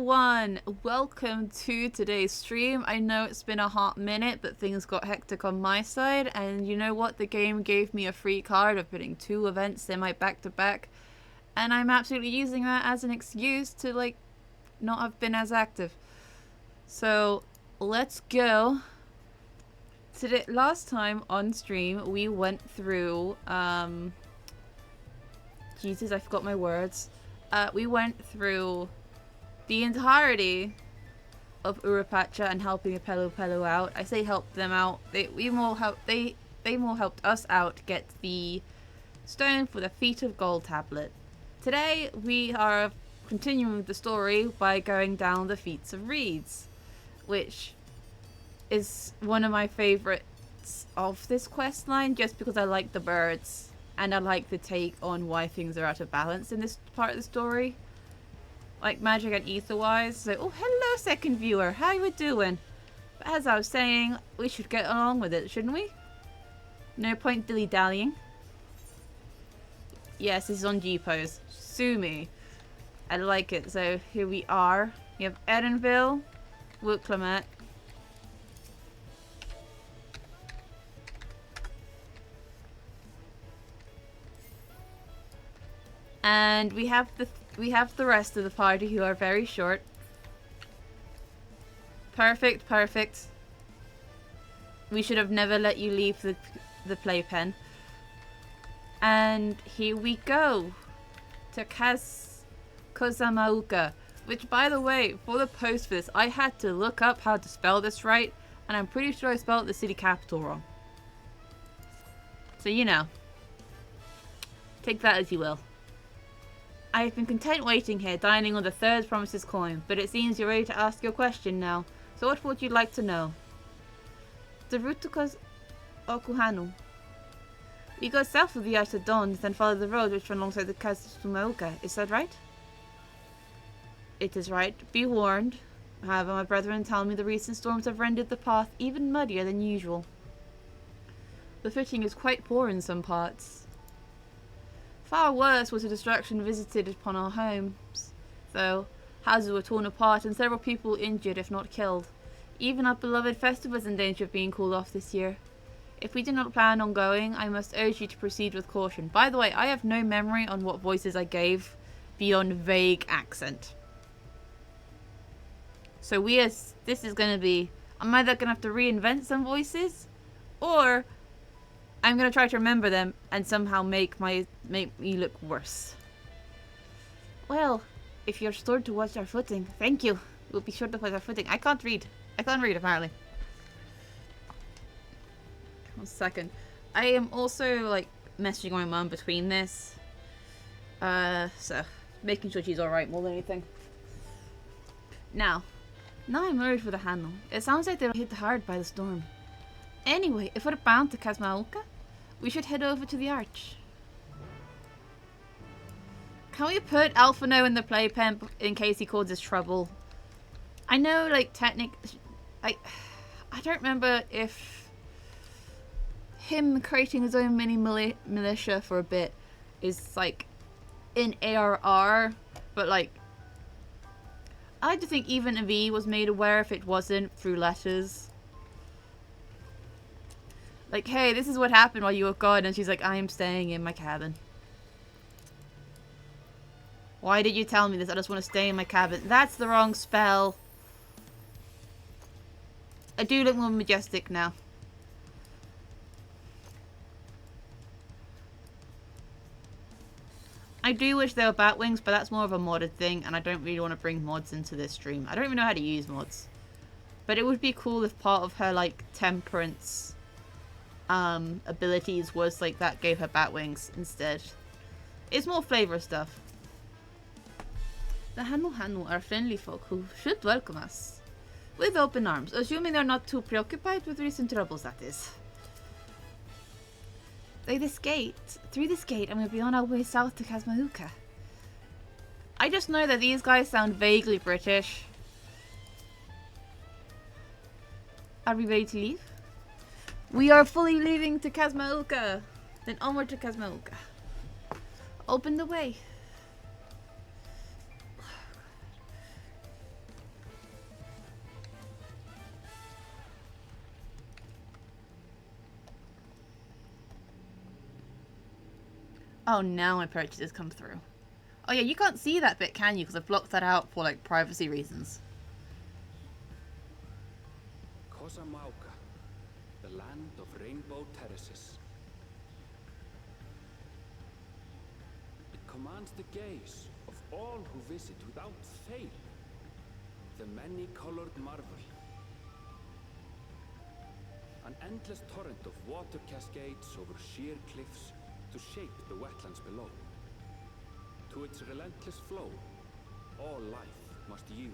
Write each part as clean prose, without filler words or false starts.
everyone, welcome to today's stream. I know it's been a hot minute, but things got hectic on my side, and you know what? The game gave me a free card of putting 2 events in my back-to-back, and I'm absolutely using that as an excuse to, like, not have been as active. So, let's go. Today, last time on stream, we went through, Jesus, I forgot my words. We went through the entirety of Urupacha and helping Apello Pello out. I say help them out. They more helped us out get the stone for the Feet of Gold tablet. Today we are continuing the story by going down the Feats of Reeds, which is one of my favorites of this quest line, just because I like the birds and I like the take on why things are out of balance in this part of the story. Like magic and ether wise. So, oh, hello, second viewer. How you doing? But as I was saying, we should get along with it, shouldn't we? No point dilly-dallying. Yes, this is on G-pose. Sue me. I like it. So, here we are. We have Edenville, Wooklemet. And we have the rest of the party who are very short. Perfect, perfect. We should have never let you leave the playpen. And here we go to Kazama'Uka, which, by the way, for the post for this, I had to look up how to spell this right, and I'm pretty sure I spelled the city capital wrong. So, you know, take that as you will. I have been content waiting here, dining on the third promises coin, but it seems you're ready to ask your question now. So what would you like to know? The route to Okuhanu. We go south of the Arch of Dawn, then follow the road which runs alongside the Kazama'Uka. Is that right? It is right. Be warned. However, my brethren tell me the recent storms have rendered the path even muddier than usual. The footing is quite poor in some parts. Far worse was the destruction visited upon our homes, though houses were torn apart and several people injured if not killed. Even our beloved festival is in danger of being called off this year. If we do not plan on going, I must urge you to proceed with caution. By the way, I have no memory on what voices I gave beyond vague accent. So this is going to be, I'm either going to have to reinvent some voices, or I'm going to try to remember them and somehow make me look worse. Well, if you're sure to watch our footing, thank you. We'll be sure to watch our footing. I can't read. Apparently. 1 second. I am also, like, messaging my mum between this. So, making sure she's alright more than anything. Now I'm worried for the handle. It sounds like they were hit hard by the storm. Anyway, if we're bound to Kazama'Uka, we should head over to the arch. Can we put Alphino in the playpen in case he causes trouble? I know, like, I don't remember if him creating his own mini militia for a bit is, like, in ARR, but, like, I like to think even V was made aware if it wasn't through letters. Like, hey, this is what happened while you were gone, and she's like, I am staying in my cabin. Why did you tell me this? I just want to stay in my cabin. That's the wrong spell. I do look more majestic now. I do wish there were bat wings, but that's more of a modded thing, and I don't really want to bring mods into this stream. I don't even know how to use mods. But it would be cool if part of her, like, temperance abilities was like that gave her bat wings instead. It's more flavor stuff. The Hanu are friendly folk who should welcome us with open arms, assuming they're not too preoccupied with recent troubles, that is. Through this gate, and we'll be on our way south to Kazama'Uka. I just know that these guys sound vaguely British. Are we ready to leave? We are fully leaving to Kazama'Uka. Then onward to Kazama'Uka. Open the way. Oh, now my purchases come through. Oh yeah, you can't see that bit, can you? Because I've blocked that out for like privacy reasons. Kazama'Uka, the land of rainbow terraces. It commands the gaze of all who visit without fail. The many-colored marvel. An endless torrent of water cascades over sheer cliffs to shape the wetlands below. To its relentless flow, all life must yield.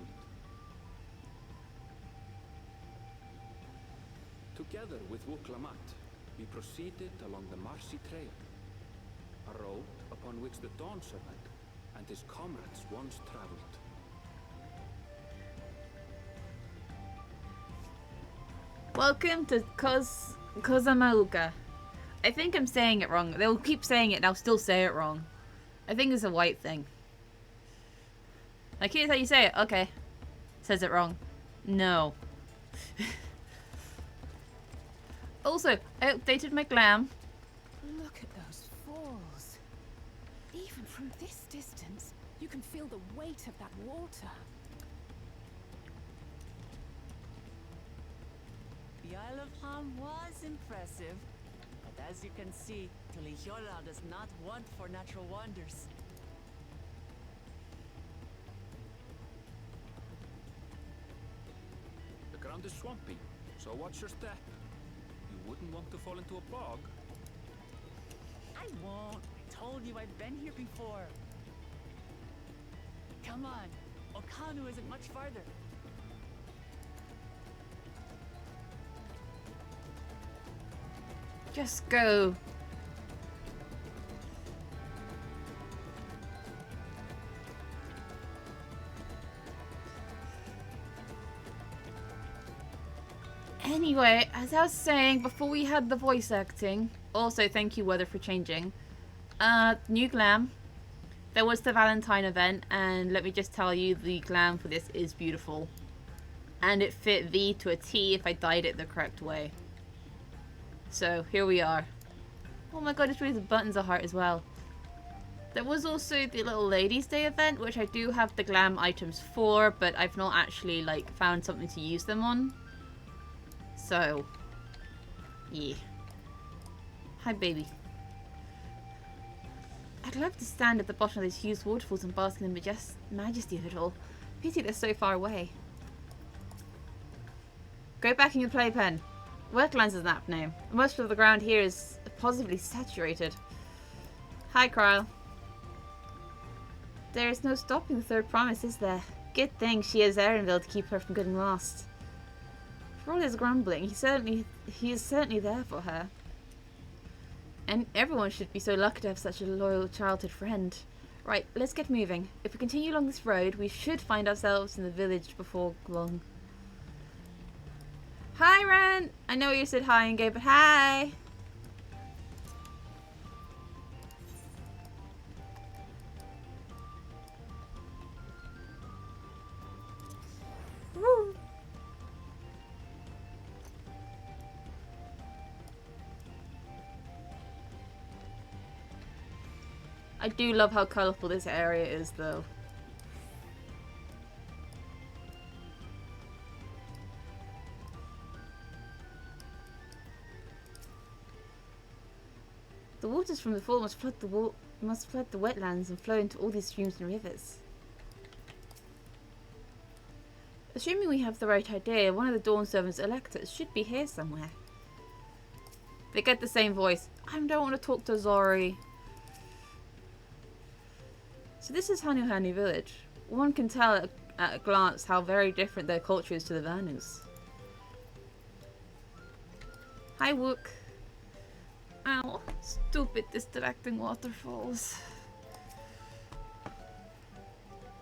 Together with Wuklamat, we proceeded along the marshy trail, a road upon which the Dawn Servant and his comrades once traveled. Welcome to Kazama'Uka. I think I'm saying it wrong. They'll keep saying it and I'll still say it wrong. I think it's a white thing. Like, here's how you say it. Okay. Says it wrong. No. Also, I updated my glam. Look at those falls. Even from this distance, you can feel the weight of that water. The Isle of Ham was impressive, but as you can see, Tulihiola does not want for natural wonders. The ground is swampy, so watch your step. You wouldn't want to fall into a bog. I won't. I told you I've been here before. Come on. Okanu isn't much farther. Just go. Anyway, as I was saying before we had the voice acting, also thank you Weather for changing. New glam. There was the Valentine event, and let me just tell you, the glam for this is beautiful. And it fit V to a T if I dyed it the correct way. So, here we are. Oh my god, it's really the buttons are heart as well. There was also the little Ladies' Day event, which I do have the glam items for, but I've not actually, like, found something to use them on. So, yeah. Hi, baby. I'd love to stand at the bottom of these huge waterfalls and bask in the majesty of it all. Pity they're so far away. Go back in your playpen. Wetlands is an apt name. Most of the ground here is positively saturated. Hi, Kyle. There is no stopping the third promise, is there? Good thing she has Erenville to keep her from getting lost. For all his grumbling, he is certainly there for her. And everyone should be so lucky to have such a loyal childhood friend. Right, let's get moving. If we continue along this road, we should find ourselves in the village before long. Hi, Ren! I know you said hi and gay, but hi! Woo! I do love how colourful this area is, though. The waters from the fall must flood the wetlands and flow into all these streams and rivers. Assuming we have the right idea, one of the Dawn Servant's electors should be here somewhere. They get the same voice. I don't want to talk to Zori. So this is Hanu village. One can tell at a glance how very different their culture is to the Vanus. Hi, Wook. Ow, stupid distracting waterfalls.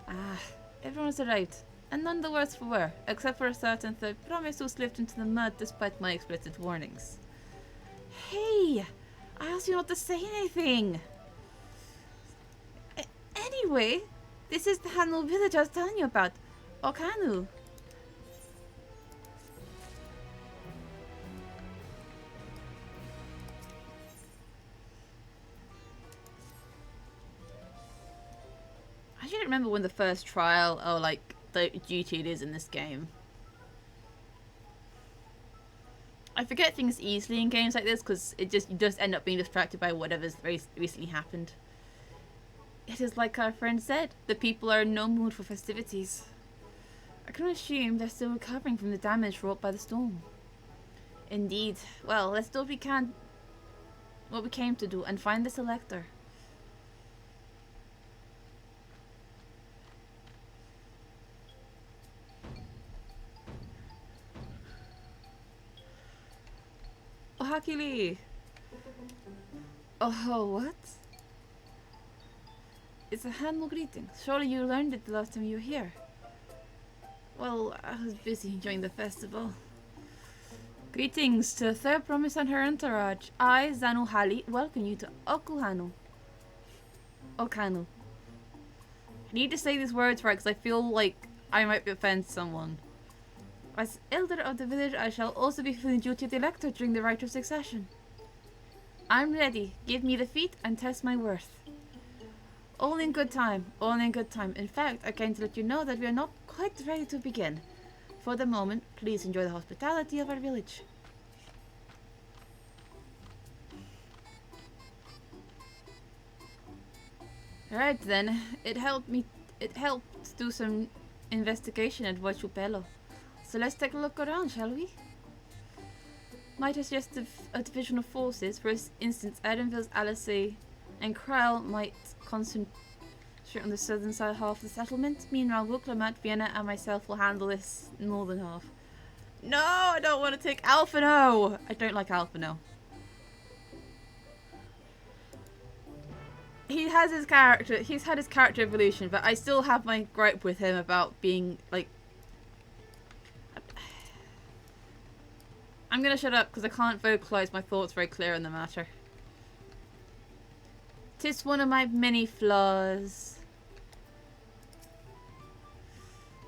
Ah, everyone's arrived. And none the worse for wear, except for a certain third promise who slipped into the mud despite my explicit warnings. Hey! I asked you not to say anything! Anyway, this is the Hanu village I was telling you about. Okanu. should remember when the first trial or like the duty it is in this game. I forget things easily in games like this because you just end up being distracted by whatever's recently happened. It is like our friend said, the people are in no mood for festivities. I can assume they're still recovering from the damage wrought by the storm. Indeed. Well, let's do what we came to do and find the selector. Oh, Hakili! Oh, what? It's a handle greeting. Surely you learned it the last time you were here. Well, I was busy enjoying the festival. Greetings to Third Promise and her entourage. I, Zanu Hali, welcome you to Okanu. I need to say these words right because I feel like I might offend someone. As elder of the village, I shall also be fulfilling duty of the elector during the rite of succession. I'm ready. Give me the feat and test my worth. All in good time. All in good time. In fact, I came to let you know that we are not quite ready to begin. For the moment, please enjoy the hospitality of our village. Alright then, it helped do some investigation at Vochupelo. So let's take a look around, shall we? Might I suggest a division of forces. For instance, Edenville's Alice and Kral might concentrate on the southern side half of the settlement. Meanwhile, Wuklamat, Vienna and myself will handle this northern half. No, I don't want to take Alphino! I don't like Alphino. He's had his character evolution, but I still have my gripe with him about being, like... I'm gonna shut up because I can't vocalize my thoughts very clear on the matter. 'Tis one of my many flaws.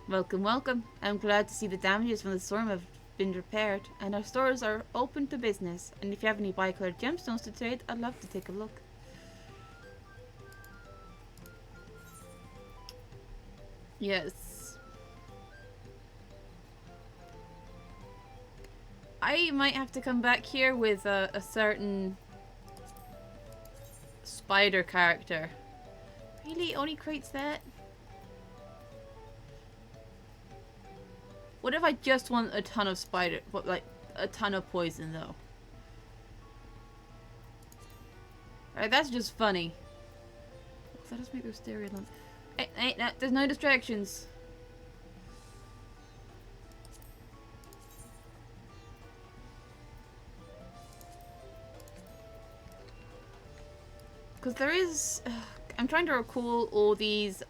Welcome, welcome. I'm glad to see the damages from the storm have been repaired, and our stores are open to business. And if you have any bi-colored gemstones to trade, I'd love to take a look. Yes. I might have to come back here with a certain spider character. Really? Only creates that? What if I just want a ton of spider, like a ton of poison though? Alright, that's just funny. Let us make those stereo ones. Hey, there's no distractions. Because there is... I'm trying to recall all these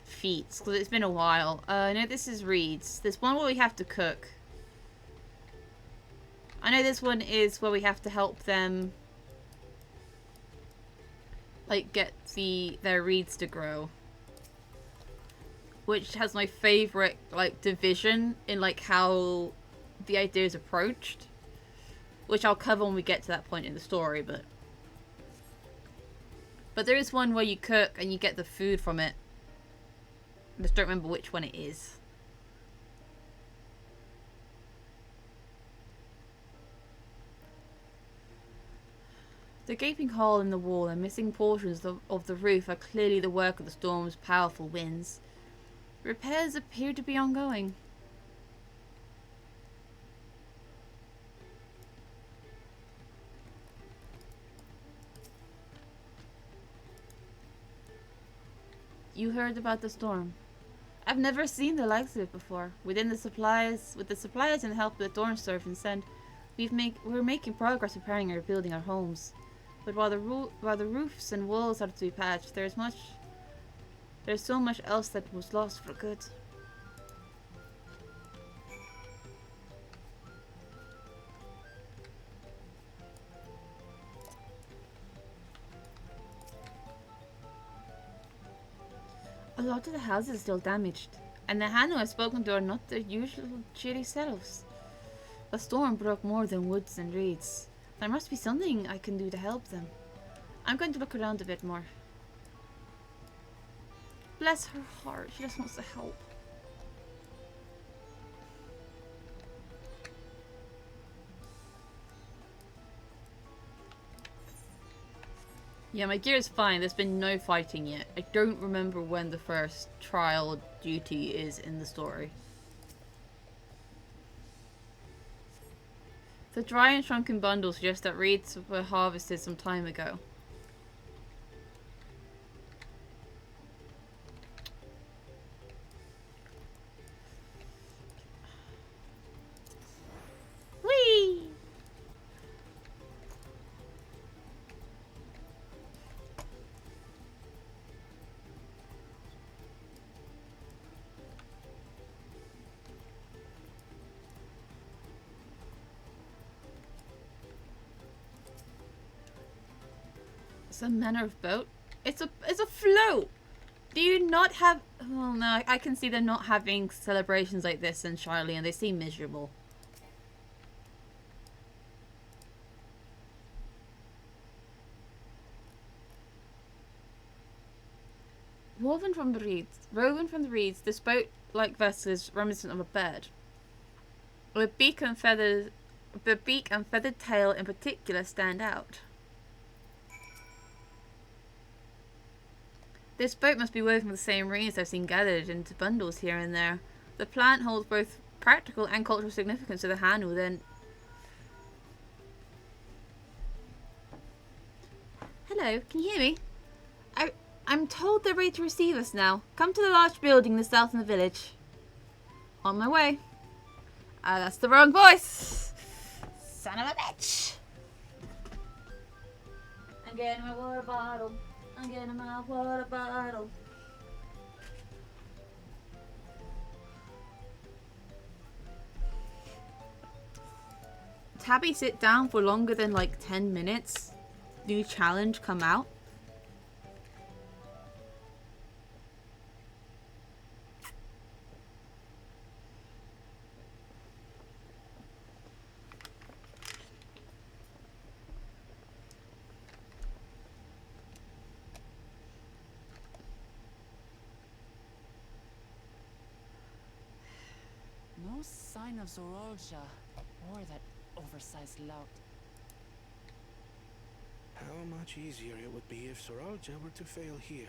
feats, because it's been a while. I know this is Reed's. There's one where we have to cook. I know this one is where we have to help them, like, get their reeds to grow. Which has my favourite, like, division in, like, how the idea is approached. Which I'll cover when we get to that point in the story, but there is one where you cook and you get the food from it. I just don't remember which one it is. The gaping hole in the wall and missing portions of the roof are clearly the work of the storm's powerful winds. Repairs appear to be ongoing. You heard about the storm. I've never seen the likes of it before. With the supplies and the help of the Thorn Servant sent, we're making progress repairing and rebuilding our homes. But while the roofs and walls are to be patched, there's so much else that was lost for good. A lot of the houses are still damaged, and the Hanu I've spoken to are not their usual cheery selves. The storm broke more than woods and reeds. There must be something I can do to help them. I'm going to look around a bit more. Bless her heart. She just wants to help. Yeah, my gear is fine. There's been no fighting yet. I don't remember when the first trial duty is in the story. The dry and shrunken bundle suggests that reeds were harvested some time ago. Whee! Some manner of boat? It's a float. Do you not have? Oh no, I can see them not having celebrations like this in Charlie, and they seem miserable. Woven from the reeds, this boat-like vessel is reminiscent of a bird. The beak and feathered tail in particular stand out. This boat must be woven from the same reeds I've seen gathered into bundles here and there. The plant holds both practical and cultural significance to the Hanu, then... Hello, can you hear me? I'm told they're ready to receive us now. Come to the large building in the south of the village. On my way. That's the wrong voice. Son of a bitch. I'm getting my water bottle. I'm getting my water bottle. Tabby sit down for longer than like 10 minutes. New challenge come out. No sign of Zorolja or that oversized lout. How much easier it would be if Soralja were to fail here.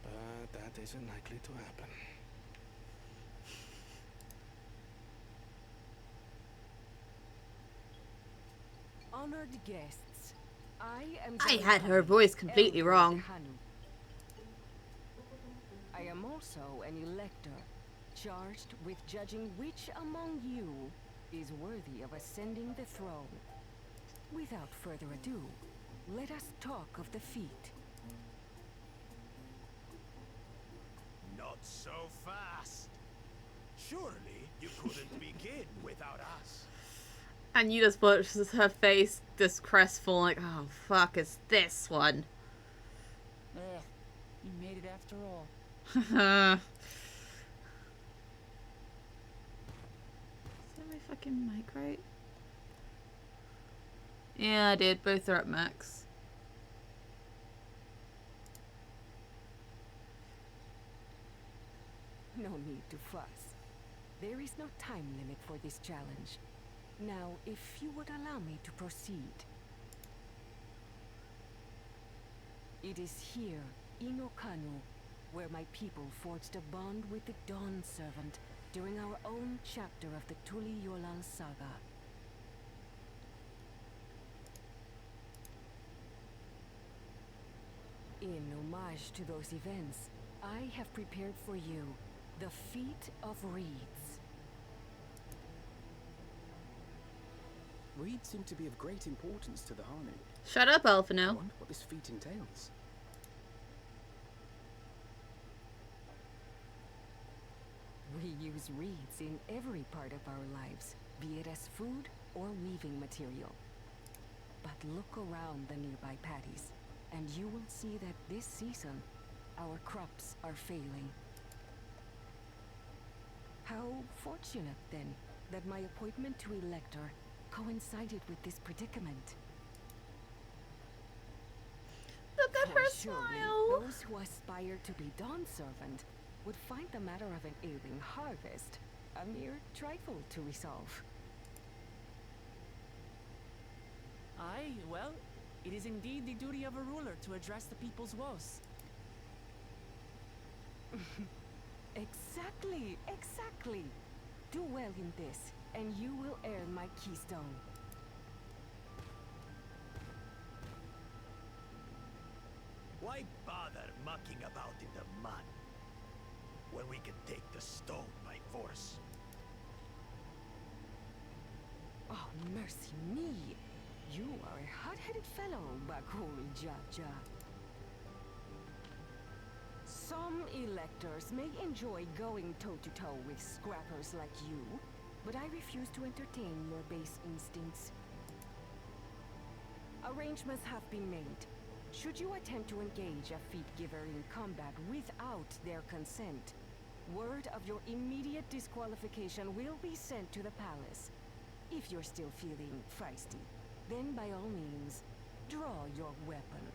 But that isn't likely to happen. Honored guests, I had her voice completely wrong. I am also an elector, charged with judging which among you is worthy of ascending the throne. Without further ado, let us talk of the feat. Not so fast. Surely you couldn't begin without us. And you just watch her face just crestfallen, like, oh fuck, it's this one. Ugh, you made it after all. Is that my fucking mic right? Yeah, I did. Both are at max. No need to fuss. There is no time limit for this challenge. Now, if you would allow me to proceed. It is here, in Okanu, where my people forged a bond with the Dawn Servant during our own chapter of the Tuli Yolal saga. In homage to those events, I have prepared for you the Feat of Reeds. Reeds seem to be of great importance to the Hanu. Shut up, I Alphino. wonder what this feat entails. We use reeds in every part of our lives, be it as food or weaving material. But look around the nearby paddies, and you will see that this season, our crops are failing. How fortunate, then, that my appointment to Elector coincided with this predicament. Look at her For Surely, Smile. those who aspire to be dawn servant would find the matter of an ailing harvest a mere trifle to resolve. Aye, well, it is indeed the duty of a ruler to address the people's woes. Exactly, exactly. Do well in this, and you will earn my keystone. Why bother mucking about in the mud when we can take the stone by force? Oh, mercy me! You are a hot-headed fellow, Bakul Jaja. Some electors may enjoy going toe-to-toe with scrappers like you, but I refuse to entertain your base instincts. Arrangements have been made. Should you attempt to engage a feat giver in combat without their consent, word of your immediate disqualification will be sent to the palace. If you're still feeling feisty, then by all means, draw your weapon.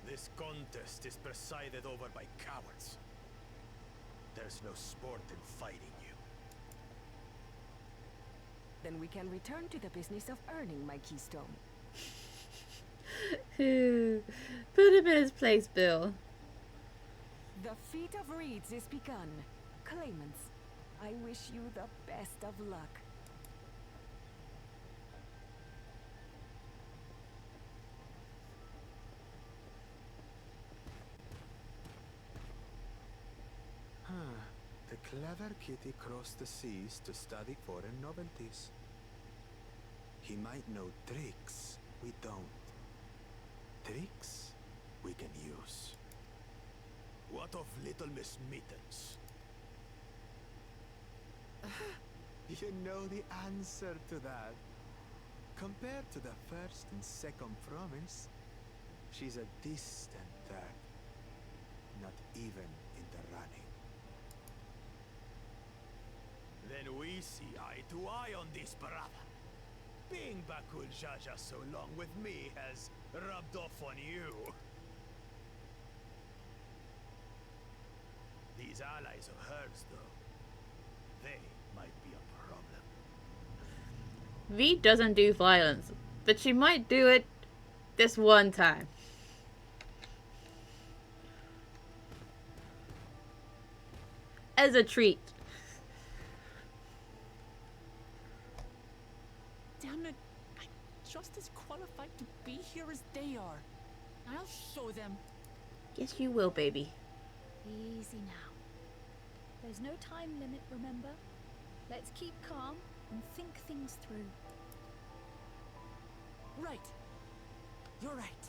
This contest is presided over by cowards. There's no sport in fighting you. Then we can return to the business of earning my keystone. Put him in his place, Bill. The feat of reeds is begun. Claimants, I wish you the best of luck. The clever kitty crossed the seas to study foreign novelties. He might know tricks we don't. Tricks we can use. What of Little Miss Mittens? You know the answer to that. Compared to the first and second promise, she's a distant third. Not even in the running. Then we see eye to eye on this, brother. Being Bakul Jaja so long with me has rubbed off on you. These allies of hers, though, they might be a problem. V doesn't do violence, but she might do it this one time. As a treat. Damn it, I'm just as qualified to be here as they are. I'll show them. Yes, you will, baby. Easy now. There's no time limit, remember? Let's keep calm and think things through. Right. You're right.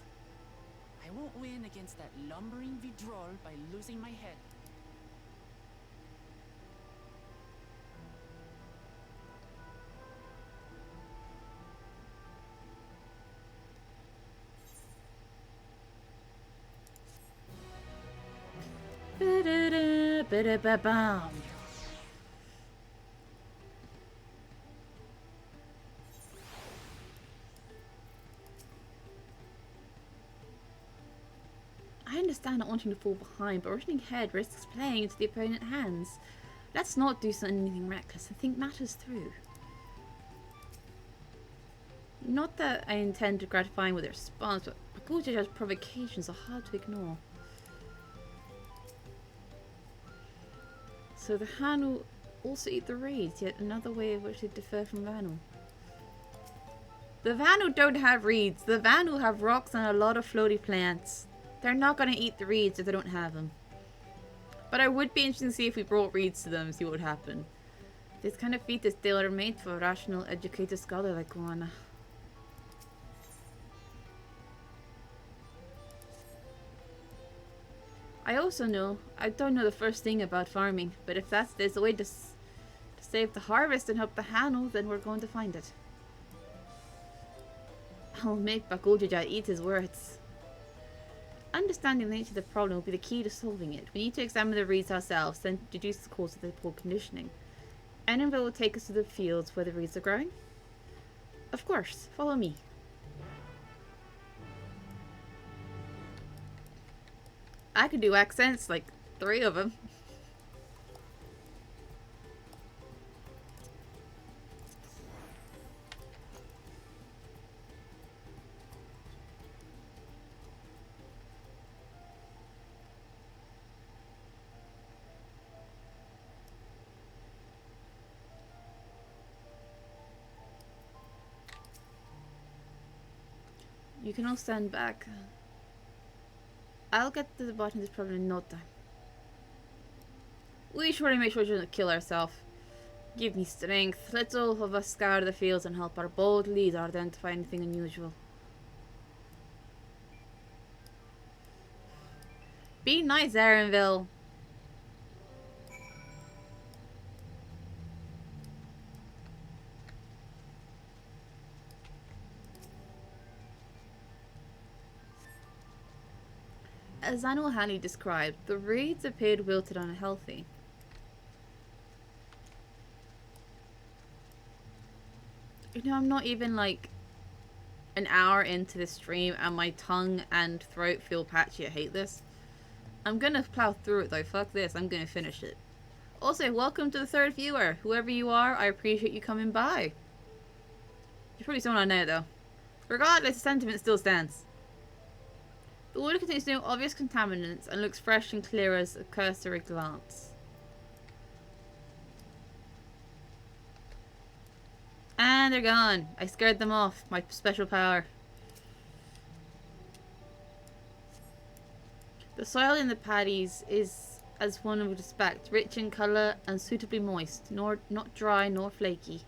I won't win against that lumbering Vidrol by losing my head. Ba-da-da-ba-da-ba-bum. I understand not wanting to fall behind, but rushing ahead risks playing into the opponent's hands. Let's not do anything reckless and think matters through. Not that I intend to gratify him with a response, but Gorgeous provocations are hard to ignore. So the Hanu also eat the reeds, yet another way in which they differ from Vanu. The Vanu don't have reeds. The Vanu have rocks and a lot of floaty plants. They're not going to eat the reeds if they don't have them. But I would be interested to see if we brought reeds to them and see what would happen. This kind of feat is tailor-made for a rational, educated scholar like Guana. I also know, I don't know the first thing about farming, but if there's a way to save the harvest and help the Hanu, then we're going to find it. I'll make Bakuljaja eat his words. Understanding the nature of the problem will be the key to solving it. We need to examine the reeds ourselves, then deduce the cause of the poor conditioning. Annabelle will take us to the fields where the reeds are growing. Of course, follow me. I could do accents, like 3 of them. You can all stand back. I'll get to the bottom of this problem in no time. We should really make sure we don't kill ourselves. Give me strength. Let's all of us scour the fields and help our bold leader identify anything unusual. Be nice, Aaronville. As Anil Hani described, the reeds appeared wilted and unhealthy. You know, I'm not even like an hour into this stream and my tongue and throat feel patchy. I hate this. I'm gonna plow through it though. Fuck this. I'm gonna finish it. Also, welcome to the 3rd viewer. Whoever you are, I appreciate you coming by. You're probably someone I know though. Regardless, the sentiment still stands. The water contains no obvious contaminants and looks fresh and clear as a cursory glance. And they're gone. I scared them off. My special power. The soil in the paddies is, as one would expect, rich in colour and suitably moist, not dry nor flaky.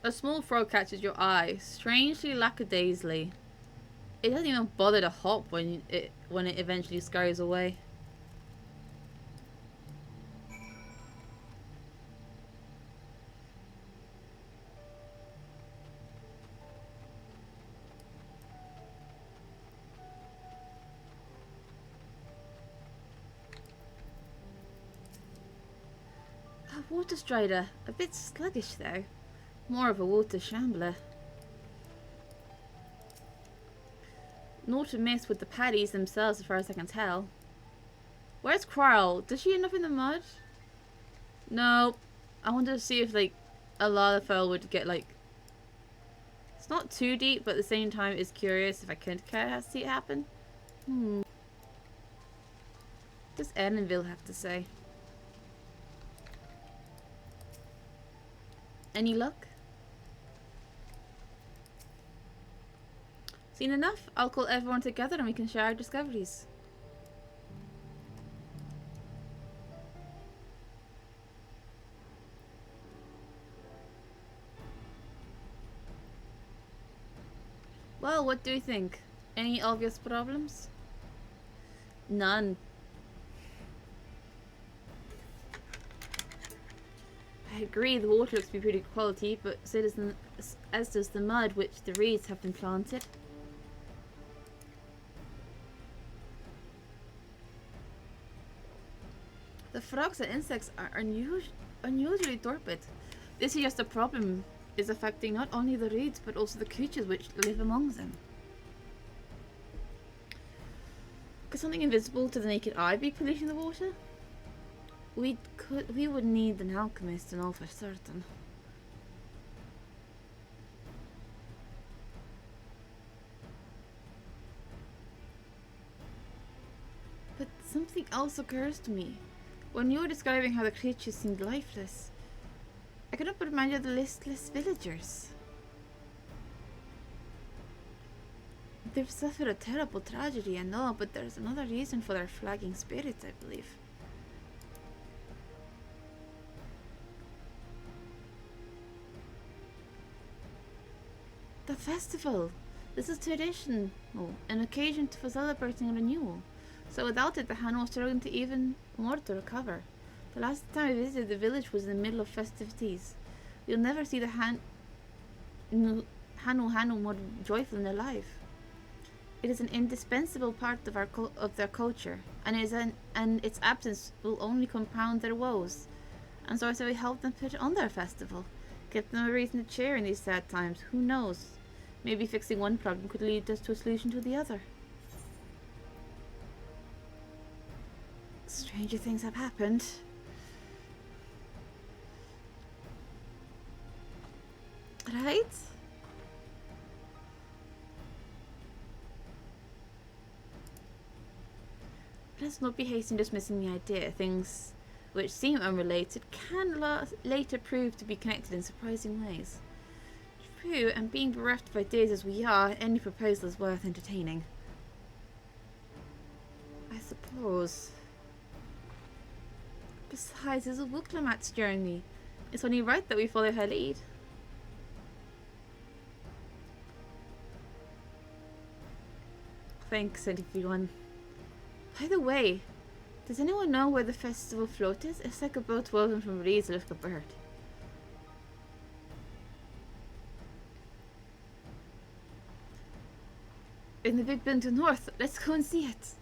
A small frog catches your eye, strangely lackadaisically. It doesn't even bother to hop when it eventually scurries away. A water strider, a bit sluggish though. More of a water shambler. Not to miss with the paddies themselves as far as I can tell. Where's Tural? Does she end up in the mud? No. I wanted to see if like a Lalafell would get like... It's not too deep, but at the same time it's curious if I could see it happen. What does Edenville have to say? Any luck? Seen enough? I'll call everyone together and we can share our discoveries. Well, what do you think? Any obvious problems? None. I agree, the water looks to be pretty quality, but so does as does the mud which the reeds have been planted. The frogs and insects are unusually torpid. This is just a problem is affecting not only the reeds but also the creatures which live among them. Could something invisible to the naked eye be polluting the water? We would need an alchemist to know for certain. But something else occurs to me. When you were describing how the creatures seemed lifeless, I could not but imagine the listless villagers. They've suffered a terrible tragedy, I know, but there's another reason for their flagging spirits, I believe. The festival! This is traditional, an occasion for celebrating renewal. So without it, the Han was struggling to even more to recover. The last time I visited the village was in the middle of festivities, You'll never see the Hanu more joyful in their life. It is an indispensable part of their culture, and its absence will only compound their woes. And so I say we help them put on their festival, give them a reason to cheer in these sad times. Who knows? Maybe fixing one problem could lead us to a solution to the other. Stranger things have happened. Right? Let's not be hasty in dismissing the idea. Things which seem unrelated can later prove to be connected in surprising ways. True, and being bereft of ideas as we are, any proposal is worth entertaining. I suppose. Besides, there's a Wuklamat steering me. It's only right that we follow her lead. Thanks, everyone. By the way, does anyone know where the festival float is? It's like a boat woven from reeds like a bird. In the big bin to the north. Let's go and see it.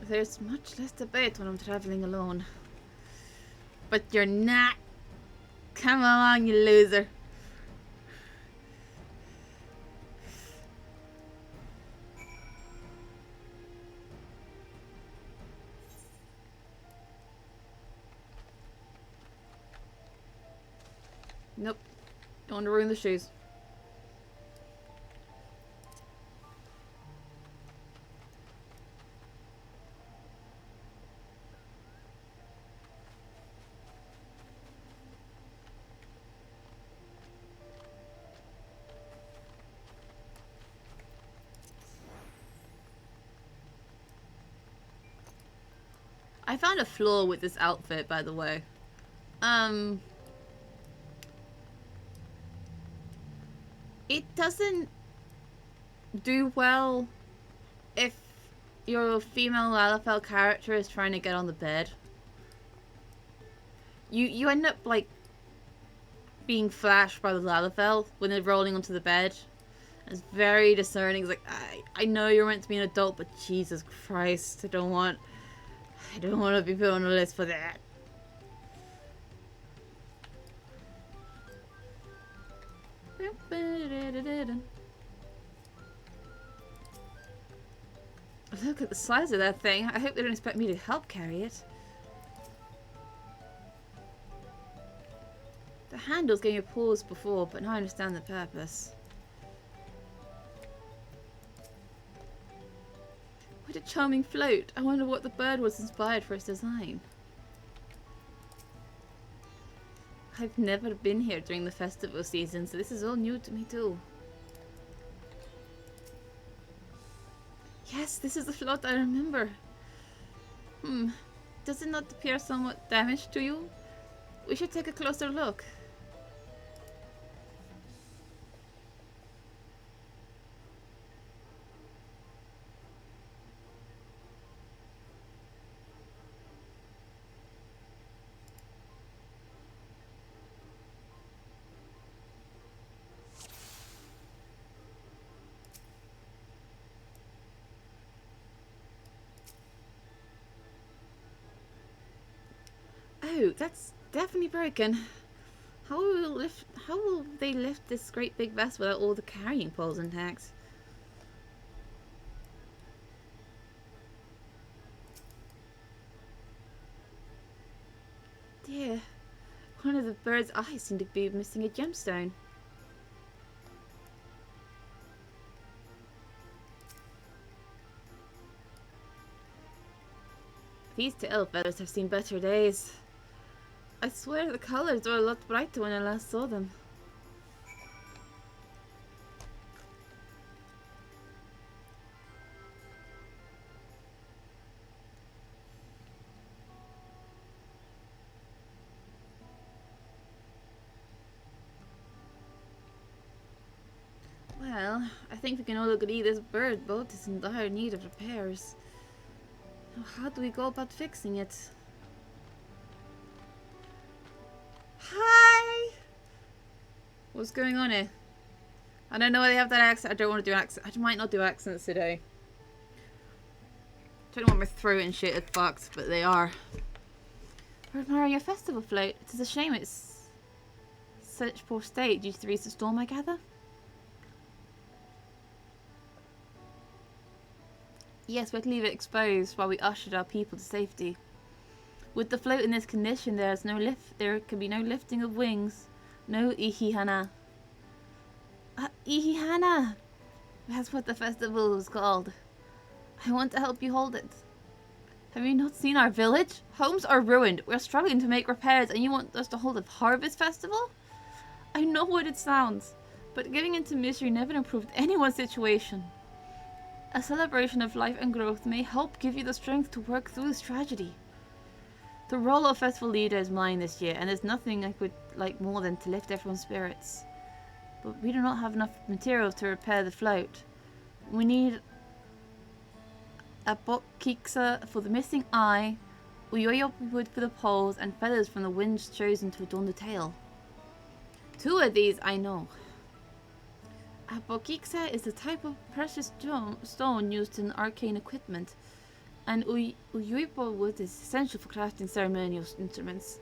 There's much less debate when I'm traveling alone. But you're not. Come along, you loser. Nope. Don't want to ruin the shoes. I found a flaw with this outfit, by the way. It doesn't do well if your female Lalafell character is trying to get on the bed. You end up like being flashed by the Lalafell when they're rolling onto the bed. It's very discerning. It's like I know you're meant to be an adult, but Jesus Christ, I don't want to be put on a list for that. Look at the size of that thing. I hope they don't expect me to help carry it. The handles gave me a pause before, but now I understand the purpose. What a charming float. I wonder what the bird was inspired for its design. I've never been here during the festival season, so this is all new to me too. Yes, this is the float I remember. Does it not appear somewhat damaged to you? We should take a closer look. Oh, that's definitely broken. How will they lift this great big vessel without all the carrying poles intact? Dear, one of the bird's eyes seemed to be missing a gemstone. These tail feathers have seen better days. I swear the colors were a lot brighter when I last saw them. Well, I think we can all agree this bird boat is in dire need of repairs. Now, how do we go about fixing it? Hi! What's going on here? I don't know why they have that accent. I don't want to do accent. I might not do accents today. Don't know what my throat and shit is fucked, but they are. We're admiring a festival float. It is a shame it's such poor state due to the recent storm, I gather. Yes, we'd leave it exposed while we ushered our people to safety. With the float in this condition, there can be no lifting of wings, no ihihana. Ihihana! That's what the festival was called. I want to help you hold it. Have you not seen our village? Homes are ruined. We're struggling to make repairs, and you want us to hold a harvest festival? I know what it sounds, but giving into misery never improved anyone's situation. A celebration of life and growth may help give you the strength to work through this tragedy. The role of festival leader is mine this year, and there's nothing I would like more than to lift everyone's spirits. But we do not have enough materials to repair the float. We need a bokiksa for the missing eye, uyoyo wood for the poles, and feathers from the winds chosen to adorn the tail. 2 of these I know. A bokiksa is a type of precious stone used in arcane equipment, and uyoipo wood is essential for crafting ceremonial instruments.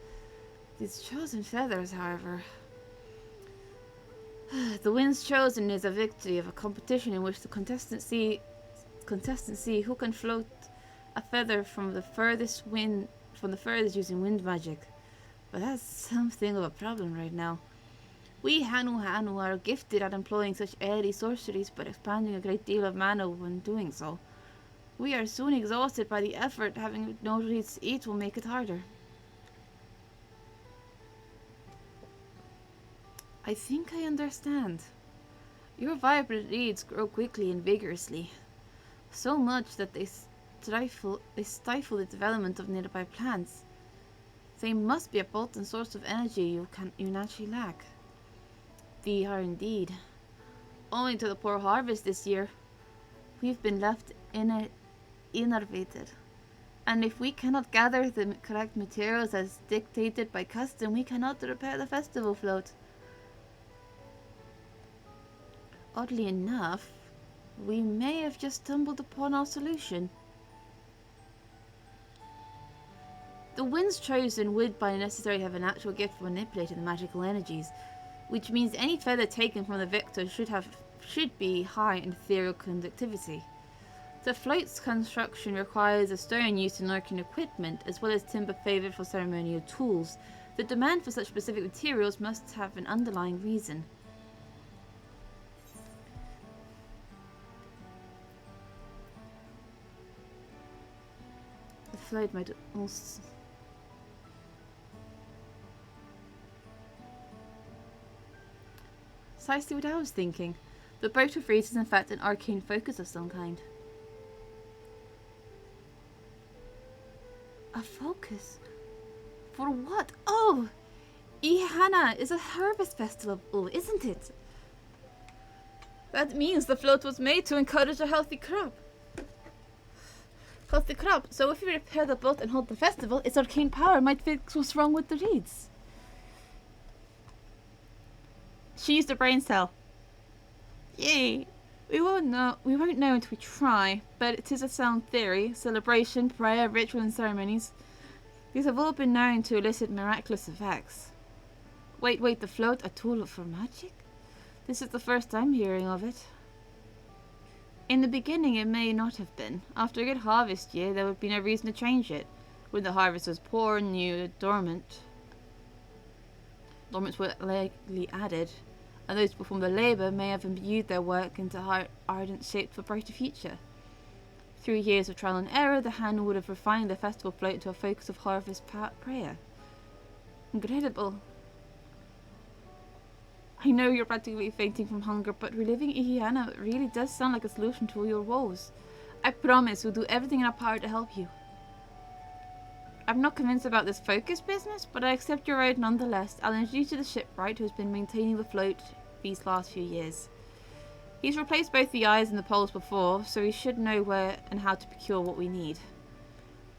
These chosen feathers, however... The winds chosen is a victory of a competition in which the contestants see who can float a feather from the furthest using wind magic. But that's something of a problem right now. We Hanu are gifted at employing such airy sorceries, but expending a great deal of mana when doing so. We are soon exhausted by the effort. Having no reeds to eat will make it harder. I think I understand. Your vibrant reeds grow quickly and vigorously. So much that they stifle the development of nearby plants. They must be a potent source of energy you naturally lack. They are indeed. Owing to the poor harvest this year, we've been left innervated. And if we cannot gather the correct materials as dictated by custom, we cannot repair the festival float. Oddly enough, we may have just stumbled upon our solution. The winds chosen would by necessity have an actual gift for manipulating the magical energies, which means any feather taken from the victor should be high in ethereal conductivity. The float's construction requires a stone used in arcane equipment, as well as timber favoured for ceremonial tools. The demand for such specific materials must have an underlying reason. The float might also... Precisely what I was thinking. The boat of reeds is in fact an arcane focus of some kind. A focus? For what? Oh! Ihana is a harvest festival, isn't it? That means the float was made to encourage a healthy crop. So if we repair the boat and hold the festival, its arcane power might fix what's wrong with the reeds. She used a brain cell. Yay! We won't know until we try, but it is a sound theory. Celebration, prayer, ritual and ceremonies. These have all been known to elicit miraculous effects. Wait, the float, a tool for magic? This is the first I'm hearing of it. In the beginning it may not have been. After a good harvest year there would be no reason to change it. When the harvest was poor and new dormants were likely added, and those who performed the labour may have imbued their work into ardent shape for a brighter future. Through years of trial and error, the hand would have refined the festival float to a focus of harvest prayer. Incredible. I know you're practically fainting from hunger, but reliving Ihana really does sound like a solution to all your woes. I promise we'll do everything in our power to help you. I'm not convinced about this focus business, but I accept your aid nonetheless. I'll introduce you to the shipwright who has been maintaining the float these last few years. He's replaced both the eyes and the poles before, so he should know where and how to procure what we need.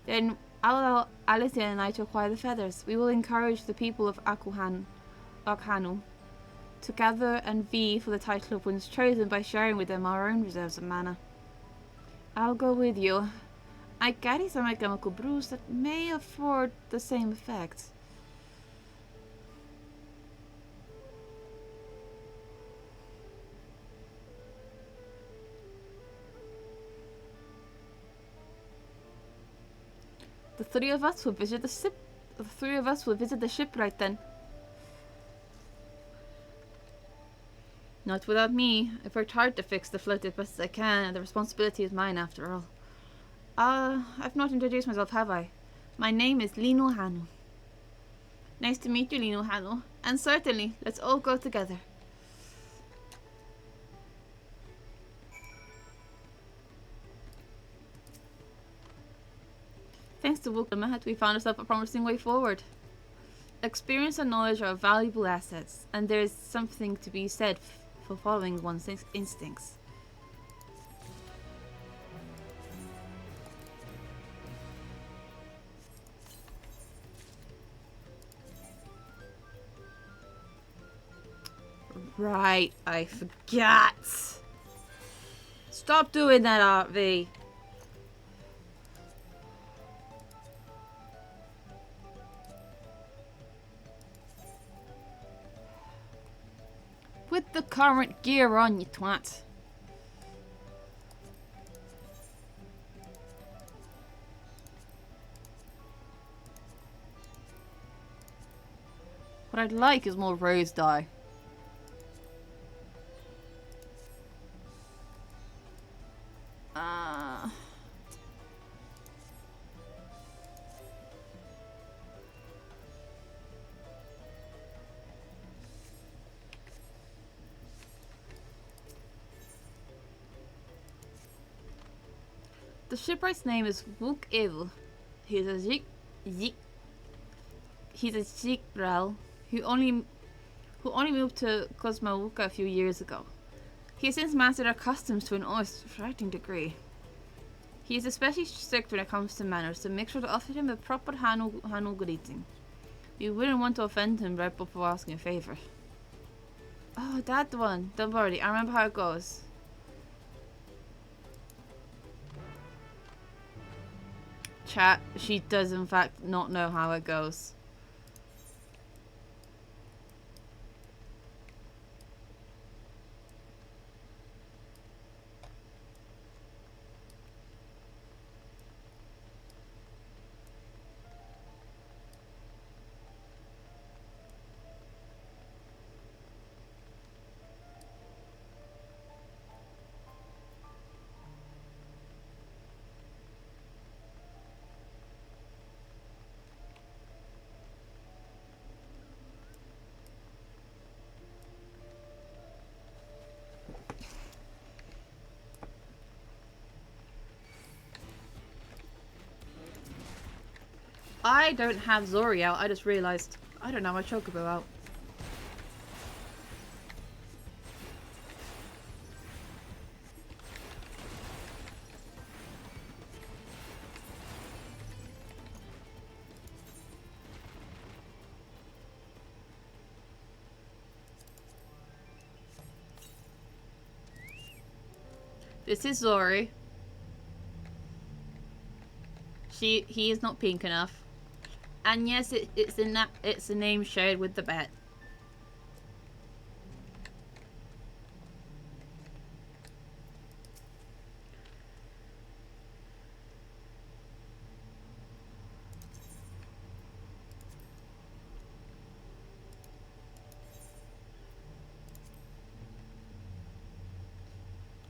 Then I'll allow Alice and I to acquire the feathers. We will encourage the people of Akhanu to gather and vie for the title of ones chosen by sharing with them our own reserves of mana. I'll go with you. I carry some alchemical brews that may afford the same effect. The three of us will visit the ship. The three of us will visit the shipwright then. Not without me. I've worked hard to fix the float as best as I can, and the responsibility is mine after all. I've not introduced myself, have I? My name is Lino Hanu. Nice to meet you, Lino Hanu. And certainly, let's all go together. Thanks to Wukamahat, we found ourselves a promising way forward. Experience and knowledge are valuable assets, and there is something to be said for following one's instincts. Right, I forgot. Stop doing that, RV. Put the current gear on, you twat. What I'd like is more rose dye. The shipwright's name is Wuk Evil. He's a Tural who only moved to Kazama'Uka a few years ago. He has since mastered our customs to an almost frightening degree. He is especially strict when it comes to manners, so make sure to offer him a proper Hanu greeting. You wouldn't want to offend him right before asking a favor. Oh, that one. Don't worry, I remember how it goes. Chat, she does in fact not know how it goes. I don't have Zori out, I just realised. I don't have my Chocobo out. This is Zori. He is not pink enough. And yes, it's a name shared with the bat.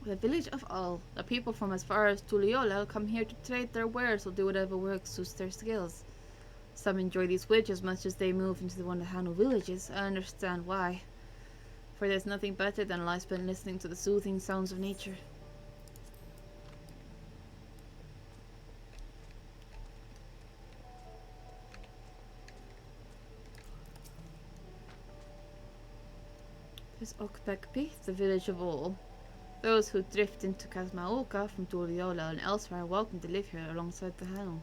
The village of All. The people from as far as Tural come here to trade their wares or do whatever work suits their skills. Some enjoy these woods as much as they move into one of the Hanu villages. I understand why. For there's nothing better than a life spent listening to the soothing sounds of nature. There's Okbekpi, the village of All. Those who drift into Kazama'Uka from Tural and elsewhere are welcome to live here alongside the Hell.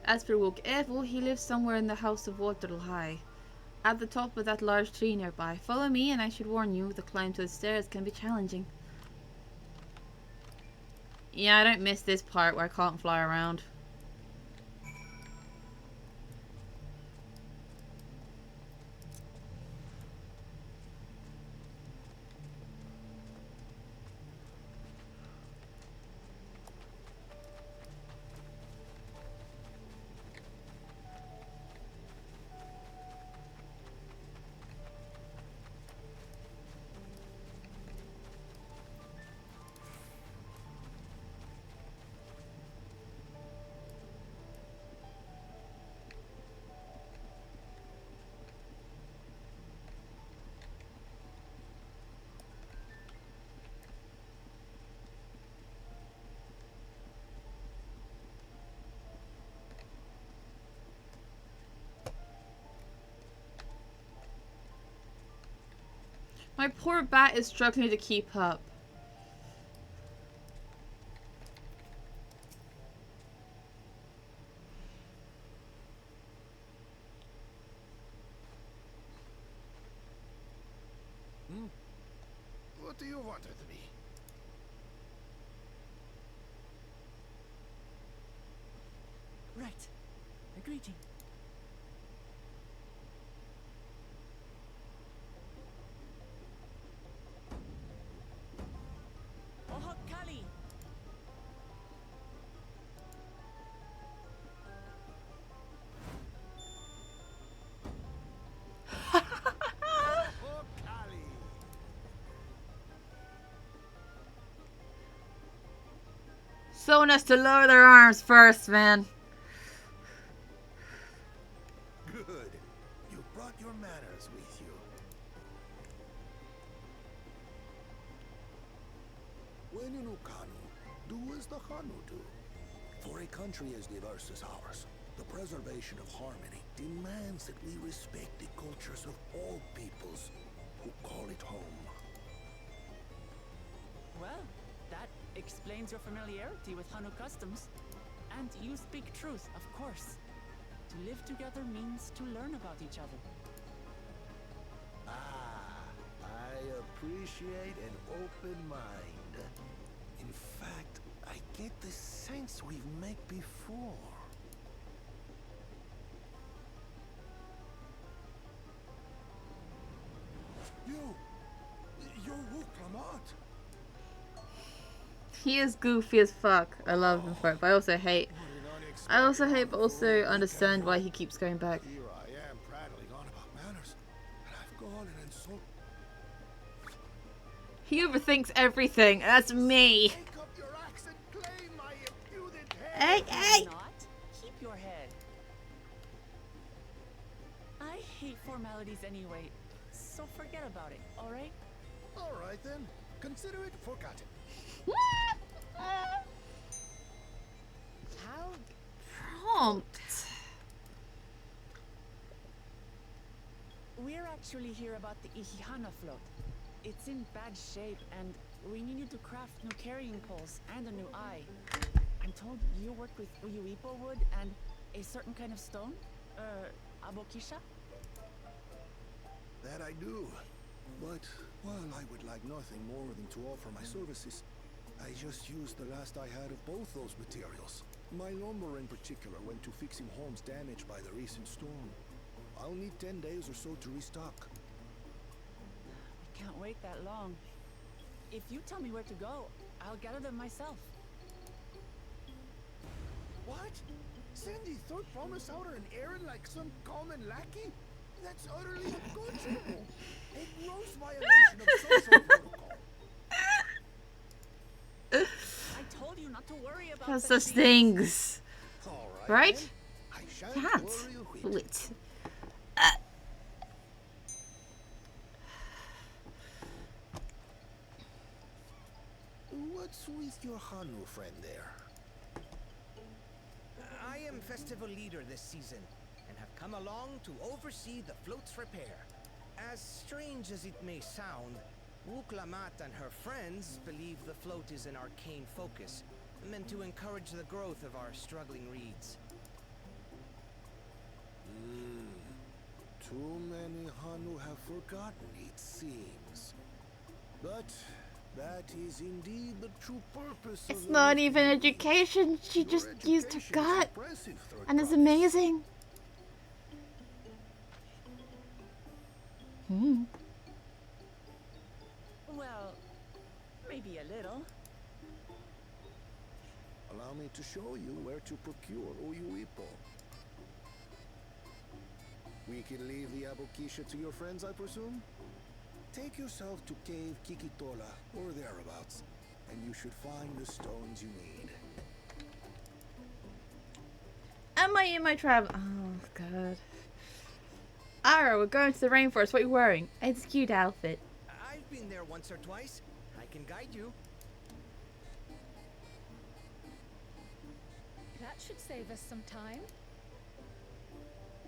As for Wook Evil, he lives somewhere in the House of Waterl High, at the top of that large tree nearby. Follow me, and I should warn you, the climb to the stairs can be challenging. Yeah, I don't miss this part where I can't fly around. My poor bat is struggling to keep up. What do you want with me? Right. A greeting. Oh, Kali! Oh, Kali! Someone has to lower their arms first, man. Good. You brought your manners with you. When in Okanu, do as the Hanu do. For a country as diverse as ours, the preservation of harmony demands that we respect the cultures of all peoples who call it home. Well, that explains your familiarity with Hanu customs. And you speak truth, of course. To live together means to learn about each other. Ah, I appreciate an open mind. In fact, I get the sense we've met before. You're Wook Lamont. He is goofy as fuck. I love him for it, but I also hate but also understand why he keeps going back. Here I am prattling on about manners, and I've gone and insulted. He overthinks everything. That's me. Take up your axe and claim my impudent Hey, head. hey! Not? Keep your head. I hate formalities anyway, so forget about it, alright? All right then, consider it forgotten. How prompt. We're actually here about the Ihihana float. It's in bad shape, and we need you to craft new carrying poles and a new eye. I'm told you work with Uyuipo wood and a certain kind of stone? Abokisha? That I do. But while I would like nothing more than to offer my services, I just used the last I had of both those materials. My lumber in particular went to fixing homes damaged by the recent storm. I'll need 10 days or so to restock. I can't wait that long. If you tell me where to go, I'll gather them myself. What? Send the third promise out on an errand like some common lackey? That's utterly unconscionable. A gross violation of social protocol. I told you not to worry about Has such such things. All Right? then. I shan't Can't. worry a whit. Wait. What's with your Hanu friend there? I am festival leader this season, and have come along to oversee the float's repair. As strange as it may sound, Wuklamat and her friends believe the float is an arcane focus, meant to encourage the growth of our struggling reeds. Too many Hanu have forgotten, it seems. But that is indeed the true purpose of It's not even life. education. She Your just used her education is gut. impressive, Third And it's Promise. amazing. Well, maybe a little. Allow me to show you where to procure Uyuipo. We can leave the Abokisha to your friends, I presume? Take yourself to Cave Kikitola, or thereabouts, and you should find the stones you need. Am I in my travel? Oh, God. Ara, we're going to the rainforest. What are you wearing? It's a cute outfit. I've been there once or twice. I can guide you. That should save us some time.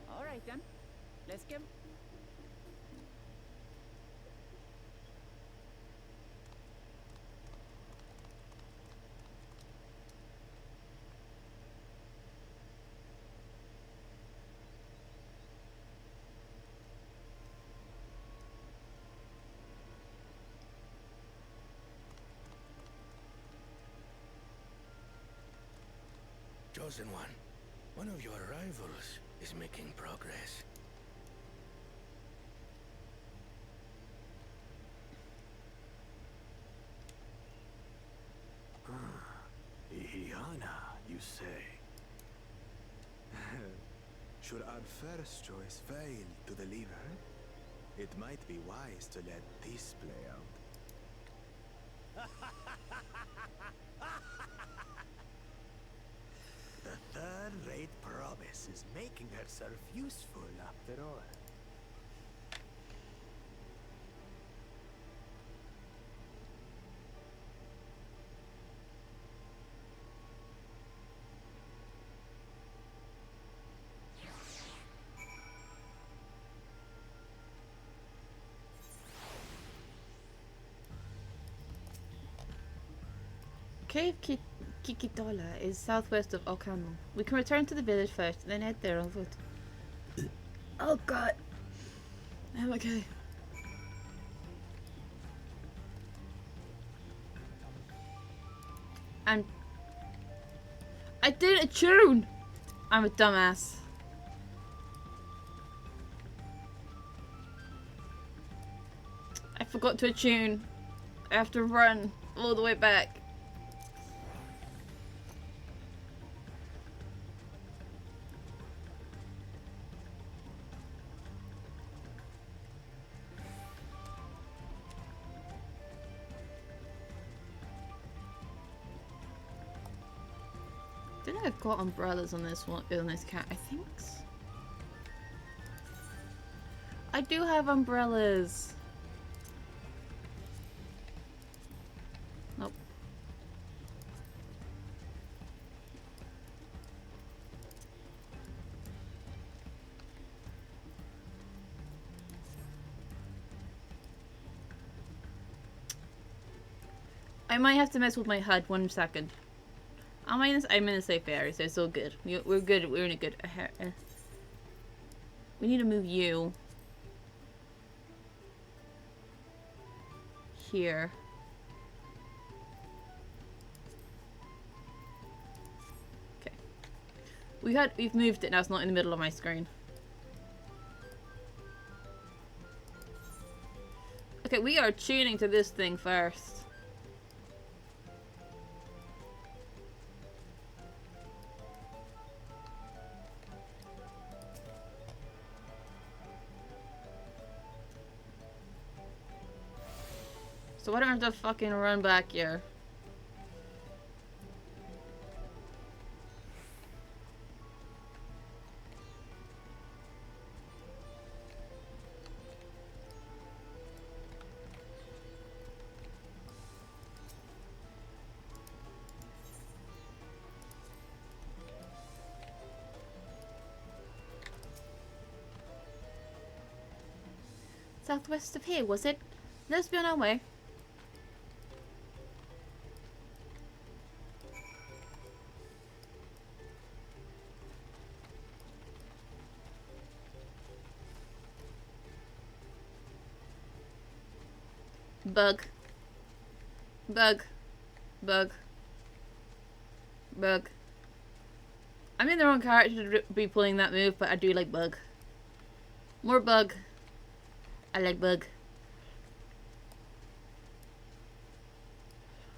All right then. Let's get. Chosen one of your rivals is making progress. Ihiana, you say? Should our first choice fail to deliver, it might be wise to let this play out. The third-rate promise is making herself useful after all. Cave Kikitola is southwest of Okamo. We can return to the village first, then head there on foot. Oh God. I'm okay. I did a tune! I'm a dumbass. I forgot to attune. I have to run all the way back. I think I've got umbrellas on this one, on this cat. I think. I do have umbrellas. Nope. I might have to mess with my HUD 1 second. I'm in a safe area, so it's all good. We're good. We're in a good. We need to move you here. Okay. We've moved it now. It's not in the middle of my screen. Okay, we are tuning to this thing first. So I don't have to fucking run back here. Southwest of here, was it? Let's be on our way. Bug. Bug. Bug. Bug. I'm in the wrong character to be pulling that move, but I do like bug. More bug. I like bug.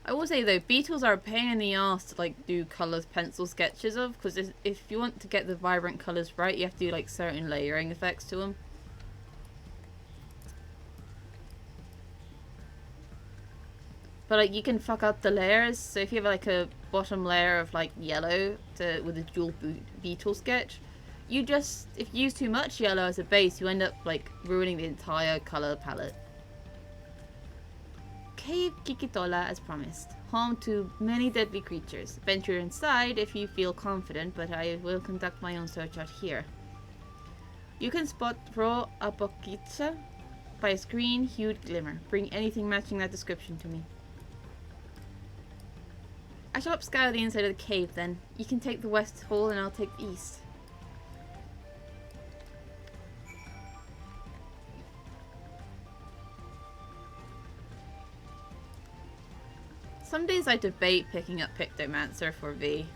I will say though, beetles are a pain in the ass to like do colours pencil sketches of, because if you want to get the vibrant colours right, you have to do like certain layering effects to them. But like you can fuck up the layers, so if you have like a bottom layer of like yellow with a dual beetle sketch, you just, if you use too much yellow as a base, you end up like ruining the entire colour palette. Cave Kikitola as promised, home to many deadly creatures. Venture inside if you feel confident, but I will conduct my own search out here. You can spot Pro Apokicha by its green-hued glimmer. Bring anything matching that description to me. I shall upscale the inside of the cave then. You can take the west hall and I'll take the east. Some days I debate picking up Pictomancer for V.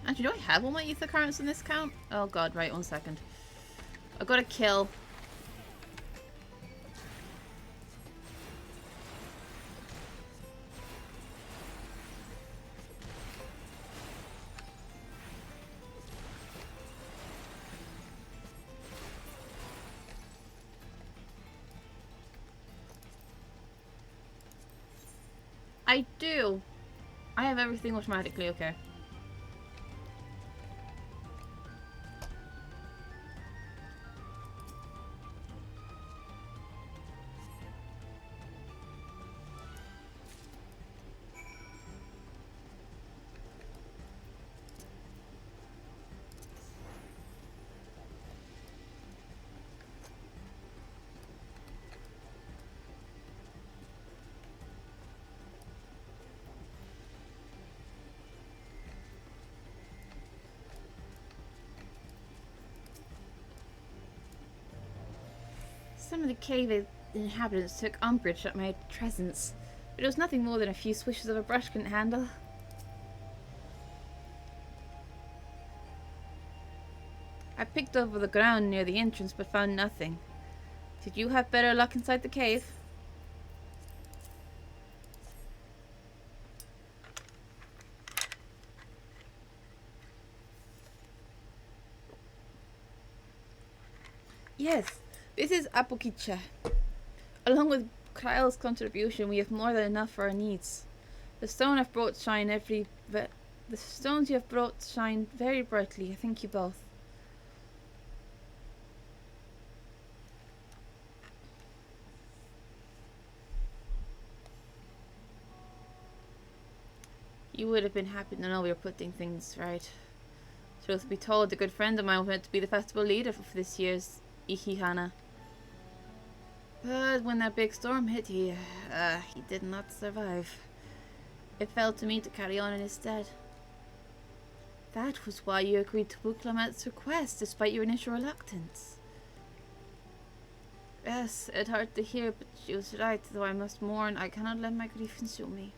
Actually, do I have all my ether currents in this count? Oh god, right, 1 second. I've got to kill. I do. I have everything automatically, okay. Some of the cave inhabitants took umbrage at my presence, but it was nothing more than a few swishes of a brush couldn't handle. I picked over the ground near the entrance but found nothing. Did you have better luck inside the cave? Yes. This is Apokicha. Along with Kyle's contribution, we have more than enough for our needs. The stone I've brought shine the stones you have brought shine very brightly. I thank you both. You would have been happy to know we were putting things right. Truth be told, a good friend of mine was meant to be the festival leader for this year's Ikihana. But when that big storm hit, he did not survive. It fell to me to carry on in his stead. That was why you agreed to Buklamat's request, despite your initial reluctance. Yes, it hurt to hear, but she was right. Though I must mourn, I cannot let my grief consume me.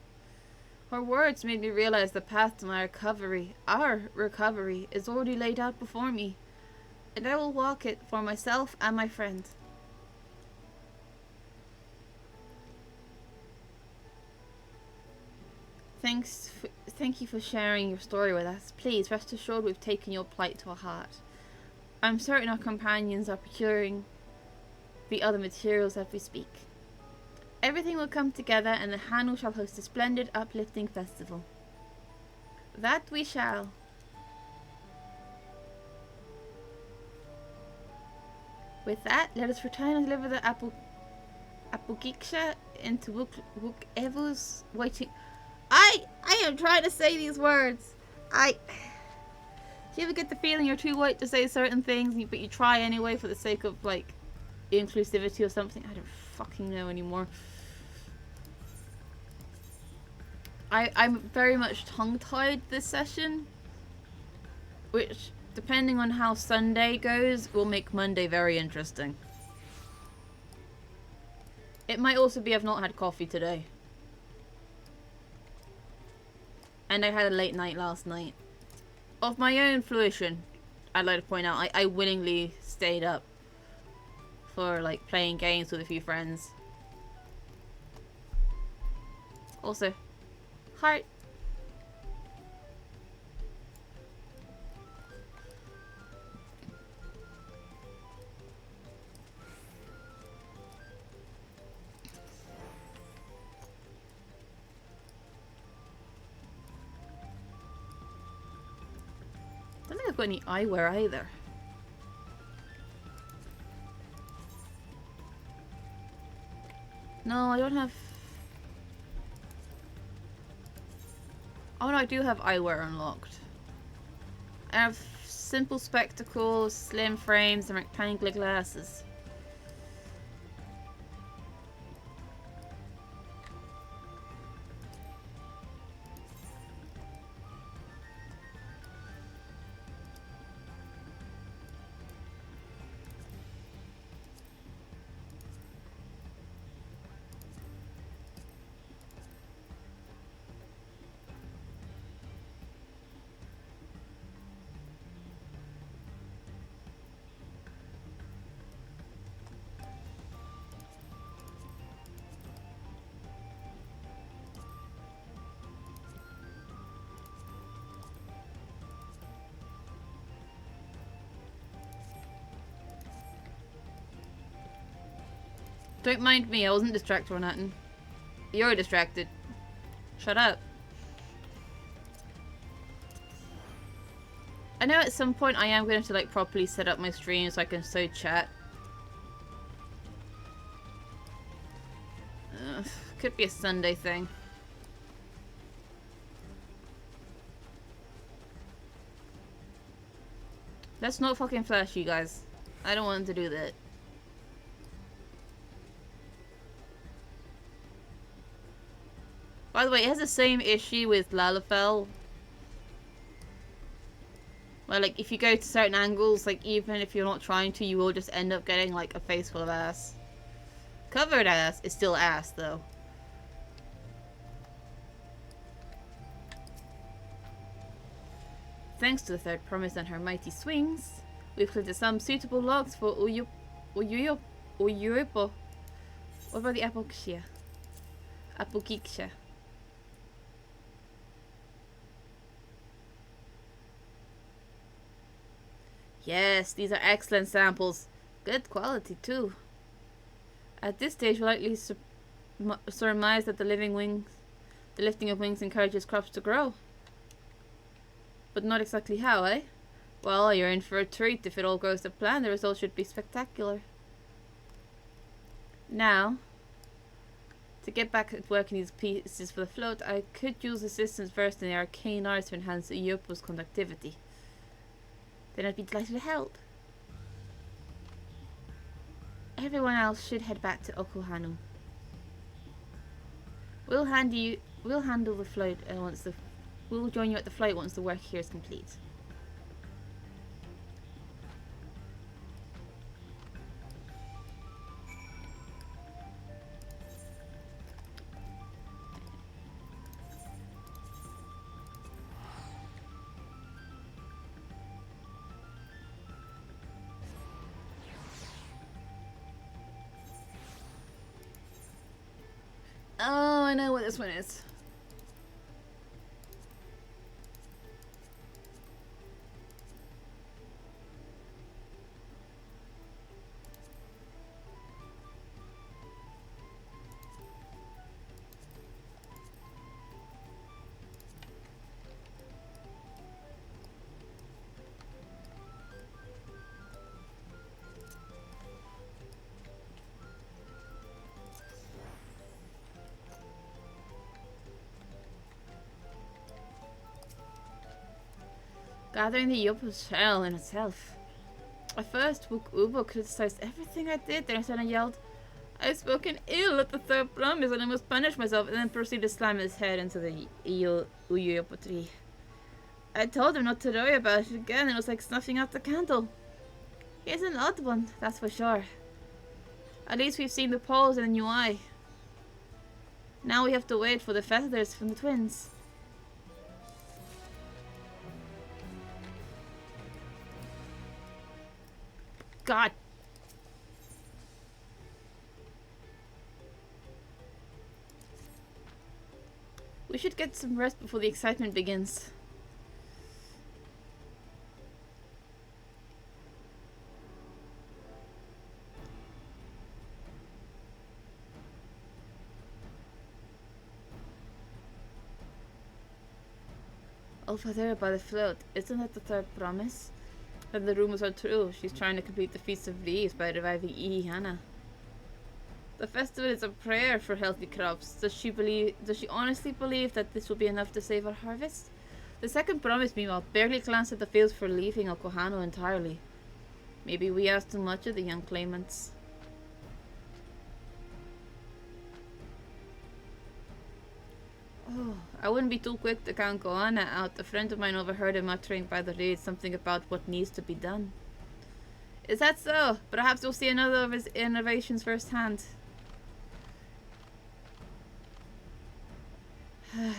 Her words made me realize the path to my recovery, our recovery, is already laid out before me, and I will walk it for myself and my friend. Thank you for sharing your story with us. Please rest assured we've taken your plight to heart. I'm certain our companions are procuring the other materials as we speak. Everything will come together and the Hanu shall host a splendid, uplifting festival. That we shall. With that, let us return and deliver the Apogiksha into Wook-Evu's waiting. I am trying to say these words. Do you ever get the feeling you're too white to say certain things, but you try anyway for the sake of, like, inclusivity or something? I don't fucking know anymore. I'm very much tongue-tied this session, which, depending on how Sunday goes, will make Monday very interesting. It might also be I've not had coffee today. And I had a late night last night. Of my own fruition, I'd like to point out, I willingly stayed up for, like, playing games with a few friends. Also, heart. I don't think I've got any eyewear either. No, I don't have. Oh no, I do have eyewear unlocked. I have simple spectacles, slim frames, and rectangular glasses. Don't mind me, I wasn't distracted or nothing. You're distracted. Shut up. I know at some point I am going to like properly set up my stream so I can so chat. Could be a Sunday thing. Let's not fucking flash you guys. I don't want to do that. By the way, it has the same issue with Lalafell. Where, like, if you go to certain angles, like, even if you're not trying to, you will just end up getting, like, a face full of ass. Covered ass is still ass, though. Thanks to the third promise and her mighty swings, we've collected some suitable logs for Uyuipo. What about the Apogiksha? Apogiksha. Yes, these are excellent samples. Good quality, too. At this stage, we'll likely surmise that the lifting of wings encourages crops to grow. But not exactly how, eh? Well, you're in for a treat. If it all goes to plan, the result should be spectacular. Now, to get back at working these pieces for the float, I could use assistance versed in the arcane arts to enhance Uyuipo's conductivity. Then I'd be delighted to help. Everyone else should head back to Okuhanu. We'll handle the float we'll join you at the flight once the work here is complete. I know what this one is. Gathering the yup was hell in itself. At first, Ubo criticized everything I did, then I yelled, I've spoken ill at the third promise and I must punish myself, and then proceeded to slam his head into the Uyuyopo tree. I told him not to worry about it again, and it was like snuffing out the candle. He's an odd one, that's for sure. At least we've seen the poles and the new eye. Now we have to wait for the feathers from the twins. God. We should get some rest before the excitement begins. Over there by the float, isn't that the third promise? That the rumors are true. She's trying to complete the Feast of Leaves by reviving Ihana. The festival is a prayer for healthy crops. Does she honestly believe that this will be enough to save our harvest? The second promise, meanwhile, barely glanced at the fields for leaving Okohano entirely. Maybe we asked too much of the young claimants. Oh, I wouldn't be too quick to count Goanna out. A friend of mine overheard him muttering by the reed something about what needs to be done. Is that so? Perhaps we'll see another of his innovations firsthand.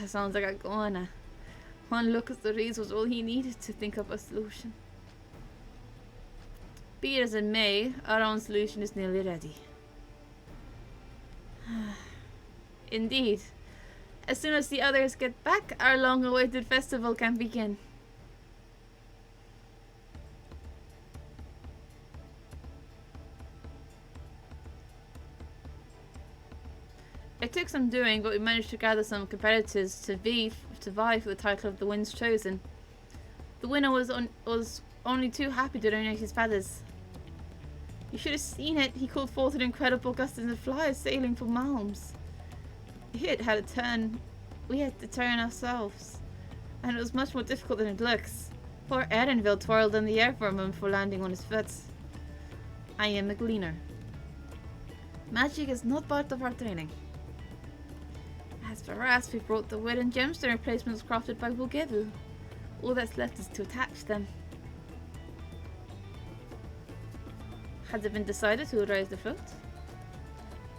Sounds like a Goanna. One look at the reeds was all he needed to think up a solution. Be it as it may, our own solution is nearly ready. Indeed. As soon as the others get back, our long-awaited festival can begin. It took some doing, but we managed to gather some competitors to vie for the title of the Winds Chosen. The winner was only too happy to donate his feathers. You should have seen it. He called forth an incredible gust of flies sailing for Malms. We had to turn ourselves, and it was much more difficult than it looks. Poor Erenville twirled in the air for a moment before landing on his foot. I am a gleaner. Magic is not part of our training. As for us, we brought the wood and gemstone replacements crafted by Wugevu. All that's left is to attach them. Has it been decided who would raise the float?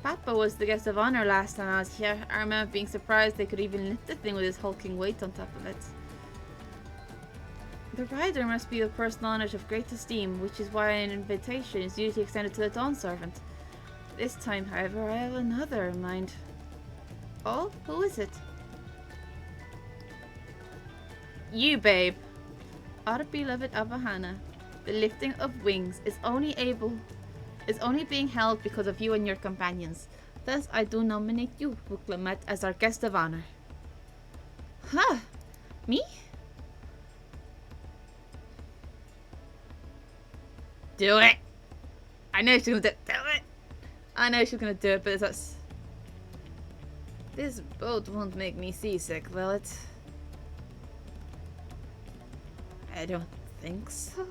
Papa was the guest of honor last time I was here. I remember being surprised they could even lift the thing with his hulking weight on top of it. The rider must be of personal honors of great esteem, which is why an invitation is usually extended to the Dawn Servant. This time, however, I have another in mind. Oh, who is it? You, babe. Our beloved Abahana. The lifting of wings is only being held because of you and your companions. Thus, I do nominate you, Wuklamat, as our guest of honor. Huh? Me? Do it! I know she's gonna do it! I know she's gonna do it, but that's... This boat won't make me seasick, will it? I don't think so.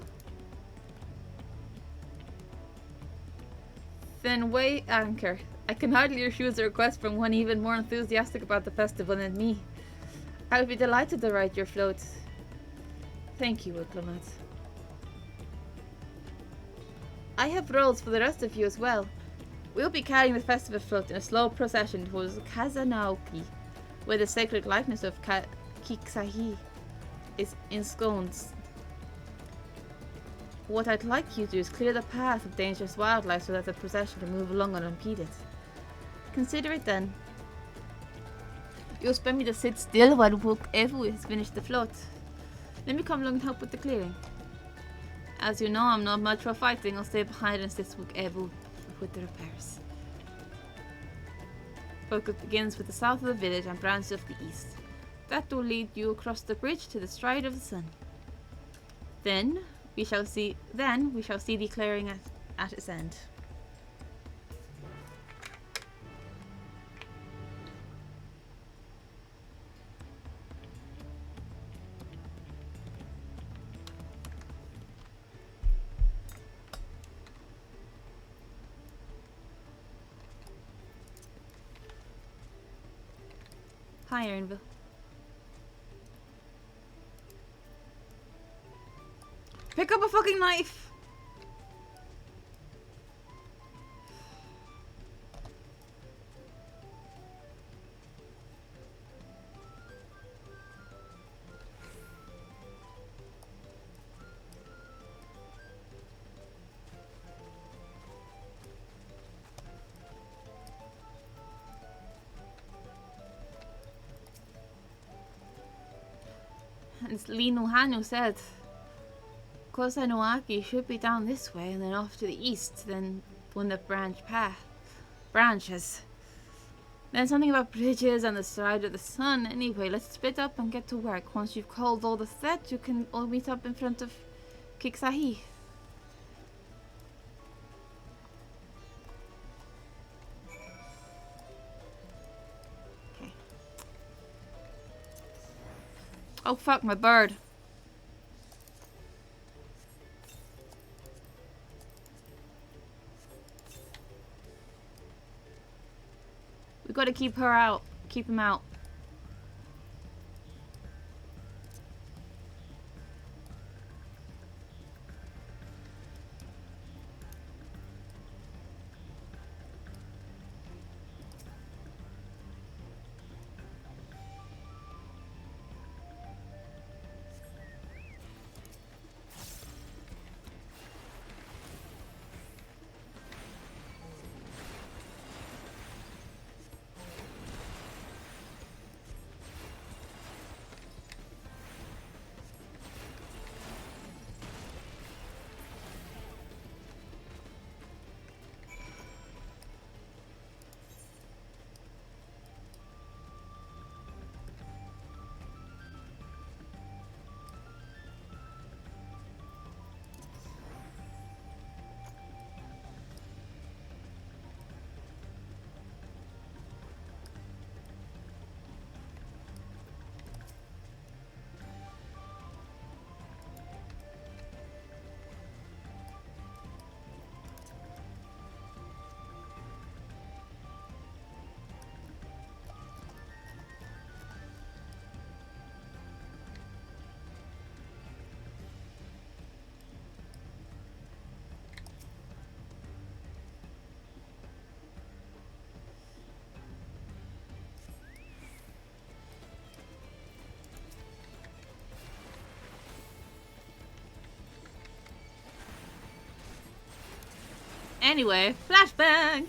Then weigh anchor. I can hardly refuse a request from one even more enthusiastic about the festival than me. I would be delighted to ride your float. Thank you, Wuklamat. I have roles for the rest of you as well. We'll be carrying the festival float in a slow procession towards Kazama'Uka, where the sacred likeness of Kiksahi is ensconced. What I'd like you to do is clear the path of dangerous wildlife so that the procession can move along unimpeded. Consider it done. You expect me to sit still while Evu has finished the float? Let me come along and help with the clearing. As you know, I'm not much for fighting. I'll stay behind and assist with Evu with the repairs. Focus begins with the south of the village and branches of the east. That will lead you across the bridge to the stride of the sun. Then we shall see the clearing at its end. Hi, Erinville. Pick up a fucking knife! It's Lino Han who said Kazama'Uka should be down this way and then off to the east, then when the branches. Then something about bridges and the side of the sun. Anyway, let's split up and get to work. Once you've called all the threats, you can all meet up in front of Kiksahi. Okay. Oh fuck, my bird. We gotta keep her out. Keep him out. Anyway, flashbang!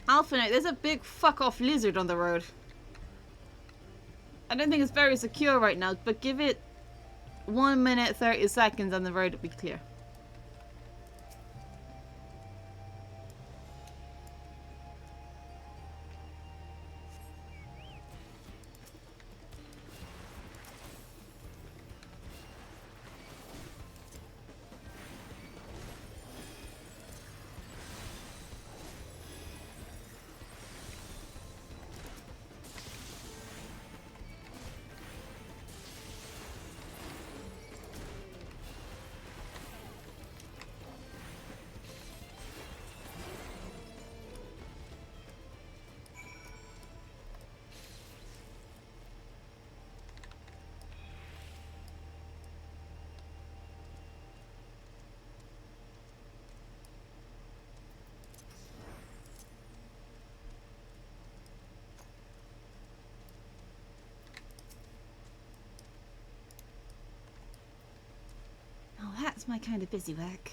Alpha Knight, there's a big fuck off lizard on the road. I don't think it's very secure right now, but give it 1 minute 30 seconds and the road will be clear. Oh, that's my kind of busy work.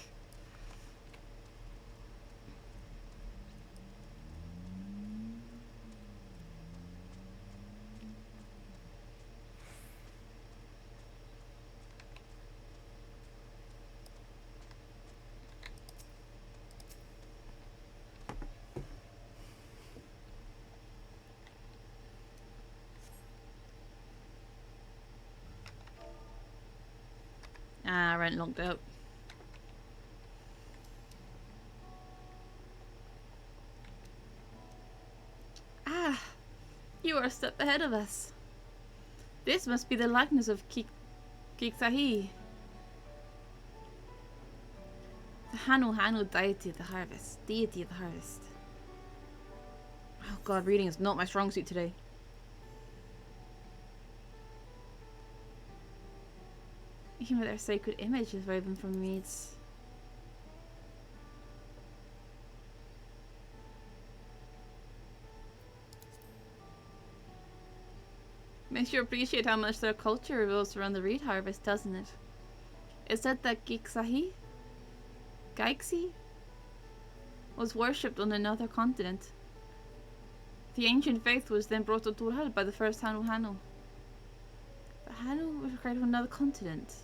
Ah, rent logged out. Ah, you are a step ahead of us. This must be the likeness of Kiksahi, the Hanu deity of the harvest. Oh god, reading is not my strong suit today. Even their sacred image is woven from reeds. Makes you appreciate how much their culture revolves around the reed harvest, doesn't it? It said that Gaixi was worshipped on another continent. The ancient faith was then brought to Tural by the first Hanu. But Hanu was created on another continent.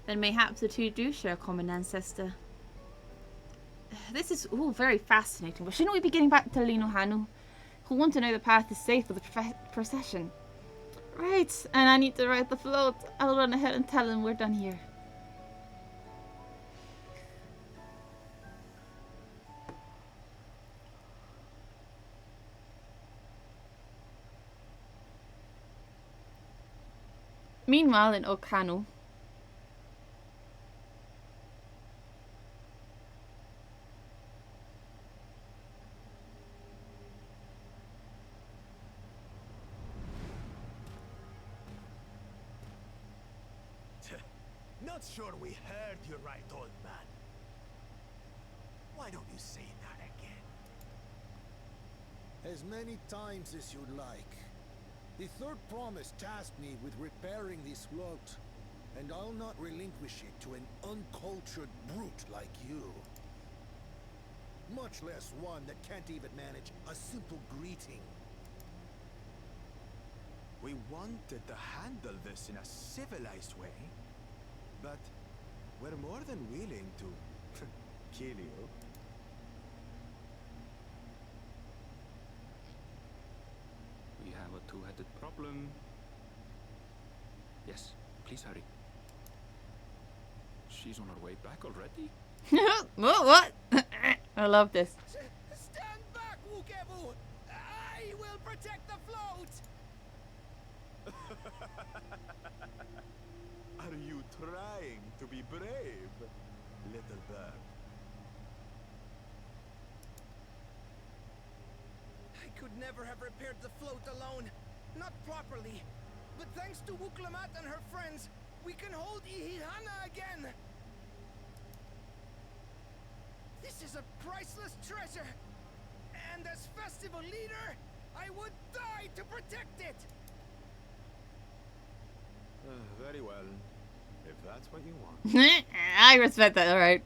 Then mayhaps the two do share a common ancestor. This is all very fascinating, but shouldn't we be getting back to Lino Hanu, who want to know the path is safe for the procession? Right, and I need to ride the float. I'll run ahead and tell him we're done here. Meanwhile, in Okanu, Not sure we heard you right, old man. Why don't you say that again? As many times as you'd like. The third promise tasked me with repairing this float, and I'll not relinquish it to an uncultured brute like you. Much less one that can't even manage a simple greeting. We wanted to handle this in a civilized way, but we're more than willing to kill you. We have a two-headed problem. Yes, please hurry. She's on her way back already? What? I love this. Stand back, Wukebu! I will protect the float! Are you trying to be brave, little bird? I could never have repaired the float alone. Not properly. But thanks to Wuklamat and her friends, we can hold Ihihana again! This is a priceless treasure! And as festival leader, I would die to protect it! Very well. If that's what you want. I respect that, alright.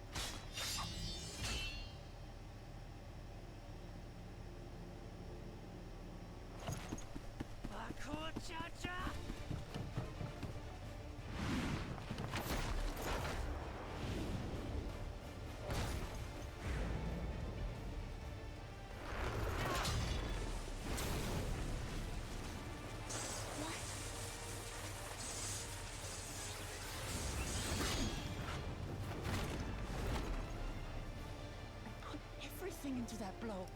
listen to that blow.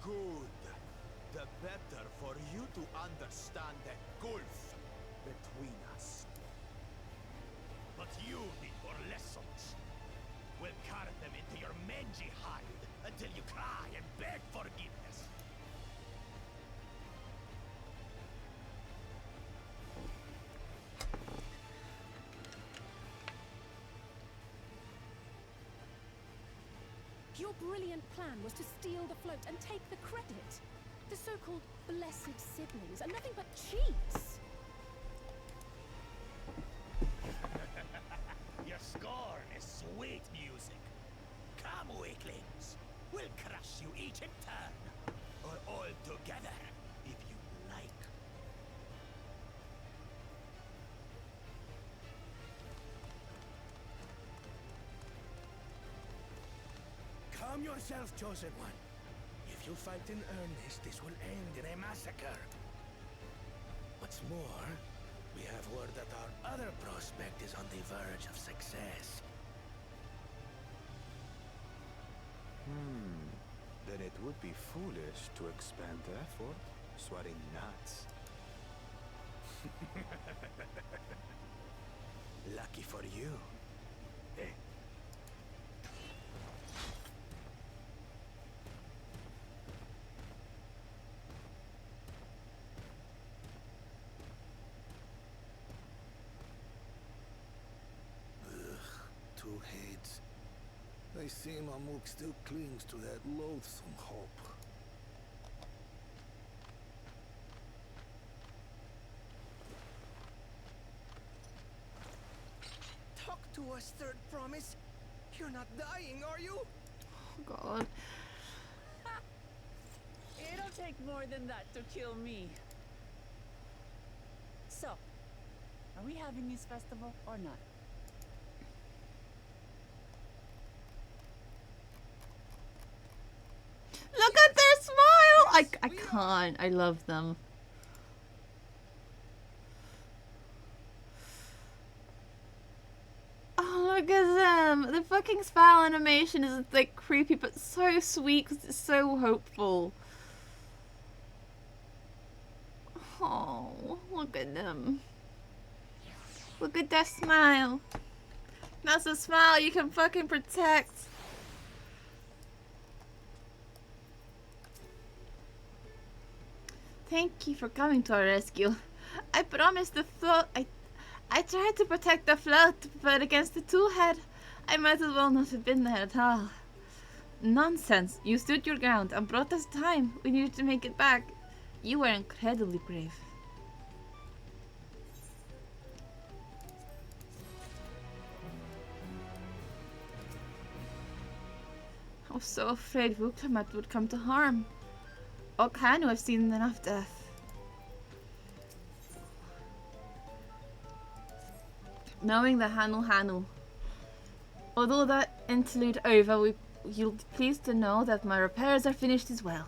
Good. The better for you to understand the gulf between us. But you need more lessons. We'll carve them into your mangy hide until you cry and beg forgiveness. Your brilliant plan was to steal the float and take the credit. The so-called blessed siblings are nothing but cheats. Your scorn is sweet music. Come, weaklings. We'll crush you each in turn. Or all together, if you like. Calm yourself, Chosen One. If you fight in earnest, this will end in a massacre. What's more, we have word that our other prospect is on the verge of success. Then it would be foolish to expand the effort, sweating nuts. Lucky for you. Eh? Two heads. I see Mamuk still clings to that loathsome hope. Talk to us, Third Promise. You're not dying, are you? Oh god. It'll take more than that to kill me. So, are we having this festival or not? Look at their smile! I can't. I love them. Oh, look at them. The fucking smile animation is like creepy but so sweet because it's so hopeful. Oh, look at them. Look at that smile. That's a smile you can fucking protect. Thank you for coming to our rescue. I promised the float. I tried to protect the float, but against the two-head, I might as well not have been there at all. Nonsense. You stood your ground and brought us time. We needed to make it back. You were incredibly brave. I was so afraid Vuklamat would come to harm. Okanu have seen enough death. Knowing the Hanu. Although that interlude over, you'll be pleased to know that my repairs are finished as well.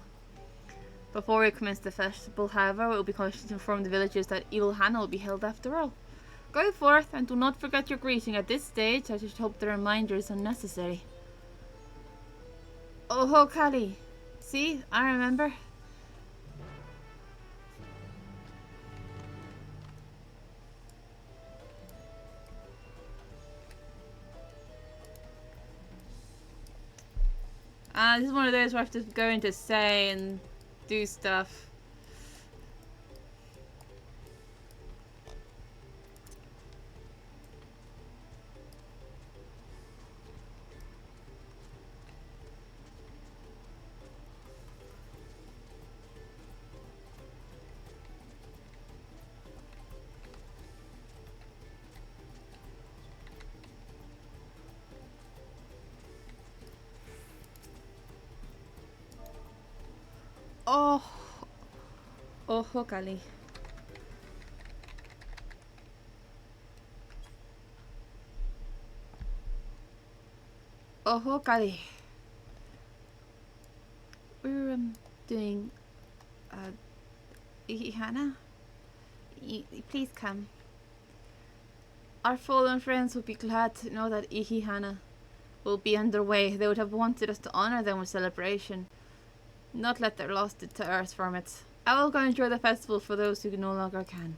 Before we commence the festival, however, it will be cautious to inform the villagers that Ilhana will be held after all. Go forth and do not forget your greeting at this stage. I just hope the reminder is unnecessary. Oh, Kali. See, I remember. This is one of those where I have to go into say and do stuff. Oh, Kali. Oh, Kali. We're doing Ihana. Please come. Our fallen friends will be glad to know that Ihana will be underway. They would have wanted us to honor them with celebration, not let their loss deter us from it. I will go enjoy the festival for those who no longer can.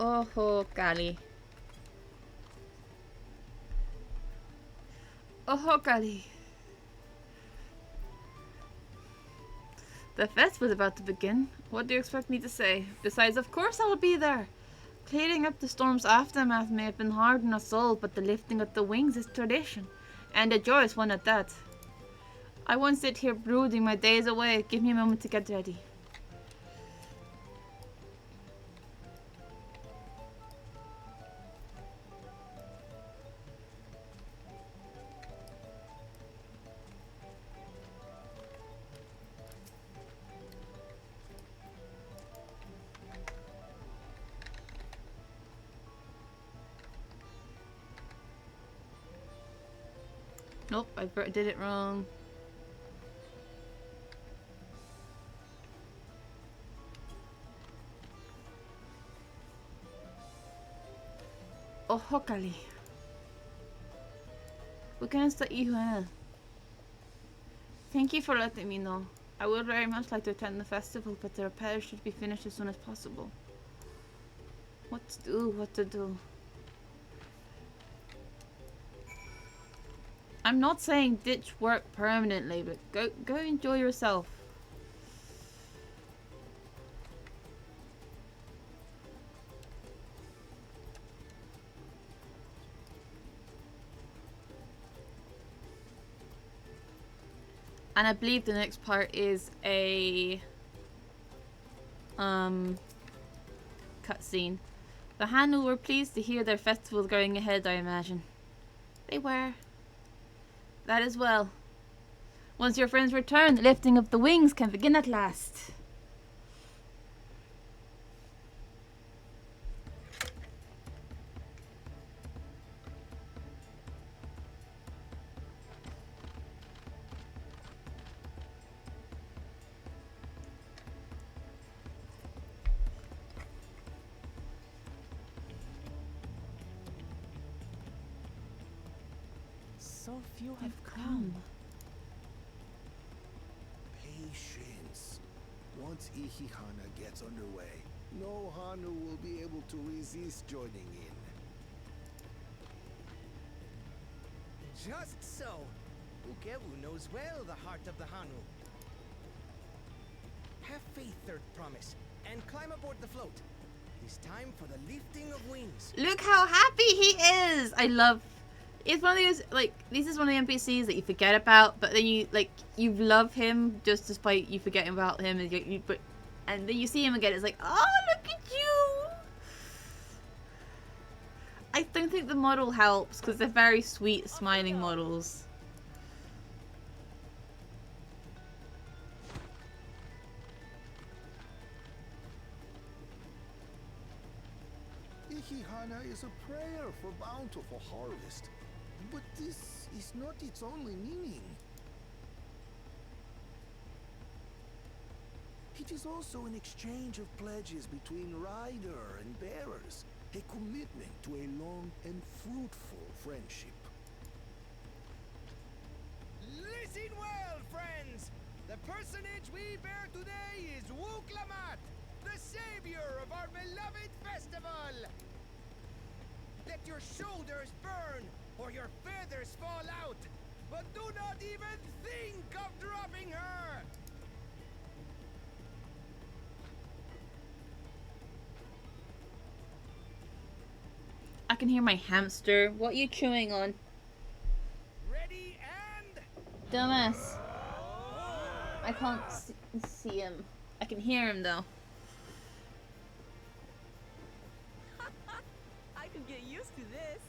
Oh, Kali. Oh, Kali. The festival's about to begin. What do you expect me to say? Besides, of course I will be there. Clearing up the storm's aftermath may have been hard on us all, but the lifting of the wings is tradition. And a joyous one at that. I won't sit here brooding my days away. Give me a moment to get ready. Nope, I did it wrong. Oh, Kali. Against the Ihuana. Thank you for letting me know. I would very much like to attend the festival, but the repairs should be finished as soon as possible. What to do? I'm not saying ditch work permanently, but go enjoy yourself. And I believe the next part is a cutscene. The Hanu were pleased to hear their festival going ahead, I imagine. They were. That as well. Once your friends return, the lifting of the wings can begin at last. So few have come. Patience. Once Ihihana gets underway, no Hanu will be able to resist joining in. Just so. Ukewu knows well the heart of the Hanu. Have faith, Third Promise, and climb aboard the float. It's time for the lifting of wings. Look how happy he is! I love... It's one of those, like, this is one of the NPCs that you forget about, but then you, like, you love him just despite you forgetting about him, and then you see him again, it's like, oh, look at you! I don't think the model helps, because they're very sweet, smiling models. Ihihana is a prayer for bountiful harvest. But this is not its only meaning. It is also an exchange of pledges between rider and bearers, a commitment to a long and fruitful friendship. Listen well, friends! The personage we bear today is Wuklamat, the savior of our beloved festival! Let your shoulders burn, or your feathers fall out, but do not even think of dropping her! I can hear my hamster. What are you chewing on? Ready and... Dumbass. I can't see him. I can hear him though. I could get used to this.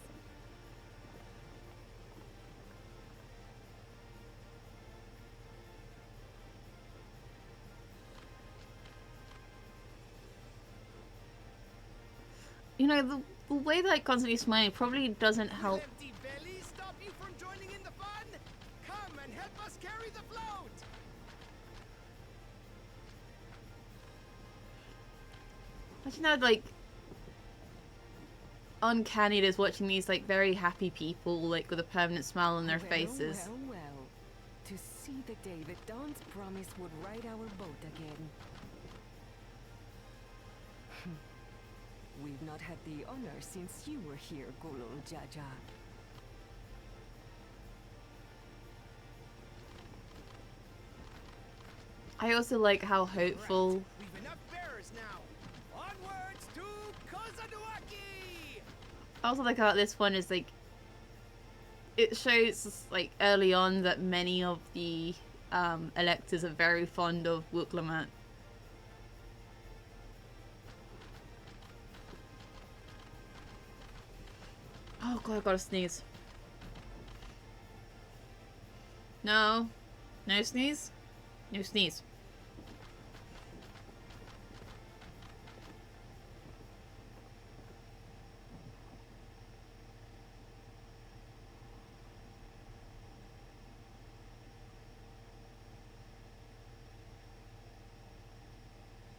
You know, the way that I constantly smiling probably doesn't help. Will empty bellies stop you from joining in the fun? Come and help us carry the float! Imagine how, like, uncanny it is watching these, like, very happy people, like, with a permanent smile on their faces. Well. To see the day that Dawn's promise would ride our boat again. We've not had the honor since you were here, Gulul Jaja. I also like how hopeful. We've enough bearers now. Onwards to Kazama'Uka! I also like how this one is like. It shows like early on that many of the electors are very fond of Wooklamat. Oh god, I gotta sneeze. No. No sneeze? No sneeze.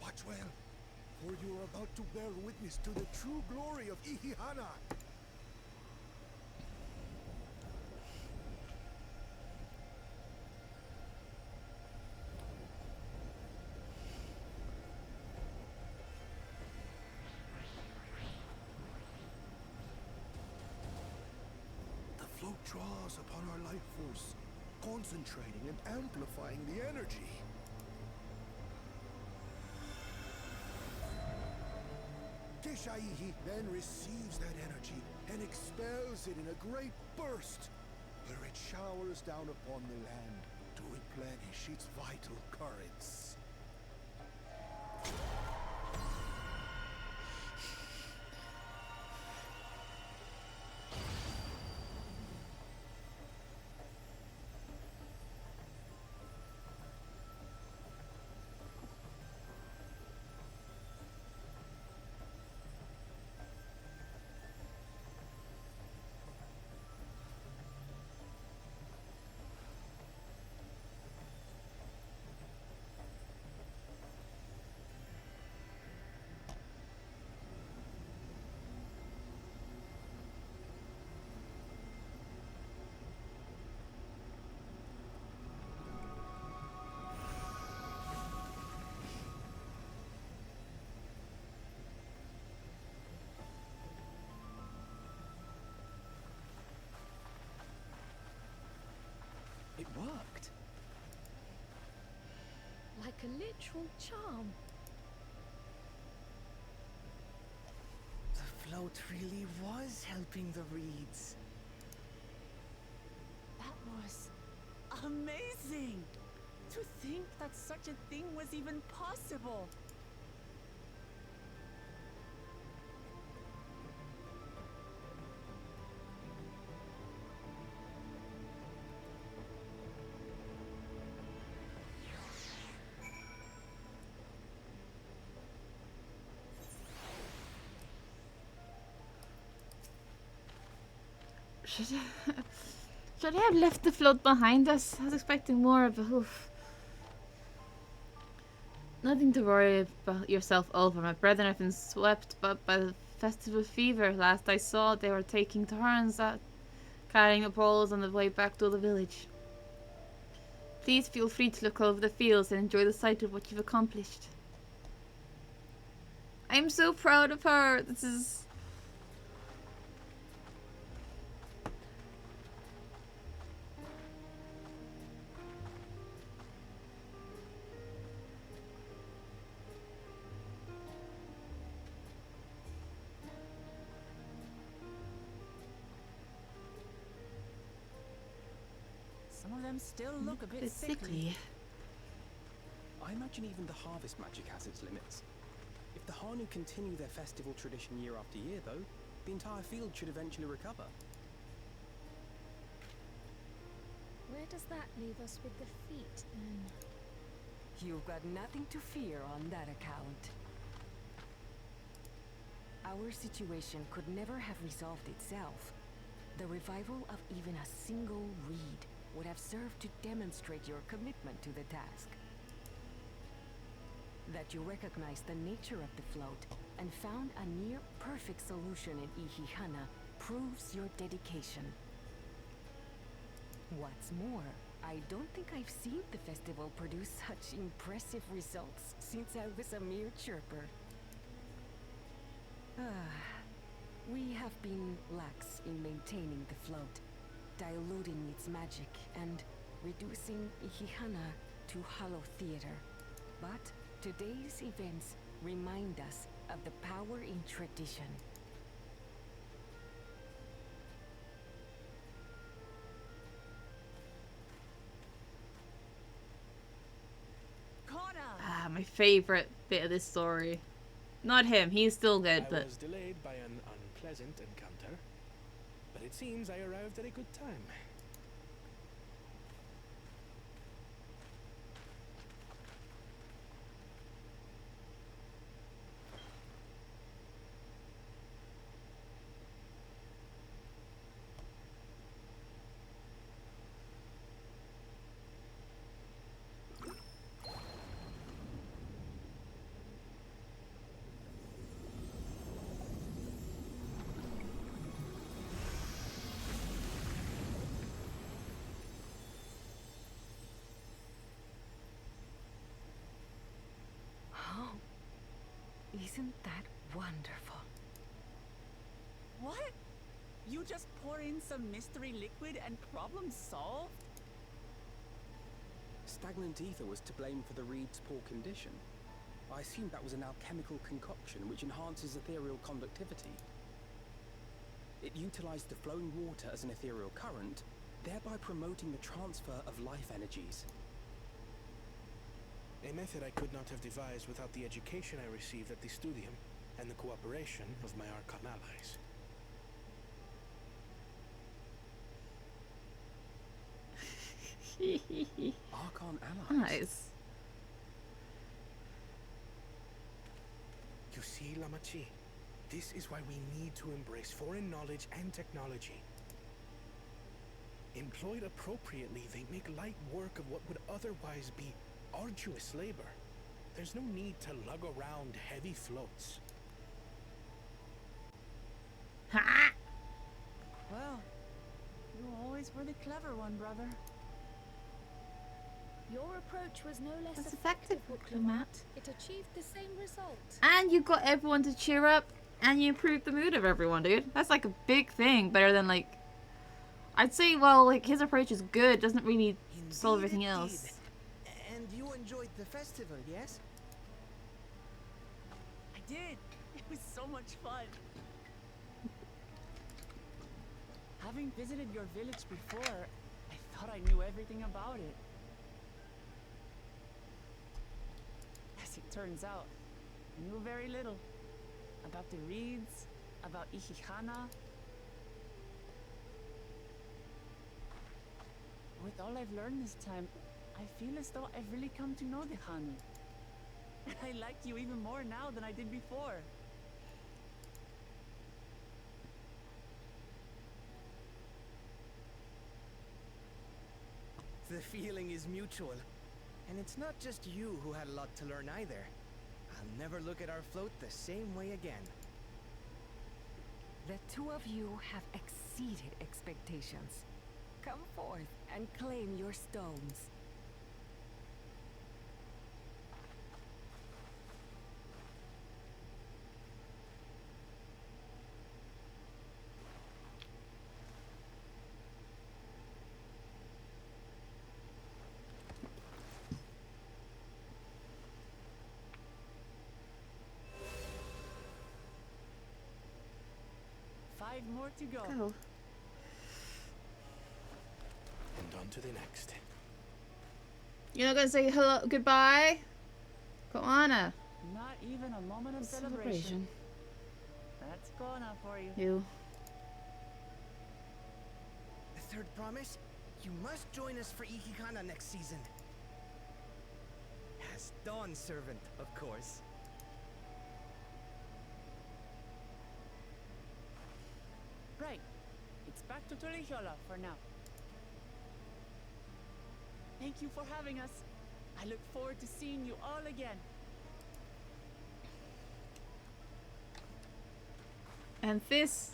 Watch well, for you are about to bear witness to the true glory of Ihihana. The float draws upon our life force, concentrating and amplifying the energy. Keshaihi then receives that energy and expels it in a great burst, where it showers down upon the land to replenish its vital currents. It worked. Like a literal charm. The float really was helping the reeds. That was amazing! To think that such a thing was even possible! Should I have left the flood behind us? I was expecting more of a hoof. Nothing to worry about yourself over. My brethren have been swept by the festival fever. Last I saw, they were taking turns at carrying the poles on the way back to the village. Please feel free to look over the fields and enjoy the sight of what you've accomplished. I'm so proud of her. This is... Some of them still look a bit sickly. I imagine even the harvest magic has its limits. If the Hanu continue their festival tradition year after year, though, the entire field should eventually recover. Where does that leave us with the feet, then? You've got nothing to fear on that account. Our situation could never have resolved itself. The revival of even a single reed would have served to demonstrate your commitment to the task. That you recognize the nature of the float and found a near-perfect solution in Ihihana proves your dedication. What's more, I don't think I've seen the festival produce such impressive results since I was a mere chirper. We have been lax in maintaining the float, diluting its magic and reducing Ihihana to hollow theater. But today's events remind us of the power in tradition. Ah, my favorite bit of this story. Not him, he's still good, but... I was delayed by an unpleasant encounter, but it seems I arrived at a good time. Isn't that wonderful? What? You just pour in some mystery liquid and problem solved? Stagnant ether was to blame for the reed's poor condition. I assumed that was an alchemical concoction which enhances ethereal conductivity. It utilized the flowing water as an ethereal current, thereby promoting the transfer of life energies. A method I could not have devised without the education I received at the studium and the cooperation of my Archon allies. Archon allies? Nice. You see, Lamachi, this is why we need to embrace foreign knowledge and technology. Employed appropriately, they make light work of what would otherwise be arduous labor. There's no need to lug around heavy floats. Ha! Well, you always were the clever one, brother. Your approach was no less That's effective, effective, Diplomat. It achieved the same result. And you got everyone to cheer up, and you improved the mood of everyone, dude. That's like a big thing, better than like... I'd say, well, like, his approach is good, doesn't really solve everything else. And you enjoyed the festival, yes? I did. It was so much fun. Having visited your village before, I thought I knew everything about it. As it turns out, I knew very little. About the reeds, about Ihihana. With all I've learned this time, I feel as though I've really come to know the Hani. I like you even more now than I did before. The feeling is mutual. And it's not just you who had a lot to learn either. I'll never look at our float the same way again. The two of you have exceeded expectations. Come forth and claim your stones. Five more to go. Go. And on to the next. You're not gonna say hello, goodbye? Koana. Not even a moment of celebration. That's Kona for you. You. The third promise? You must join us for Ihihana next season. As Dawn Servant, of course. Right. It's back to Torihiola for now. Thank you for having us. I look forward to seeing you all again. And this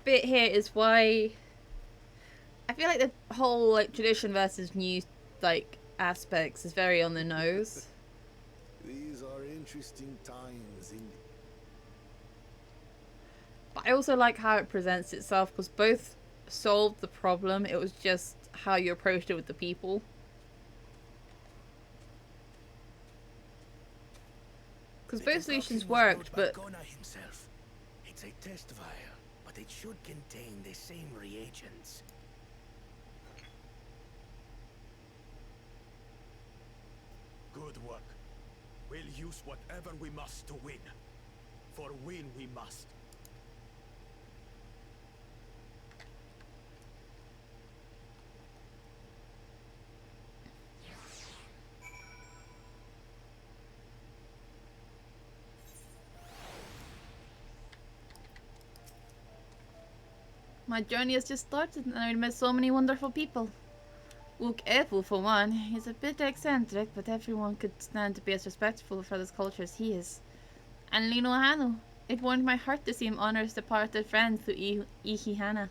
bit here is why I feel like the whole like tradition versus new like aspects is very on the nose. These are interesting times in. But I also like how it presents itself, because both solved the problem. It was just how you approached it with the people. Because both solutions worked, but himself. It's a test vial, but it should contain the same reagents. Good work. We'll use whatever we must to win. For win we must. my journey has just started and I've met so many wonderful people. Luke Ethel, for one, he's a bit eccentric, but everyone could stand to be as respectful of others' culture as he is. And Lino Hanu, it warmed my heart to see him honor his departed friend through Ihihana.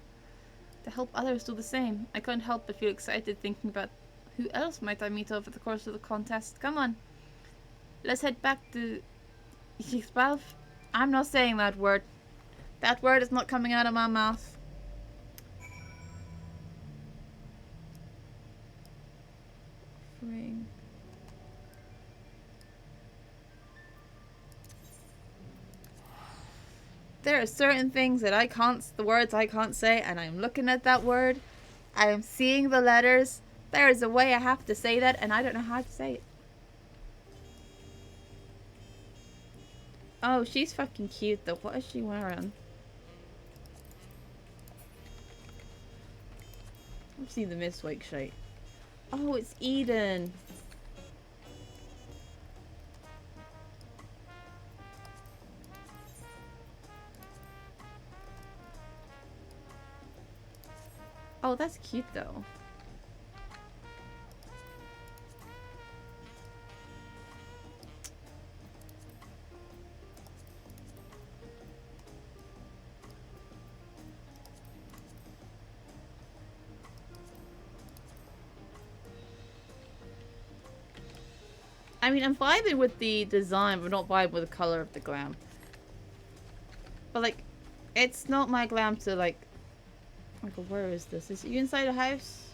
To help others do the same, I couldn't help but feel excited thinking about who else might I meet over the course of the contest. Come on, let's head back to Ihixbalv. I'm not saying that word. That word is not coming out of my mouth. Ring. There are certain things that the words I can't say, and I'm looking at that word. I am seeing the letters. There is a way I have to say that, and I don't know how to say it. Oh, she's fucking cute though. What is she wearing? I've seen the Mistwake shirt. Oh, it's Eden. Oh, that's cute though. I mean, I'm vibing with the design, but not vibing with the color of the glam. But like, it's not my glam to like... Michael, where is this? Is you inside a house?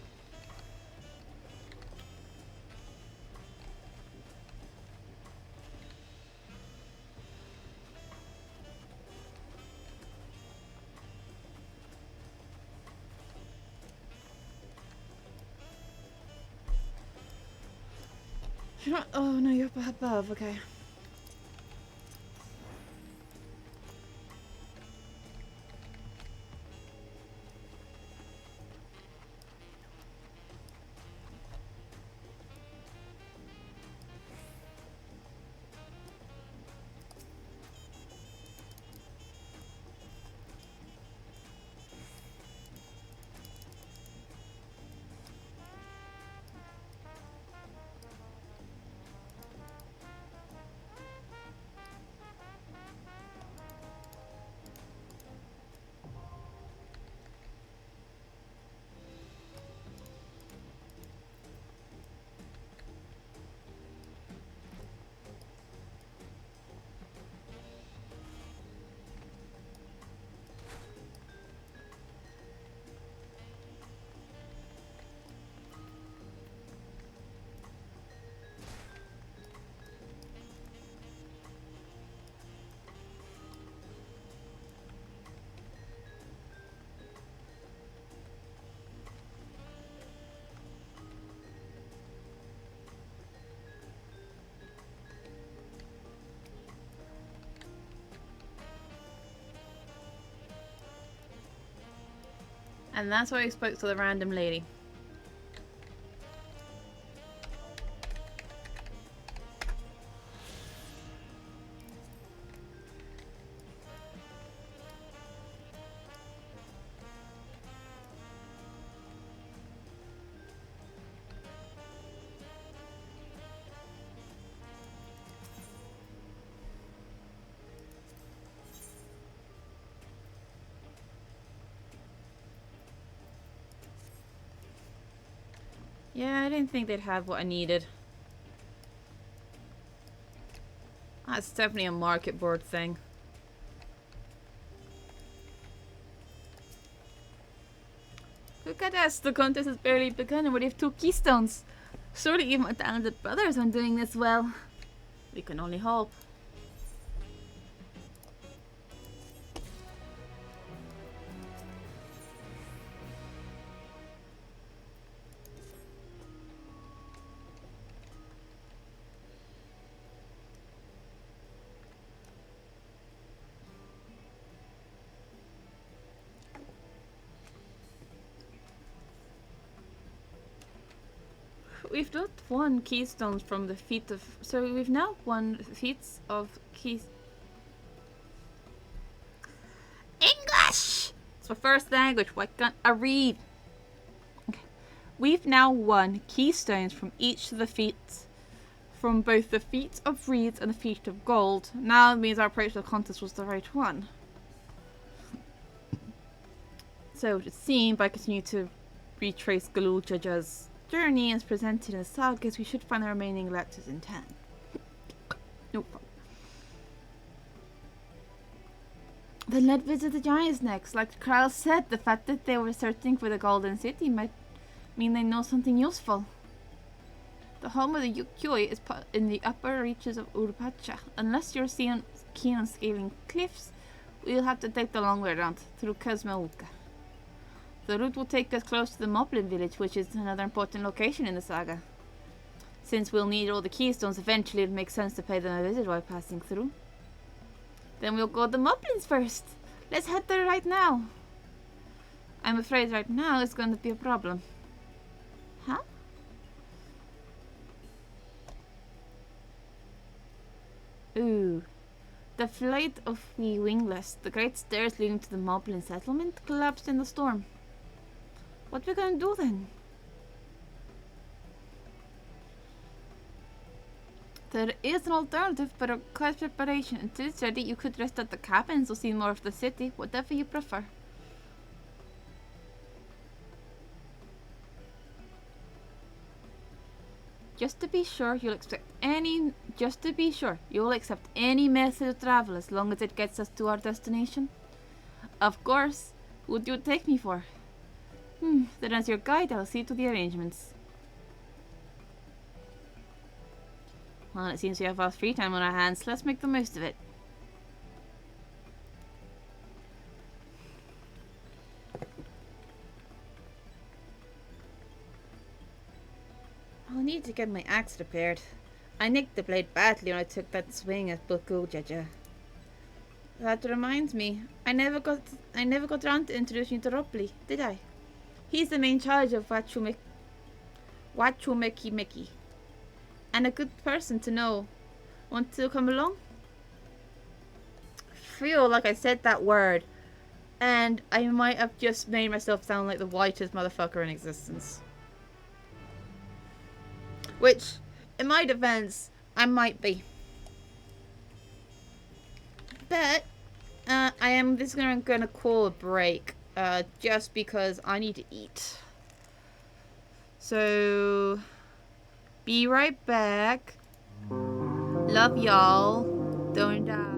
You're not... Oh no, you're up above. Okay. And that's where he spoke to the random lady. Yeah, I didn't think they'd have what I needed. That's definitely a market board thing. Look at us, the contest has barely begun and we have 2 keystones. Surely even my talented brothers aren't doing this well. We can only hope. We've not won keystones from the feat of... So we've now won feats of keys... English! It's my first language, why can't I read? Okay. We've now won keystones from each of the feats. From both the feat of reeds and the feat of gold. Now it means our approach to the contest was the right one. So it seemed by continuing to retrace Galujaja's journey as presented in the sagas, we should find the remaining letters in 10. Nope. Then let's visit the giants next. Like Tural said, the fact that they were searching for the Golden City might mean they know something useful. The home of the Yukoi is in the upper reaches of Urpacha. Unless you're keen on scaling cliffs, we'll have to take the long way around, through Kazama'Uka. The route will take us close to the Moblin village, which is another important location in the saga. Since we'll need all the keystones, eventually it makes sense to pay them a visit while passing through. Then we'll go to the Moblins first. Let's head there right now. I'm afraid right now it's going to be a problem. Huh? Ooh. The flight of the wingless, the great stairs leading to the Moblin settlement, collapsed in the storm. What are we gonna do then? There is an alternative, but it requires preparation. Until it's ready, you could rest at the cabins or see more of the city, whatever you prefer. Just to be sure, you'll accept any method of travel as long as it gets us to our destination. Of course. Who would you take me for? Then as your guide, I'll see to the arrangements. Well, it seems we have our free time on our hands. Let's make the most of it. I'll need to get my axe repaired. I nicked the blade badly when I took that swing at Bukujaja. That reminds me, I never got around to introducing you to Robley, did I? He's the main charge of Wachumeki, and a good person to know. Want to come along? I feel like I said that word, and I might have just made myself sound like the whitest motherfucker in existence. Which, in my defense, I might be. But, this is gonna call a break. Just because I need to eat. So, be right back. Love y'all. Don't die.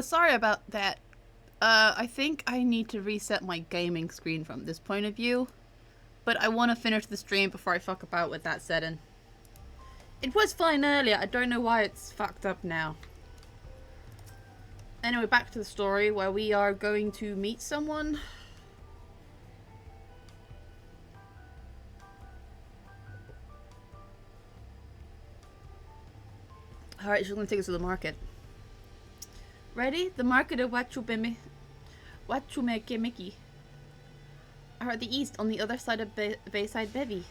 Sorry about that. I think I need to reset my gaming screen from this point of view. But I want to finish the stream before I fuck about with that setting. It was fine earlier, I don't know why it's fucked up now. Anyway, back to the story where we are going to meet someone. Alright, she's gonna take us to the market. Ready? The market of Wachumekimiki are at the east on the other side of Bayside Bevy.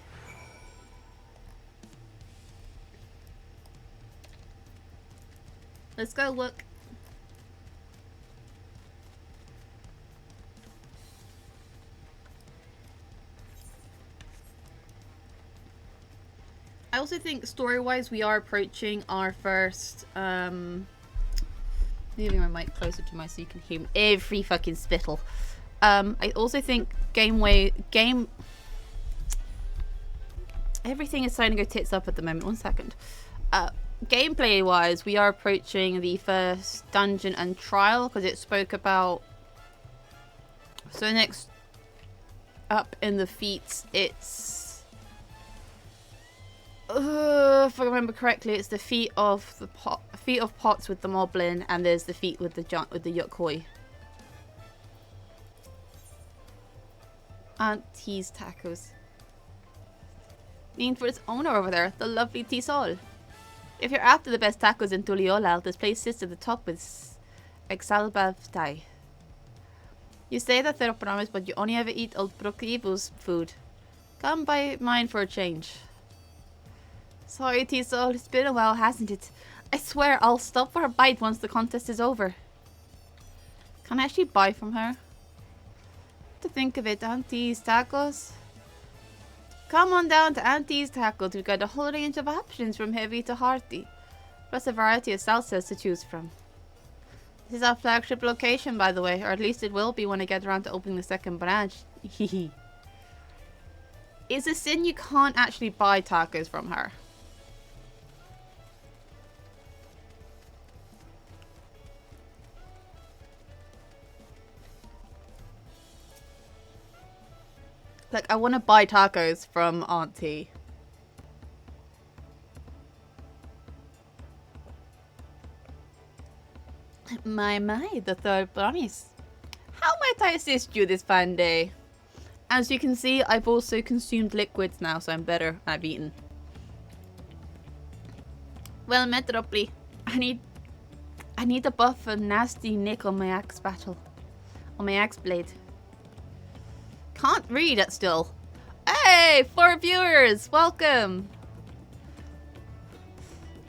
Let's go look. I also think story-wise we are approaching our first Moving my mic closer to my so you can hear every fucking spittle. I also think everything is starting to go tits up at the moment. 1 second. Gameplay wise, we are approaching the first dungeon and trial because it spoke about. So next up in the feats, it's if I remember correctly, it's the feat of the feat of pots with the moblin, and there's the feat with the yokoi. Auntie's tacos. Named for its owner over there, the lovely Tisol. If you're after the best tacos in Tuliolal, this place sits at the top with Exalbavtai. You say that they're promise, but you only ever eat old Brokibu's food. Come by mine for a change. Sorry, Tisol, it's been a while, hasn't it? I swear I'll stop for a bite once the contest is over. Can I actually buy from her? To think of it, Auntie's Tacos. Come on down to Auntie's Tacos. We've got a whole range of options from heavy to hearty, plus a variety of salsas to choose from. This is our flagship location, by the way, or at least it will be when I get around to opening the second branch. Hehe. Is a sin you can't actually buy tacos from her? Like, I want to buy tacos from Auntie. My, the third promise. How might I assist you this fine day? As you can see, I've also consumed liquids now, so I'm better. I've eaten. Well met, Ropley. I need a buff a nasty nick on my axe battle. On my axe blade. Can't read it still. Hey, 4 viewers, welcome.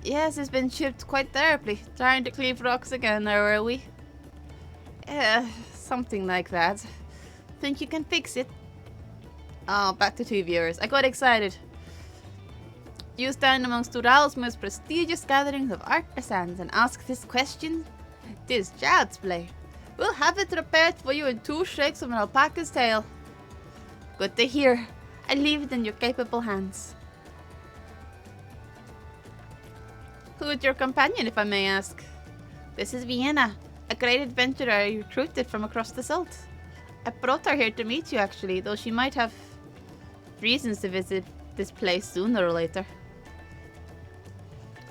Yes, it's been chipped quite terribly. Trying to cleave rocks again, or are we? Something like that. Think you can fix it? Oh, back to 2 viewers. I got excited. You stand amongst Tural's most prestigious gatherings of artisans and ask this question? 'Tis child's play. We'll have it repaired for you in 2 shakes of an alpaca's tail. Good to hear. I leave it in your capable hands. Who is your companion, if I may ask? This is Vienna, a great adventurer I recruited from across the salt. I brought her here to meet you, actually, though she might have reasons to visit this place sooner or later.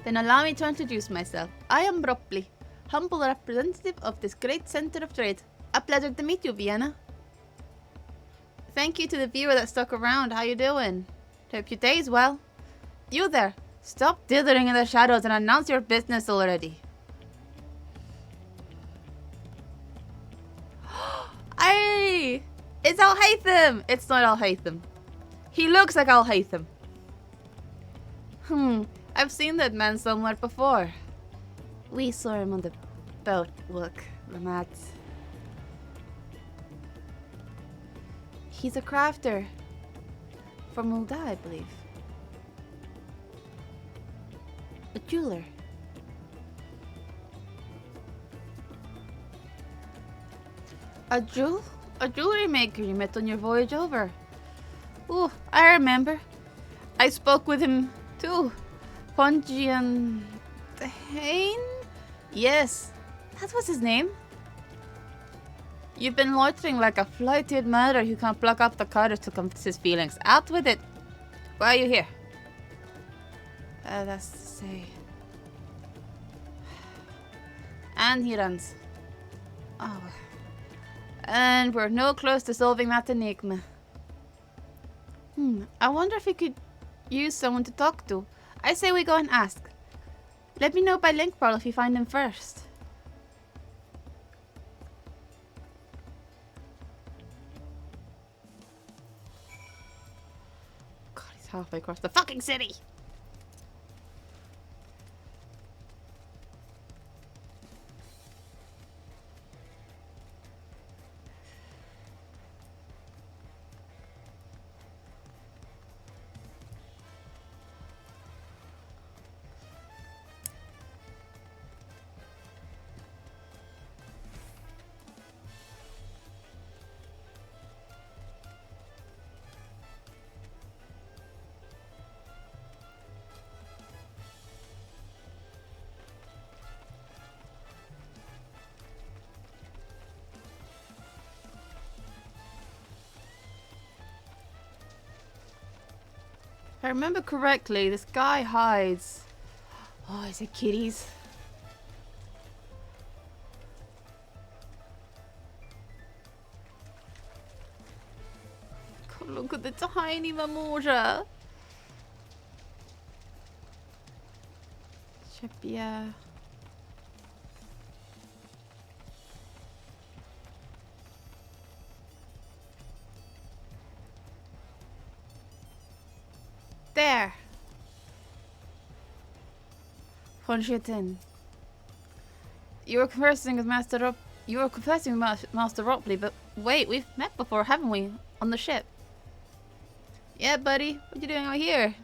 Then allow me to introduce myself. I am Bropley, humble representative of this great center of trade. A pleasure to meet you, Vienna. Thank you to the viewer that stuck around. How you doing? Hope your day's well. You there, stop dithering in the shadows and announce your business already. Hey! It's Al Haytham! It's not Al Haytham. He looks like Al Haytham. I've seen that man somewhere before. We saw him on the boat. Look, Ramat. He's a crafter. From Ulda, I believe. A jeweler. A jewelry maker you met on your voyage over. Ooh, I remember. I spoke with him too. Pongian Hain? Yes, that was his name. You've been loitering like a flighted murderer who can't pluck up the courage to confess his feelings. Out with it. Why are you here? That's to say. And he runs. Oh. And we're no close to solving that enigma. I wonder if we could use someone to talk to. I say we go and ask. Let me know by link pearl if you find him first. God, he's halfway across the fucking city. If I remember correctly, this guy hides. Oh, is it kitties? God, look at the tiny Mamoja. Chipia. There. Punch it in. You were conversing with Master Ropley, but wait, we've met before, haven't we? On the ship. Yeah, buddy. What you doing out here?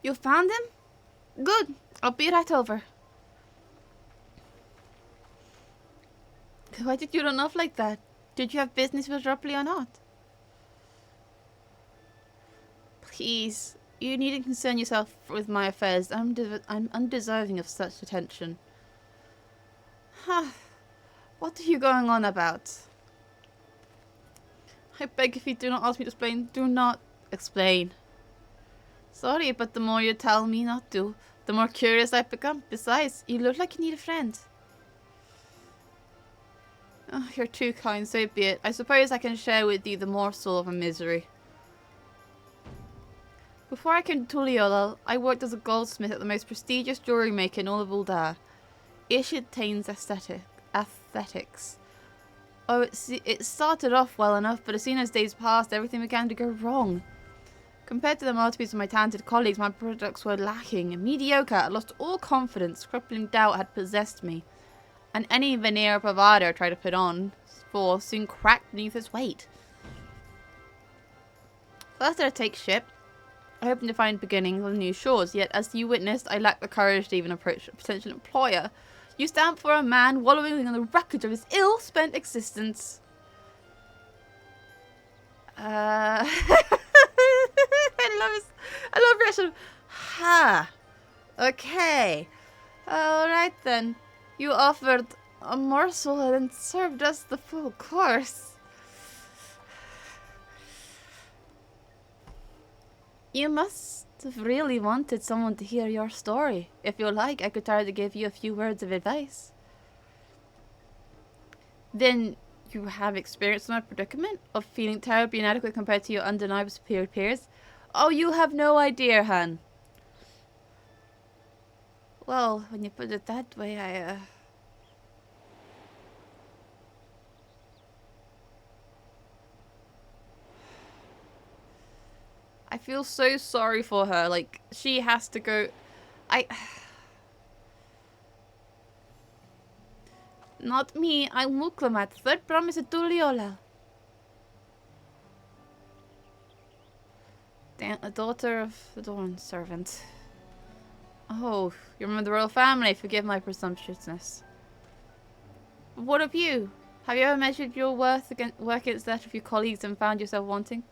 You found him? Good. I'll be right over. Why did you run off like that? Did you have business with Ropley or not? Please, you needn't concern yourself with my affairs. I'm undeserving of such attention. What are you going on about? I beg if you do not ask me to explain, do not explain. Sorry, but the more you tell me not to, the more curious I become. Besides, you look like you need a friend. Oh, you're too kind, so be it. I suppose I can share with you the morsel of a misery. Before I came to Tural, I worked as a goldsmith at the most prestigious jewellery maker in all of Uldar. Ishitain's aesthetics. Oh, it started off well enough, but as soon as days passed, everything began to go wrong. Compared to the masterpieces of my talented colleagues, my products were lacking. Mediocre, I lost all confidence. Crippling doubt had possessed me. And any veneer of bravado I tried to put on for soon cracked beneath its weight. First I take ship, hoping to find beginnings on new shores, yet as you witnessed, I lacked the courage to even approach a potential employer. You stand for a man wallowing in the wreckage of his ill-spent existence. I love reaction. Ha. Okay. Alright then. You offered a morsel and served us the full course. You must have really wanted someone to hear your story. If you like, I could try to give you a few words of advice. Then you have experienced my predicament of feeling terribly inadequate compared to your undeniable superior peers? Oh, you have no idea, Han. Well, when you put it that way, I feel so sorry for her. Like, she has to go... Not me, I'm Muklamat, third promise at Tuliola. The daughter of the Dawn servant. Oh, you remember the royal family, forgive my presumptuousness. What of you? Have you ever measured your worth against that of your colleagues and found yourself wanting?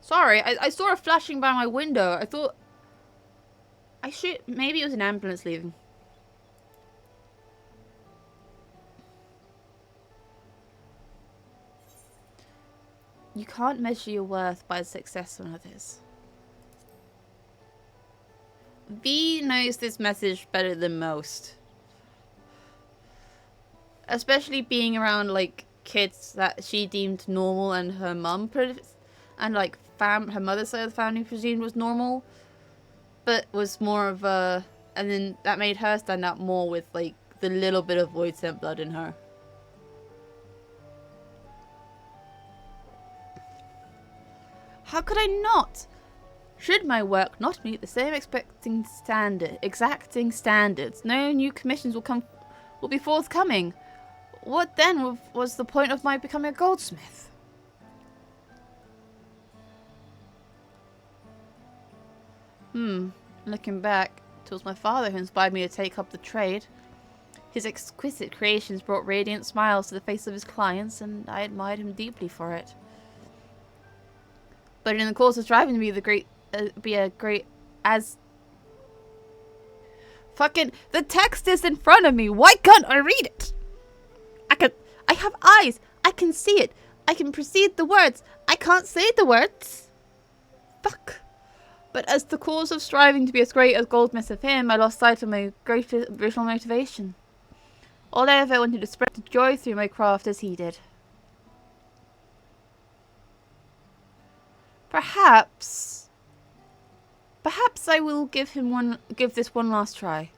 Sorry, I saw her flashing by my window. I thought... Maybe it was an ambulance leaving. You can't measure your worth by the success of others. V knows this message better than most. Especially being around, like, kids that she deemed normal and her mum, and, like, her mother's side of the family presumed was normal. But was more of a... And then that made her stand out more with, like, the little bit of void scent blood in her. How could I not? Should my work not meet the same exacting standards, no new commissions will be forthcoming. What then was the point of my becoming a goldsmith? Looking back, it was my father who inspired me to take up the trade. His exquisite creations brought radiant smiles to the face of his clients, and I admired him deeply for it. But in the course of striving to be a great Fucking, the text is in front of me. Why can't I read it? I have eyes. I can see it. I can perceive the words. I can't say the words. Fuck. But as the cause of striving to be as great as Goldsmith of him, I lost sight of my greatest original motivation. All I ever wanted to spread the joy through my craft as he did. Perhaps I will give this one last try.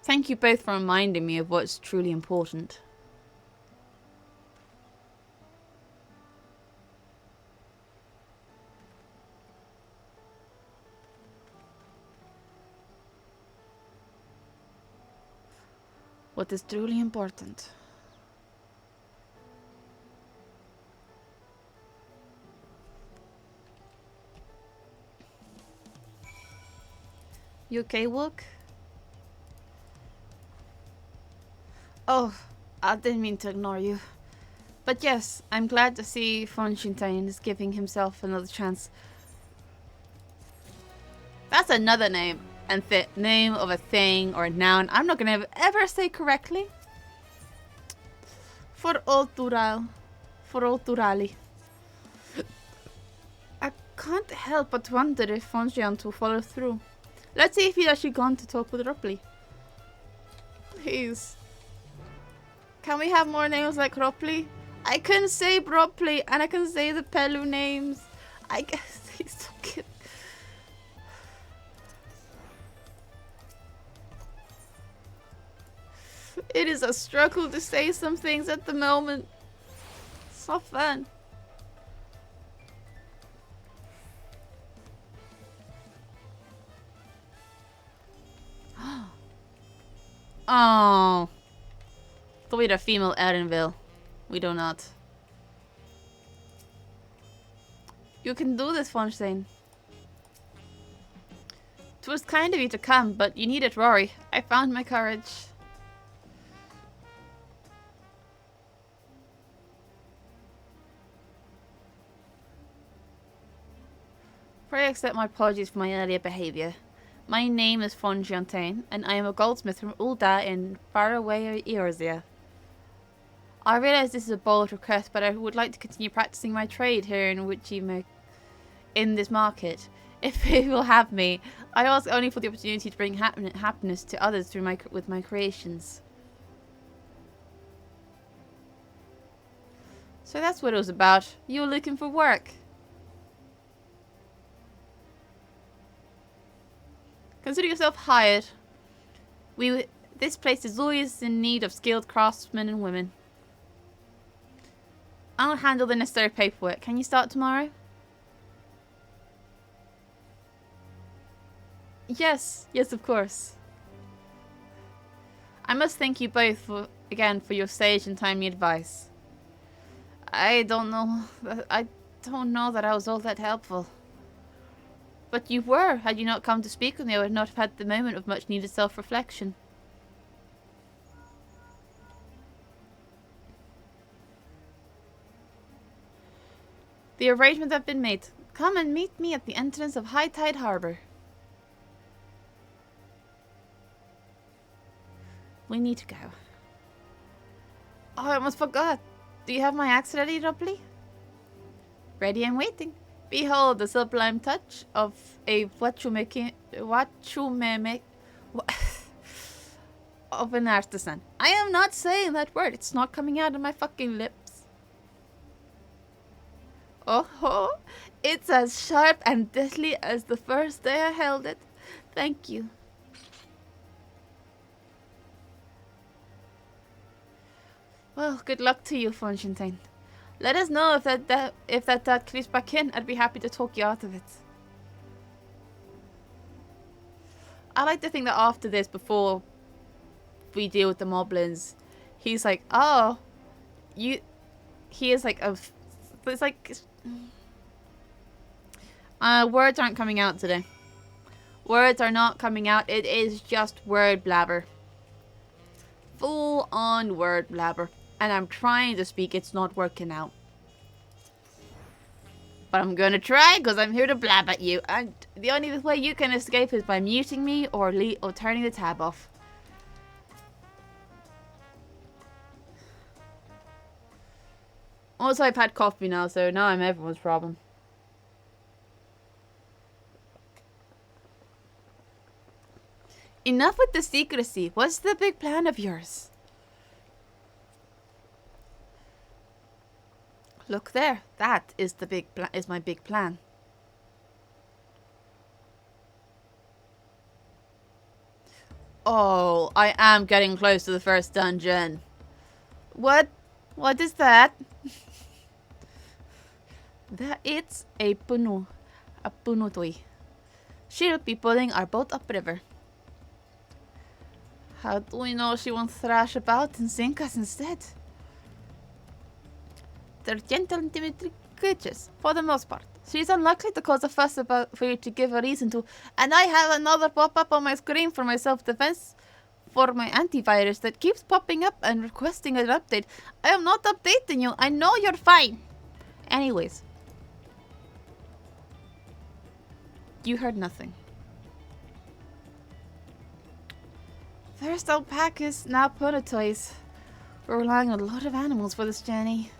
Thank you both for reminding me of what's truly important. What is truly important? You okay, Wook? Oh, I didn't mean to ignore you. But yes, I'm glad to see Von Shintain is giving himself another chance. That's another name. And name of a thing or a noun I'm not gonna ever say correctly. For old Tural. For old Turali. I can't help but wonder if Fonjian will follow through. Let's see if he's actually gone to talk with Ropley. Please. Can we have more names like Ropley? I can say Ropley and I can say the Pelu names. I guess he's so cute. It is a struggle to say some things at the moment. It's not fun. Oh. Thought we had a female Erenville. We do not. You can do this, Fonstein. It was kind of you to come, but you needed Rory. I found my courage. Pray accept my apologies for my earlier behaviour. My name is Von Giantain, and I am a goldsmith from Ulda in faraway Eorzea. I realise this is a bold request, but I would like to continue practising my trade here in this market. If you will have me, I ask only for the opportunity to bring happiness to others with my creations. So that's what it was about. You were looking for work. Consider yourself hired. This place is always in need of skilled craftsmen and women. I'll handle the necessary paperwork. Can you start tomorrow? Yes, of course. I must thank you both again for your sage and timely advice. I don't know that I was all that helpful. But you were. Had you not come to speak with me, I would not have had the moment of much needed self-reflection. The arrangements have been made. Come and meet me at the entrance of High Tide Harbor. We need to go. Oh, I almost forgot. Do you have my axe ready, Ropley? Ready and waiting. Behold the sublime touch of a of an artisan. I am not saying that word. It's not coming out of my fucking lips. Oh, it's as sharp and deadly as the first day I held it. Thank you. Well, good luck to you, Fonshintane. Let us know if that creeps back in. I'd be happy to talk you out of it. I like to think that after this, before we deal with the moblins, he's like, oh, he is like it's like words aren't coming out today. Words are not coming out. It is just word blabber. Full on word blabber. And I'm trying to speak, it's not working out. But I'm gonna try, because I'm here to blab at you. And the only way you can escape is by muting me or turning the tab off. Also, I've had coffee now, so now I'm everyone's problem. Enough with the secrecy. What's the big plan of yours? Look there. That is the is my big plan. Oh, I am getting close to the first dungeon. What? What is that? It's a puno. A punutoi. She'll be pulling our boat upriver. How do we know she won't thrash about and sink us instead? They're gentle and timid creatures, for the most part. She's unlikely to cause a fuss for you to give a reason to. And I have another pop-up on my screen for my self-defense for my antivirus that keeps popping up and requesting an update. I am not updating you. I know you're fine. Anyways. You heard nothing. First alpacas, now prototoys. We're relying on a lot of animals for this journey.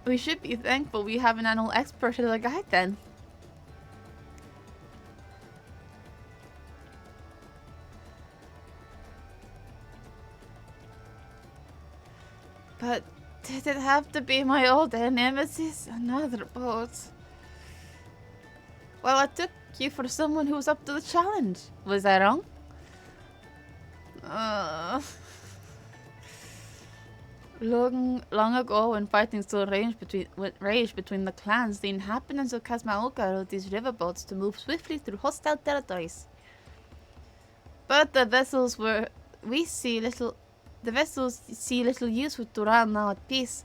We should be thankful we have an animal expert as a guide then. But did it have to be my old nemesis? Another boat. Well, I took you for someone who was up to the challenge. Was I wrong? Long ago, when fighting still raged between the clans, the inhabitants of Kazama'Uka rode these riverboats to move swiftly through hostile territories. But the vessels see little use with Tural now at peace,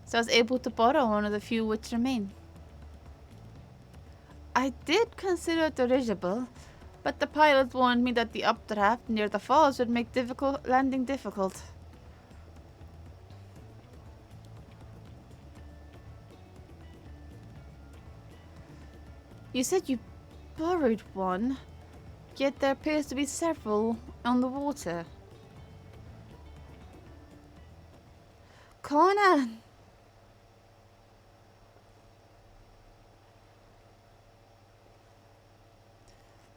so I was able to borrow one of the few which remain. I did consider it dirigible, but the pilot warned me that the updraft near the falls would make landing difficult. You said you borrowed one, yet there appears to be several on the water. Conan!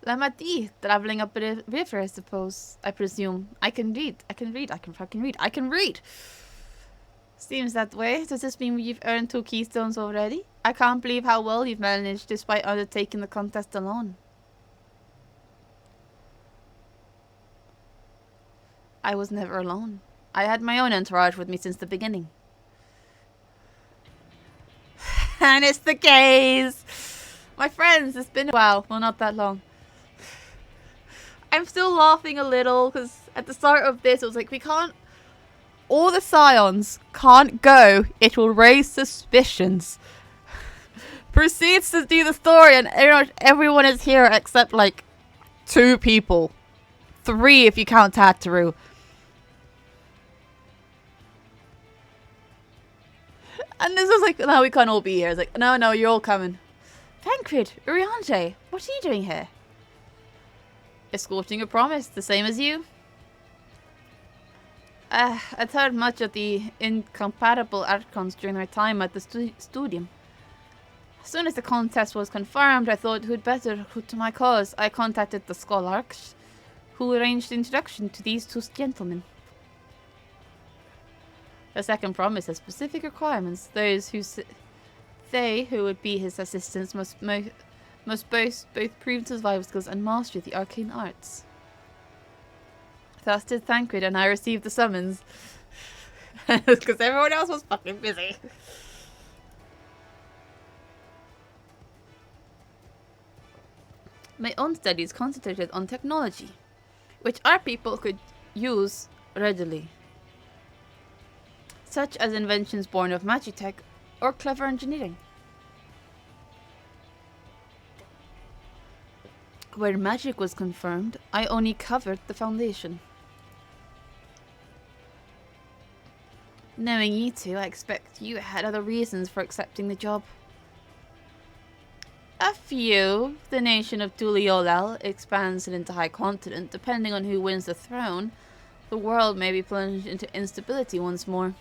Lamati, traveling up a river, I presume. I can read. I can fucking read. I can read! Seems that way. Does this mean you've earned 2 keystones already? I can't believe how well you've managed despite undertaking the contest alone. I was never alone. I had my own entourage with me since the beginning. And it's the gays! My friends, it's been a while. Well, not that long. I'm still laughing a little because at the start of this, it was like, we can't. All the scions can't go. It will raise suspicions. Proceeds to do the story, and everyone is here except like 2 people. 3 if you count Tataru. And this was like, no, we can't all be here. It's like, no, you're all coming. Tancred, Uriange, what are you doing here? Escorting a promise, the same as you. I'd heard much of the incompatible outcomes during my time at the studium. As soon as the contest was confirmed, I thought who'd better recruit to my cause. I contacted the Scholarks, who arranged the introduction to these 2 gentlemen. The second promise has specific requirements. They who would be his assistants must boast both proven survival skills and mastery of the arcane arts. Thus did Tancred, and I received the summons. Because everyone else was fucking busy. My own studies concentrated on technology, which our people could use readily, such as inventions born of magitech or clever engineering. Where magic was confirmed, I only covered the foundation. Knowing you two, I expect you had other reasons for accepting the job. A few. The nation of Tuliolal expands an entire continent. Depending on who wins the throne, the world may be plunged into instability once more.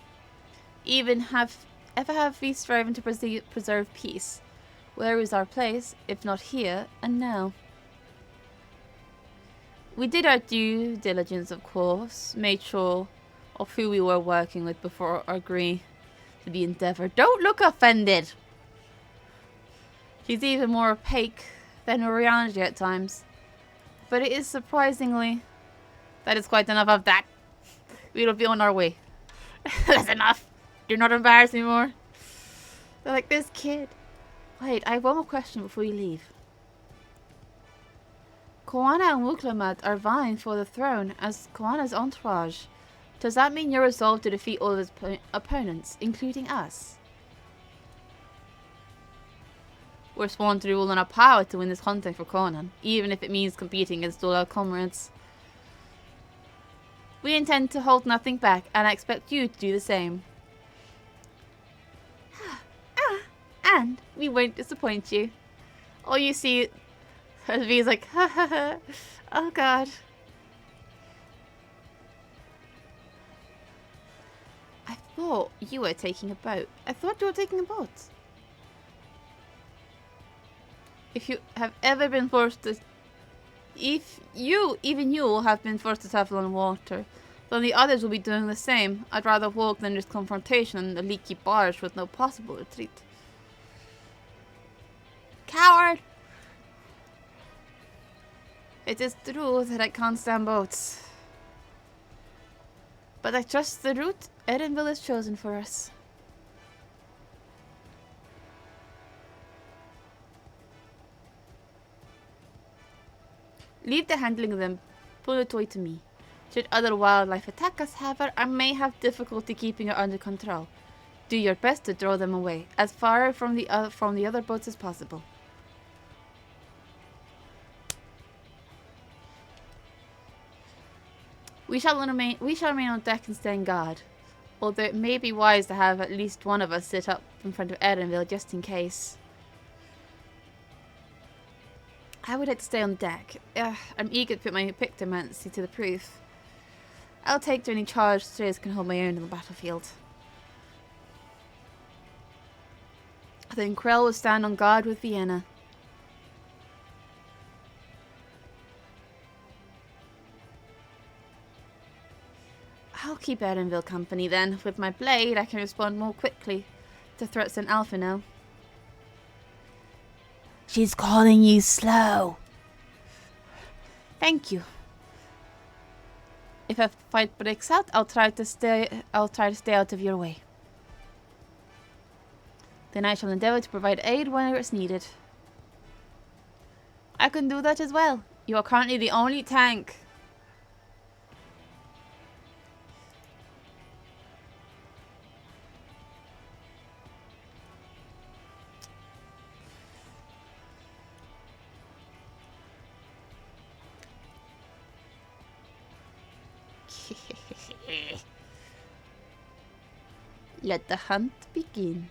Ever have we striven to preserve peace? Where is our place, if not here and now? We did our due diligence, of course, made sure of who we were working with before agreeing to the endeavor. Don't look offended! She's even more opaque than her reality at times. But it is surprisingly... That is quite enough of that. We'll be on our way. That's enough. Do not embarrass me more. They're like, this kid. Wait, I have one more question before you leave. Koana and Wuklamat are vying for the throne as Koana's entourage. Does that mean you're resolved to defeat all of his opponents, including us? We're sworn to rule on our power to win this contest for Conan, even if it means competing against all our comrades. We intend to hold nothing back, and I expect you to do the same. And we won't disappoint you. All you see is V's like, ha ha ha, oh god. I thought you were taking a boat. I thought you were taking a boat. If you have ever been forced to... even you have been forced to travel on water, then the others will be doing the same. I'd rather walk than risk confrontation in a leaky barge with no possible retreat. Coward! It is true that I can't stand boats. But I trust the route Erenville has chosen for us. Leave the handling of them Pulutoi to me. Should other wildlife attack us, however, I may have difficulty keeping it under control. Do your best to throw them away, as far from the other boats as possible. We shall remain on deck and stand guard, although it may be wise to have at least one of us sit up in front of Erenville just in case. I would like to stay on deck. I'm eager to put my pictomancy to the proof. I'll take to any charge so can hold my own on the battlefield. Then Krell will stand on guard with Vienna. I'll keep Erenville company then. With my blade, I can respond more quickly to threats than Alpha now. She's calling you slow. Thank you. If a fight breaks out, I'll try to stay out of your way. Then I shall endeavor to provide aid whenever it's needed. I can do that as well. You are currently the only tank. Let the hunt begin.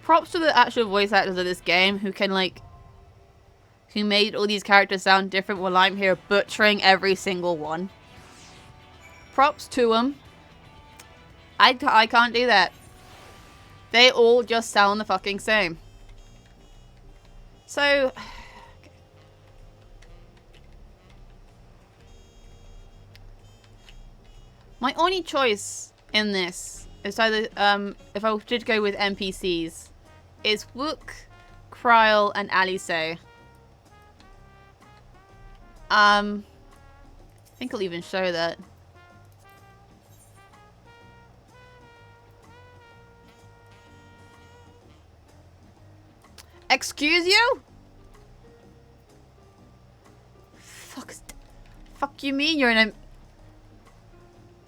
Props to the actual voice actors of this game who can who made all these characters sound different while I'm here butchering every single one. Props to them. I can't do that. They all just sound the fucking same. So... my only choice in this is either, if I did go with NPCs, is Wook, Kryl, and Alice. I think I'll even show that. Excuse you? Fuck you mean you're an...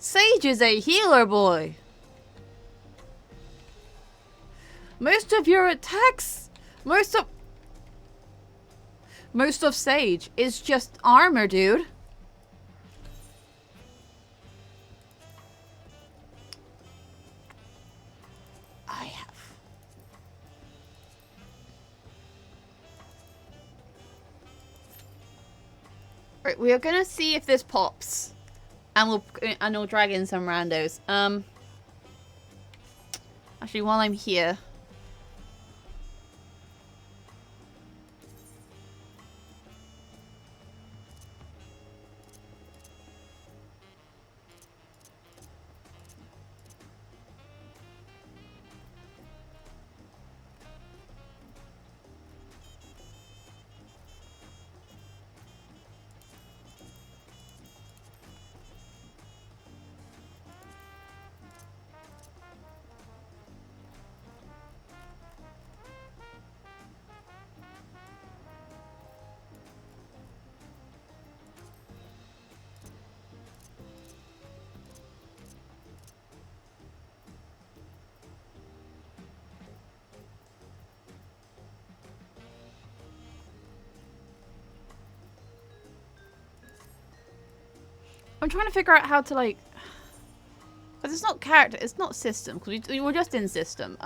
Sage is a healer boy. Most of your attacks, most of Sage is just armor, dude. Right, we are gonna see if this pops, and we'll drag in some randos. Actually, while I'm here, I'm trying to figure out how to like, because it's not character, it's not system, because we were just in system.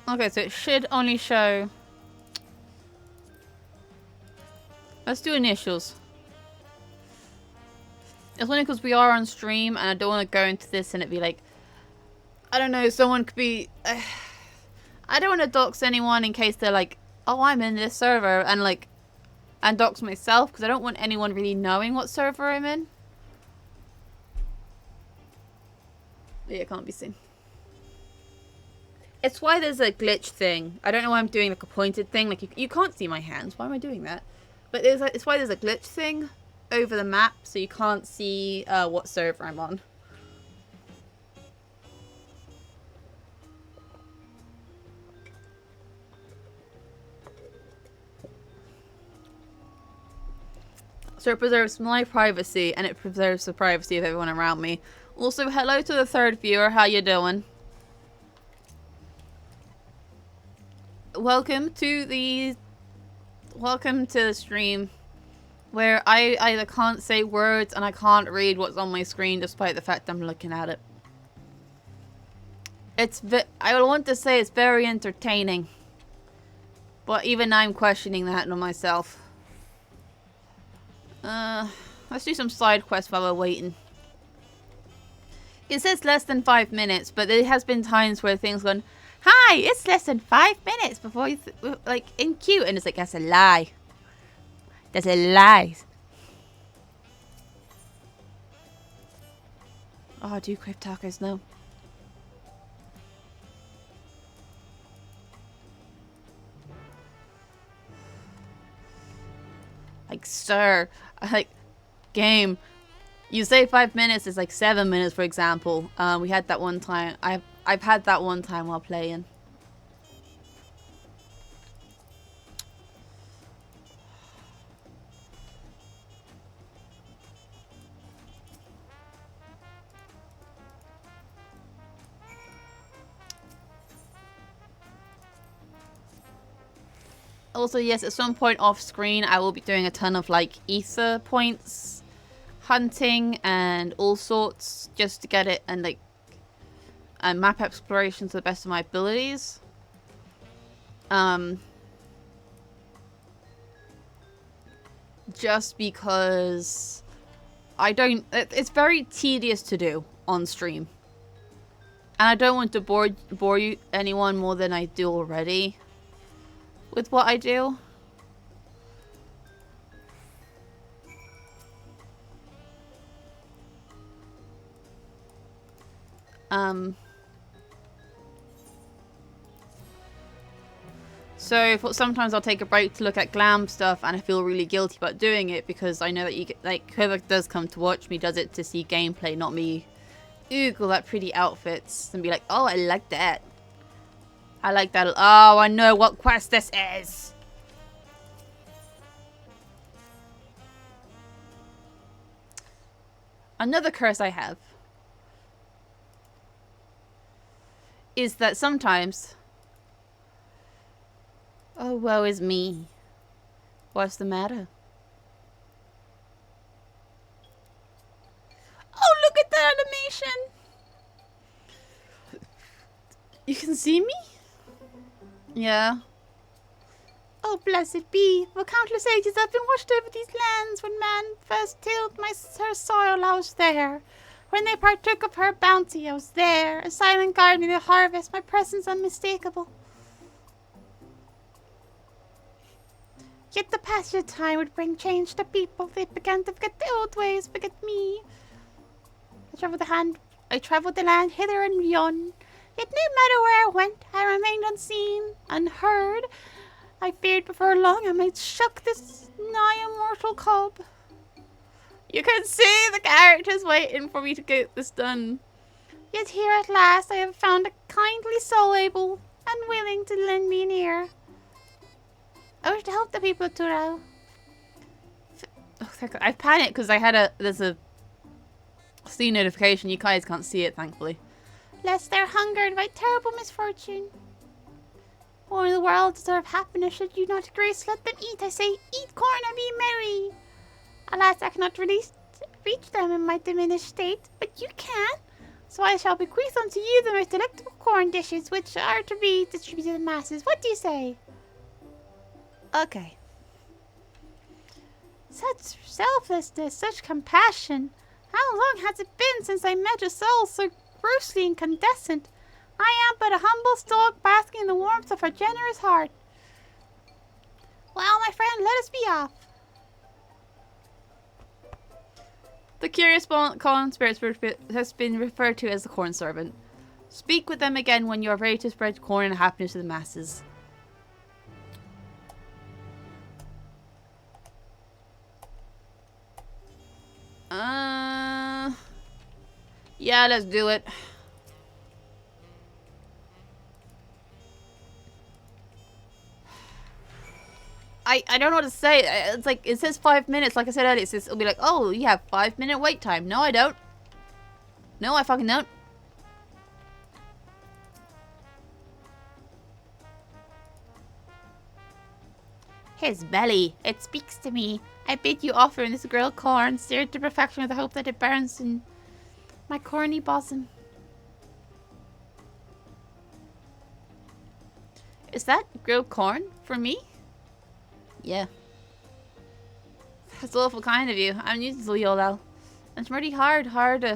Okay, so it should only show. Let's do initials. It's only because we are on stream and I don't want to go into this and it be like, I don't know, someone could be... I don't want to dox anyone in case they're like, oh, I'm in this server, and like, and dox myself, because I don't want anyone really knowing what server I'm in. Yeah, it can't be seen. It's why there's a glitch thing. I don't know why I'm doing like a pointed thing. Like you can't see my hands. Why am I doing that? But it's why there's a glitch thing over the map, so you can't see what server I'm on. So it preserves my privacy and it preserves the privacy of everyone around me. Also, hello to the third viewer. How you doing? Welcome to the stream where I either can't say words and I can't read what's on my screen despite the fact I'm looking at it. I want to say it's very entertaining, but even I'm questioning that on myself. Let's do some side quests while we're waiting. It says less than 5 minutes, but there has been times where things gone, hi, it's less than 5 minutes before you, like, in queue. And it's like, that's a lie. That's a lie. Oh, I do crave tacos now. Like, sir, like, game. You say 5 minutes, it's like 7 minutes, for example. We had that one time. I've had that one time while playing. Also, yes, at some point off screen, I will be doing a ton of like ether points hunting and all sorts just to get it, and like map exploration to the best of my abilities. Just because it's very tedious to do on stream. And I don't want to bore you anyone more than I do already with what I do. So sometimes I'll take a break to look at glam stuff, and I feel really guilty about doing it because I know that you get, like, whoever does come to watch me does it to see gameplay, not me oogle at pretty outfits and be like, oh, I like that. I like that. Oh, I know what quest this is. Another curse I have is that sometimes... Oh, woe is me. What's the matter? Oh, look at that animation! You can see me? Yeah. Oh, blessed be. For countless ages I've been watched over these lands. When man first tilled her soil, I was there. When they partook of her bounty, I was there. A silent gardener in the harvest, my presence unmistakable. Yet the passage of time would bring change to people. They began to forget the old ways, forget me. I traveled the land hither and beyond. Yet no matter where I went, I remained unseen, unheard. I feared before long I might shock this nigh immortal cob. You can see the characters waiting for me to get this done. Yet here at last I have found a kindly soul able and willing to lend me an ear. I wish to help the people of Tural. Oh, I've panicked because there's a Steam notification. You guys can't see it, thankfully. Lest their hunger invite terrible misfortune. Or in the world deserve happiness, should you not grace, let them eat. I say, eat corn and be merry. Alas, I cannot reach them in my diminished state, but you can. So I shall bequeath unto you the most delectable corn dishes, which are to be distributed to the masses. What do you say? Okay. Such selflessness, such compassion. How long has it been since I met a soul so grossly incandescent? I am but a humble stalk basking in the warmth of her generous heart. Well, my friend, let us be off. The curious corn spirit has been referred to as the corn servant. Speak with them again when you are ready to spread corn and happiness to the masses. Yeah, let's do it. I don't know what to say. It's like, it says 5 minutes. Like I said earlier, it'll be like, oh, you have 5 minute wait time. No, I don't. No, I fucking don't. His belly, it speaks to me. I bid you offer in this grilled corn, seared to perfection with the hope that it burns in my corny bosom. Is that grilled corn for me? Yeah. That's awful kind of you. I'm new to YOLO. It's pretty hard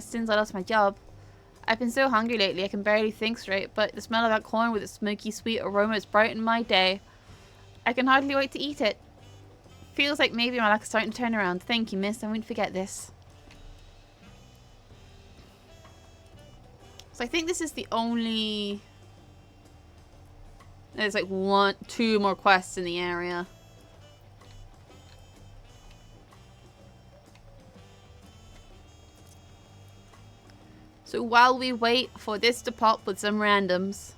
since I lost my job. I've been so hungry lately I can barely think straight, but the smell of that corn with its smoky sweet aroma has brightened my day. I can hardly wait to eat it. Feels like maybe my luck is starting to turn around. Thank you, miss. I won't forget this. So I think this is the only... There's like 2 more quests in the area. So while we wait for this to pop with some randoms...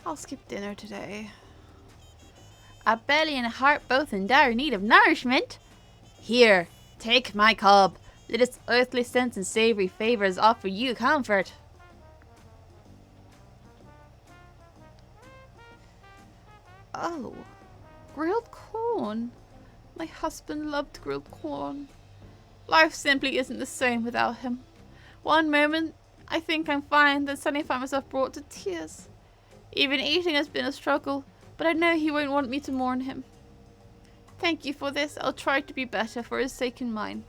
I'll skip dinner today. A belly and a heart both in dire need of nourishment. Here, take my cob. Let its earthly scents and savory favors offer you comfort. Oh, grilled corn. My husband loved grilled corn. Life simply isn't the same without him. One moment, I think I'm fine, then suddenly I find myself brought to tears. Even eating has been a struggle, but I know he won't want me to mourn him. Thank you for this. I'll try to be better for his sake and mine.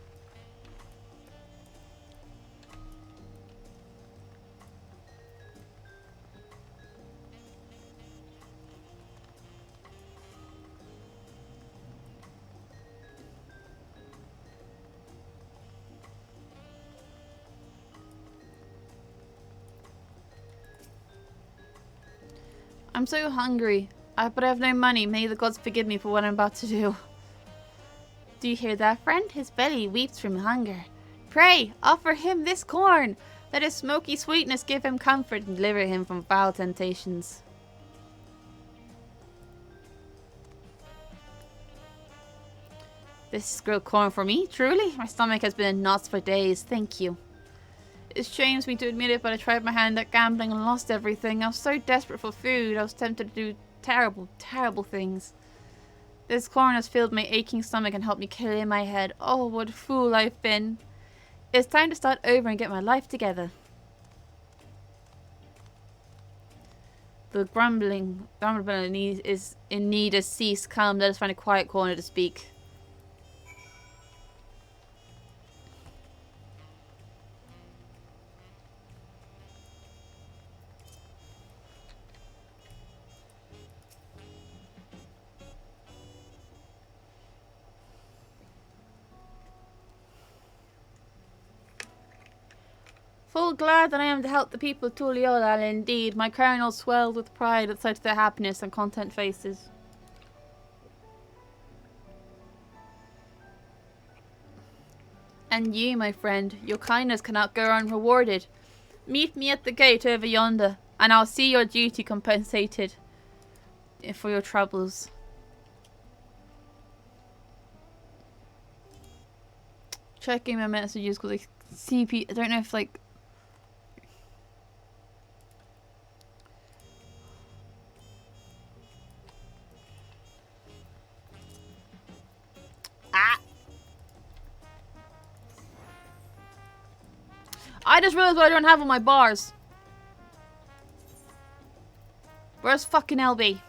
I'm so hungry, but I have no money. May the gods forgive me for what I'm about to do. Do you hear that, friend? His belly weeps from hunger. Pray, offer him this corn. Let its smoky sweetness give him comfort and deliver him from foul temptations. This is grilled corn for me, truly? My stomach has been in knots for days, thank you. It shames me to admit it, but I tried my hand at gambling and lost everything. I was so desperate for food, I was tempted to do terrible, terrible things. This corn has filled my aching stomach and helped me clear my head. Oh, what a fool I've been. It's time to start over and get my life together. The grumbling is in need has ceased. Come, let us find a quiet corner to speak. Full glad that I am to help the people of Tural, indeed. My colonel swelled with pride at sight of their happiness and content faces. And you, my friend, your kindness cannot go unrewarded. Meet me at the gate over yonder, and I'll see your duty compensated for your troubles. Checking my messages because I see I don't know if like... I just realized what I don't have on my bars. Where's fucking LB?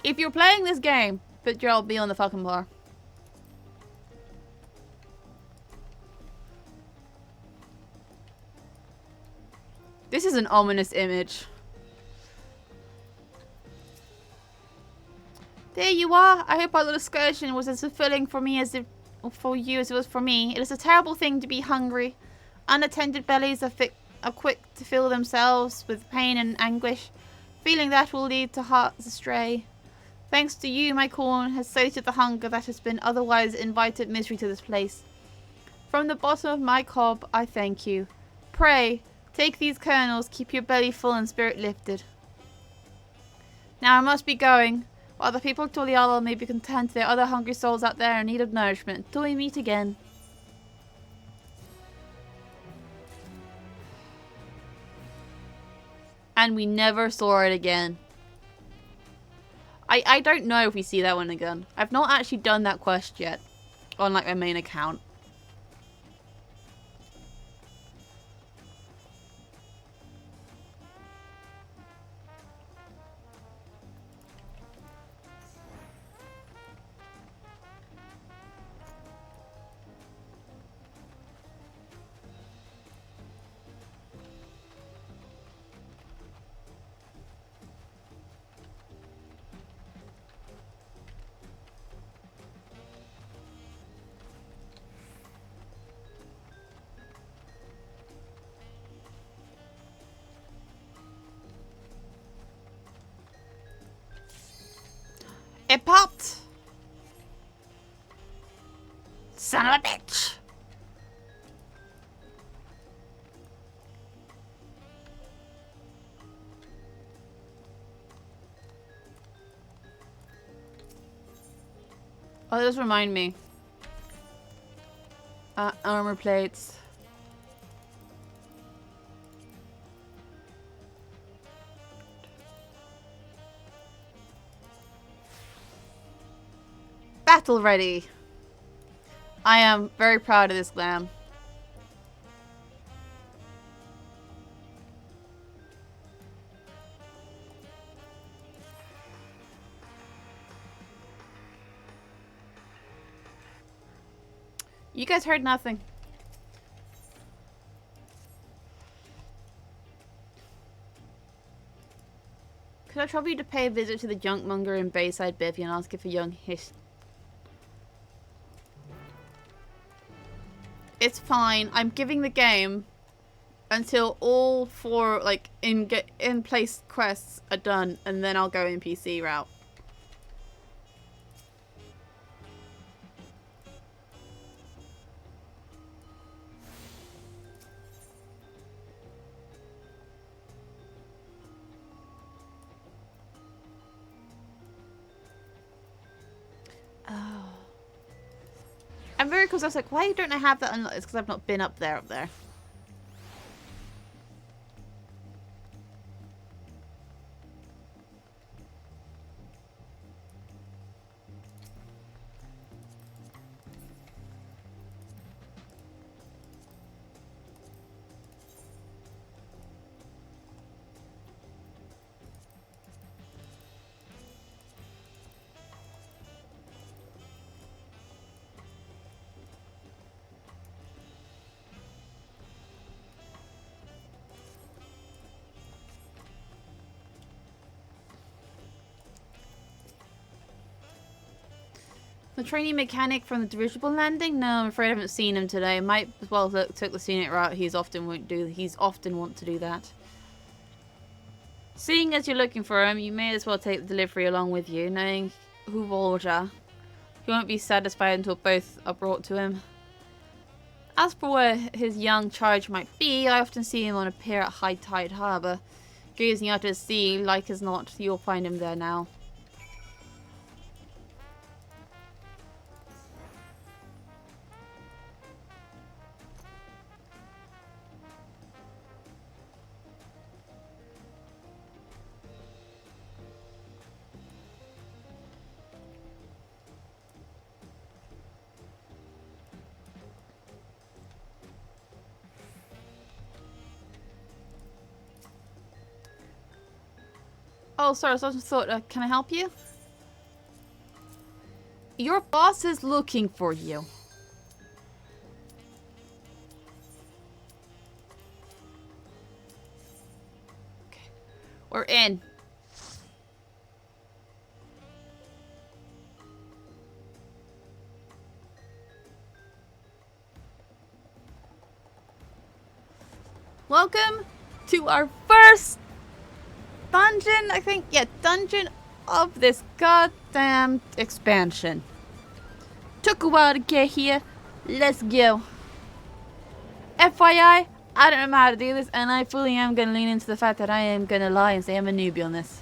If you're playing this game, put your LB on the fucking bar. This is an ominous image. There you are. I hope our little excursion was as fulfilling for me as for you as it was for me. It is a terrible thing to be hungry. Unattended bellies are quick to fill themselves with pain and anguish. Feeling that will lead to hearts astray. Thanks to you, my corn has sated the hunger that has been otherwise invited misery to this place. From the bottom of my cob, I thank you. Pray, take these kernels, keep your belly full and spirit lifted. Now I must be going. While the people of Tural may be content, there are other hungry souls out there in need of nourishment. Till we meet again. And we never saw it again. I don't know if we see that one again. I've not actually done that quest yet. On like my main account. It popped! Son of a bitch! Oh, this remind me. Armor plates. Battle ready. I am very proud of this lamb. You guys heard nothing. Could I trouble you to pay a visit to the junkmonger in Bayside Biffy and ask if a young It's fine. I'm giving the game until all 4 like in place quests are done, and then I'll go NPC route. Oh. I'm very close. I was like, why don't I have that unlocked? It's because I've not been up there. The trainee mechanic from the dirigible landing? No, I'm afraid I haven't seen him today. Might as well took the scenic route. He's often want to do that. Seeing as you're looking for him, you may as well take the delivery along with you, knowing who Volja. He won't be satisfied until both are brought to him. As for where his young charge might be, I often see him on a pier at High Tide Harbour. Gazing out at sea, like as not, you'll find him there now. Oh, sorry, so I just thought, can I help you? Your boss is looking for you. Okay. We're in. Welcome to our first dungeon, I think. Yeah, dungeon of this goddamn expansion. Took a while to get here. Let's go. FYI, I don't know how to do this, and I fully am going to lean into the fact that I am going to lie and say I'm a newbie on this.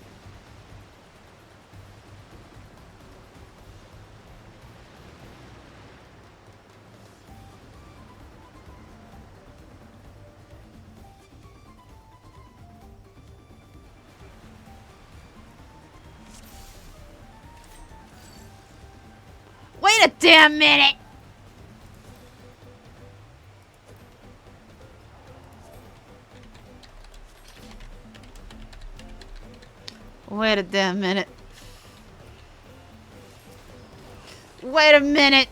Wait a damn minute! Wait a damn minute. Wait a minute!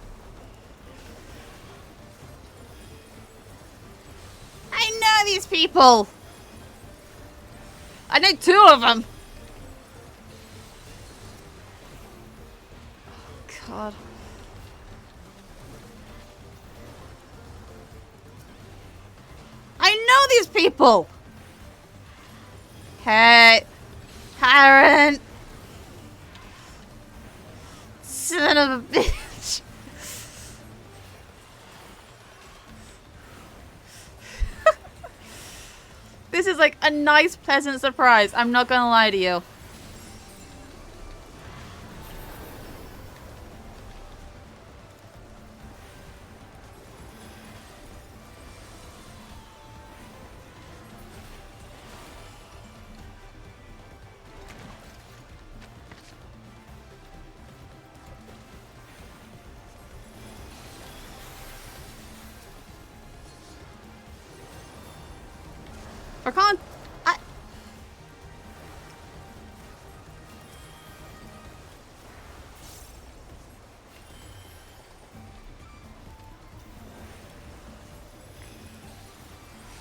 I know these people! I know 2 of them! God. I know these people! Hey, Karen! Son of a bitch! This is like a nice, pleasant surprise. I'm not gonna lie to you. Or can't I?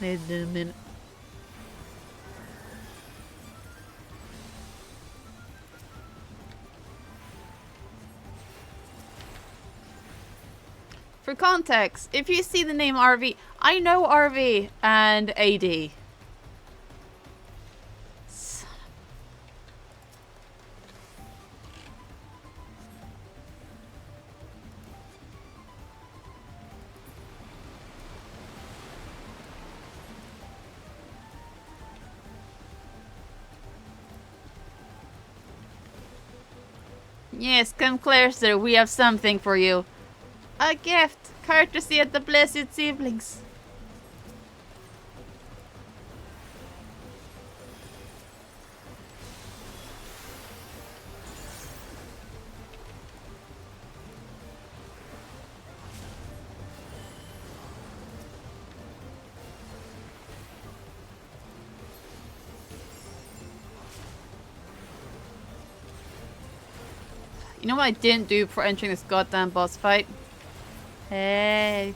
Wait a minute. For context, if you see the name RV, I know RV and AD. Yes, come closer, we have something for you. A gift, courtesy of the blessed siblings. You know what I didn't do for entering this goddamn boss fight? Hey.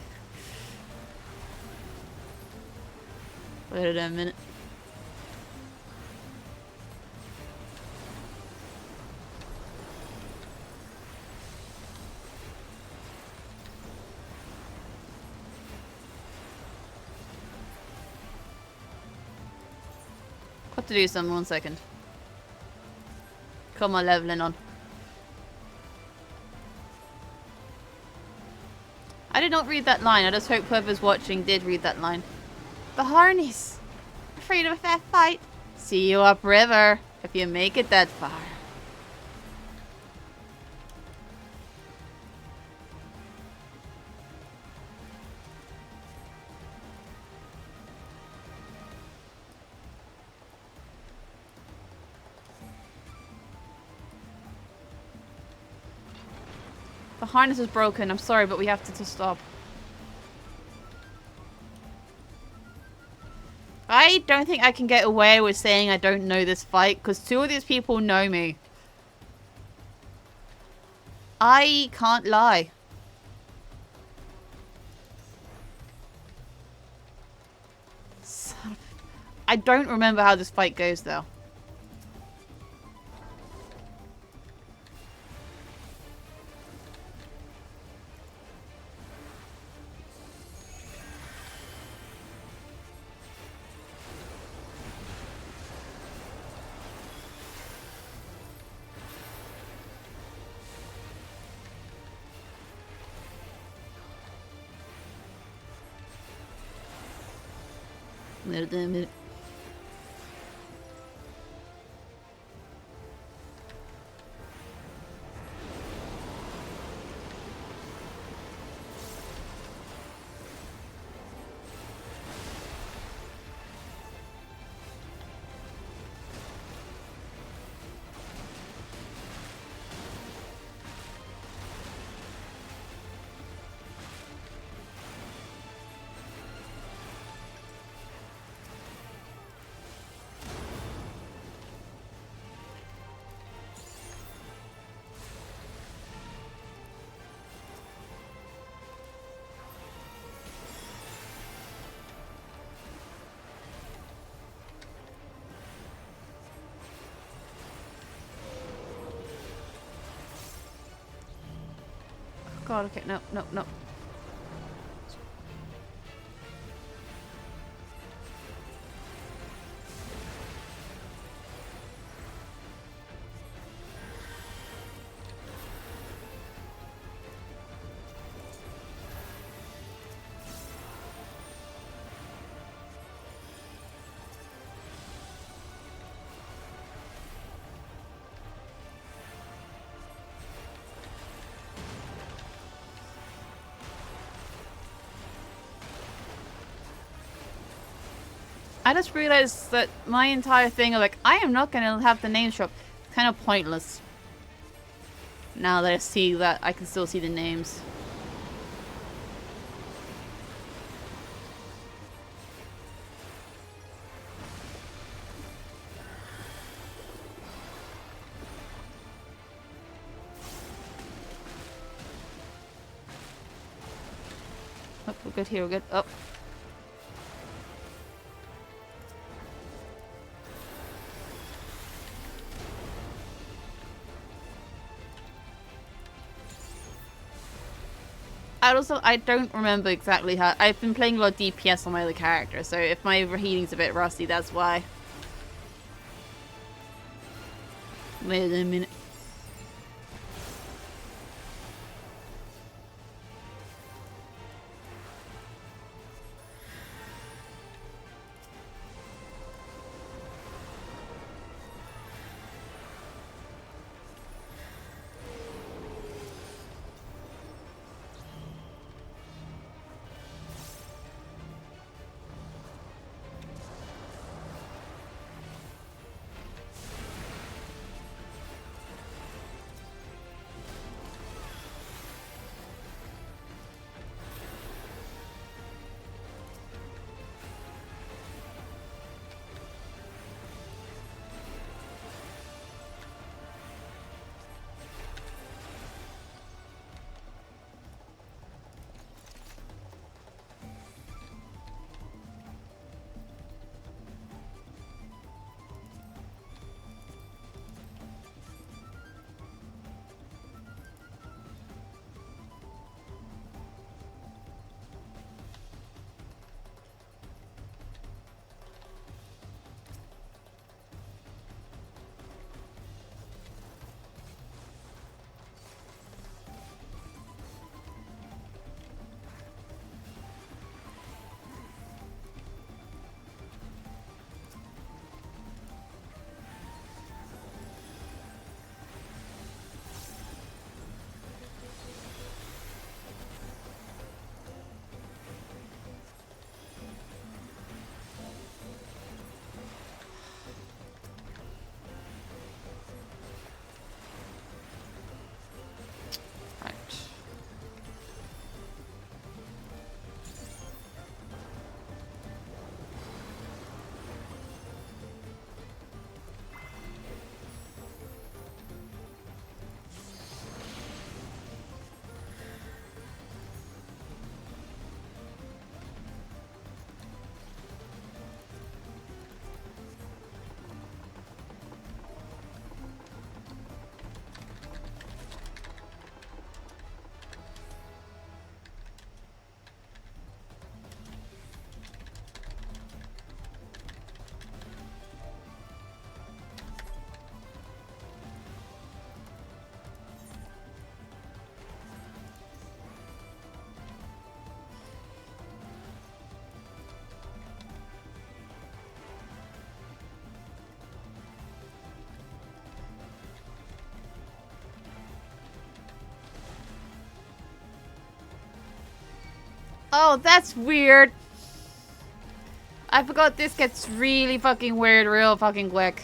Wait a minute. Got to do something, 1 second. Come on, leveling on. I did not read that line. I just hope whoever's watching did read that line. The harness. Afraid of a fair fight? See you upriver, if you make it that far. The harness is broken. I'm sorry, but we have to stop. I don't think I can get away with saying I don't know this fight, because 2 of these people know me. I can't lie. I don't remember how this fight goes, though. Damn it. God, okay, no, no, no. I just realized that my entire thing of like, I am not going to have the names show up. It's kind of pointless. Now that I see that, I can still see the names. Oh, we're good here, we're good. Oh. I don't remember exactly how. I've been playing a lot of DPS on my other character, so if my healing's a bit rusty, that's why. Wait a minute. Oh, that's weird. I forgot this gets really fucking weird real fucking quick.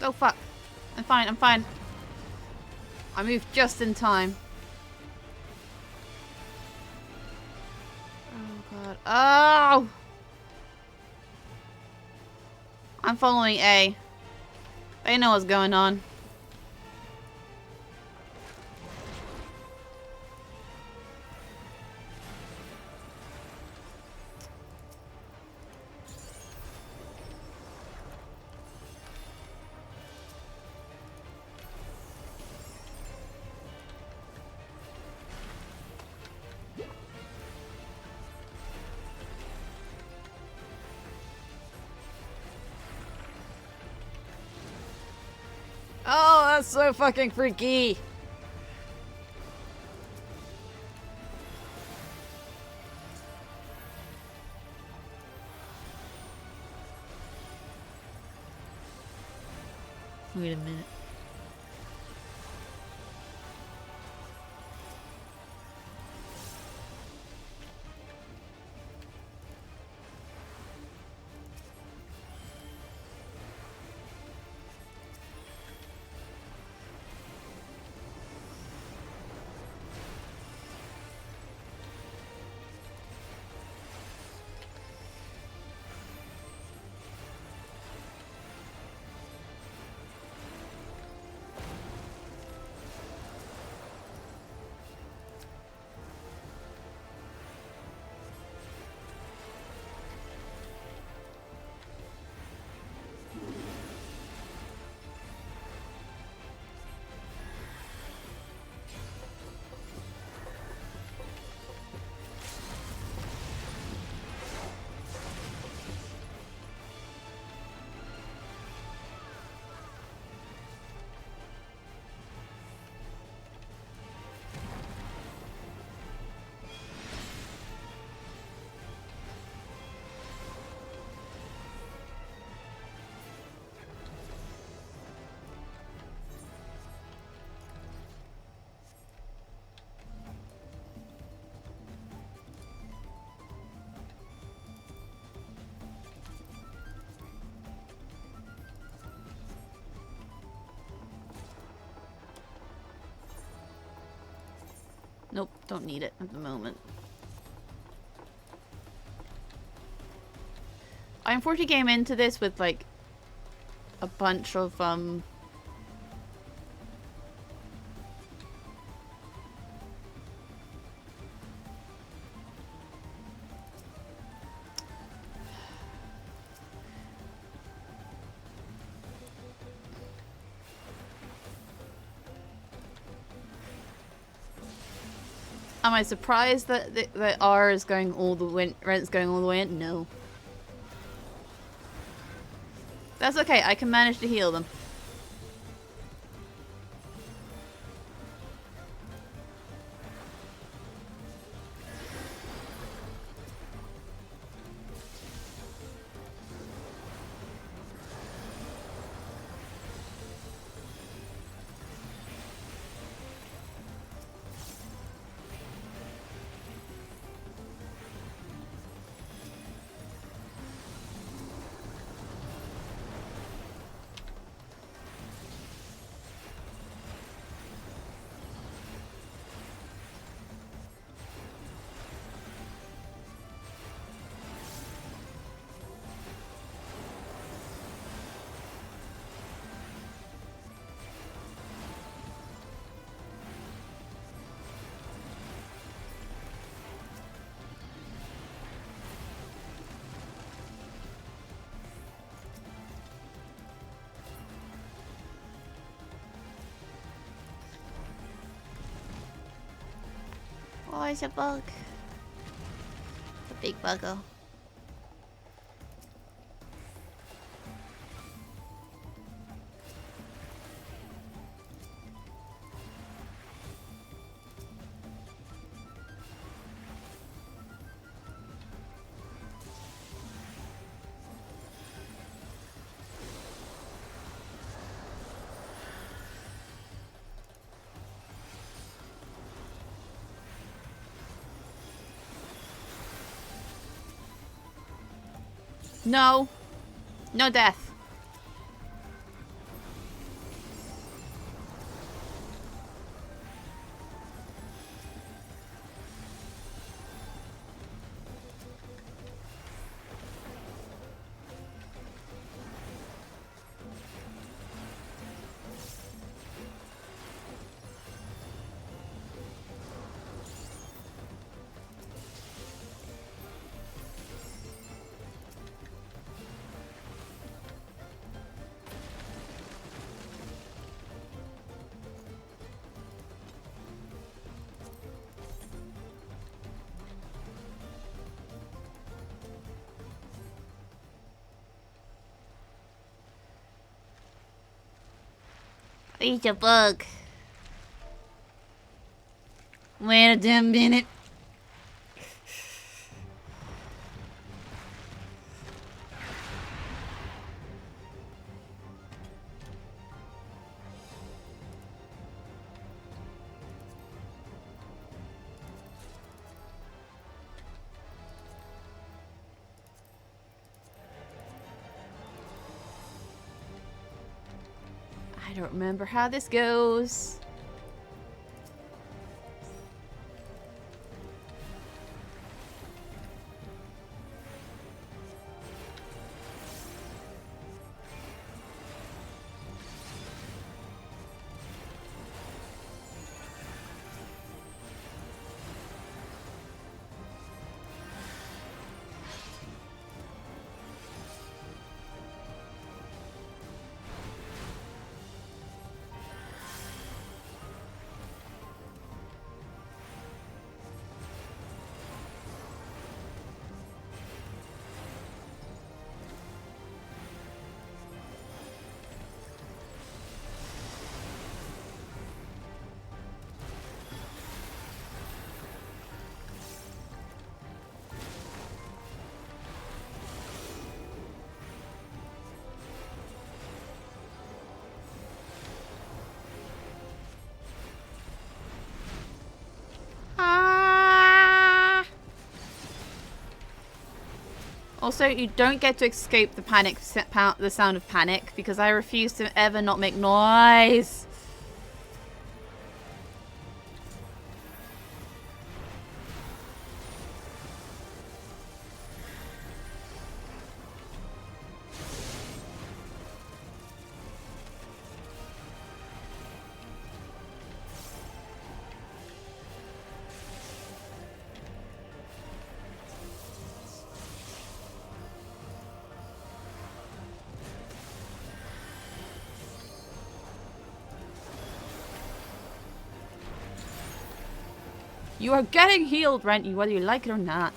Oh fuck. I'm fine, I'm fine. I moved just in time. Oh god. Oh! I'm following A. They know what's going on. Oh, that's so fucking freaky. Wait a minute. Nope, don't need it at the moment. I unfortunately came into this with like a bunch of Am I surprised that that R is going all the way, Rent's going all the way in? No. That's okay, I can manage to heal them. Oh, it's a bug. It's a big bugger. No. No death. Eat a bug. Wait a damn minute. I don't remember how this goes. Also, you don't get to escape the the sound of panic, because I refuse to ever not make noise. You are getting healed, Renty, whether you like it or not.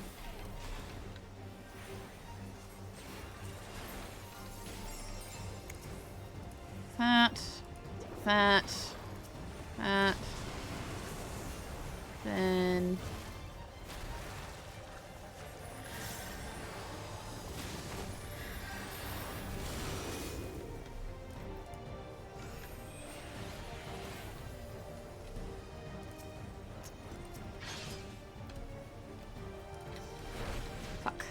That. Then... Fuck.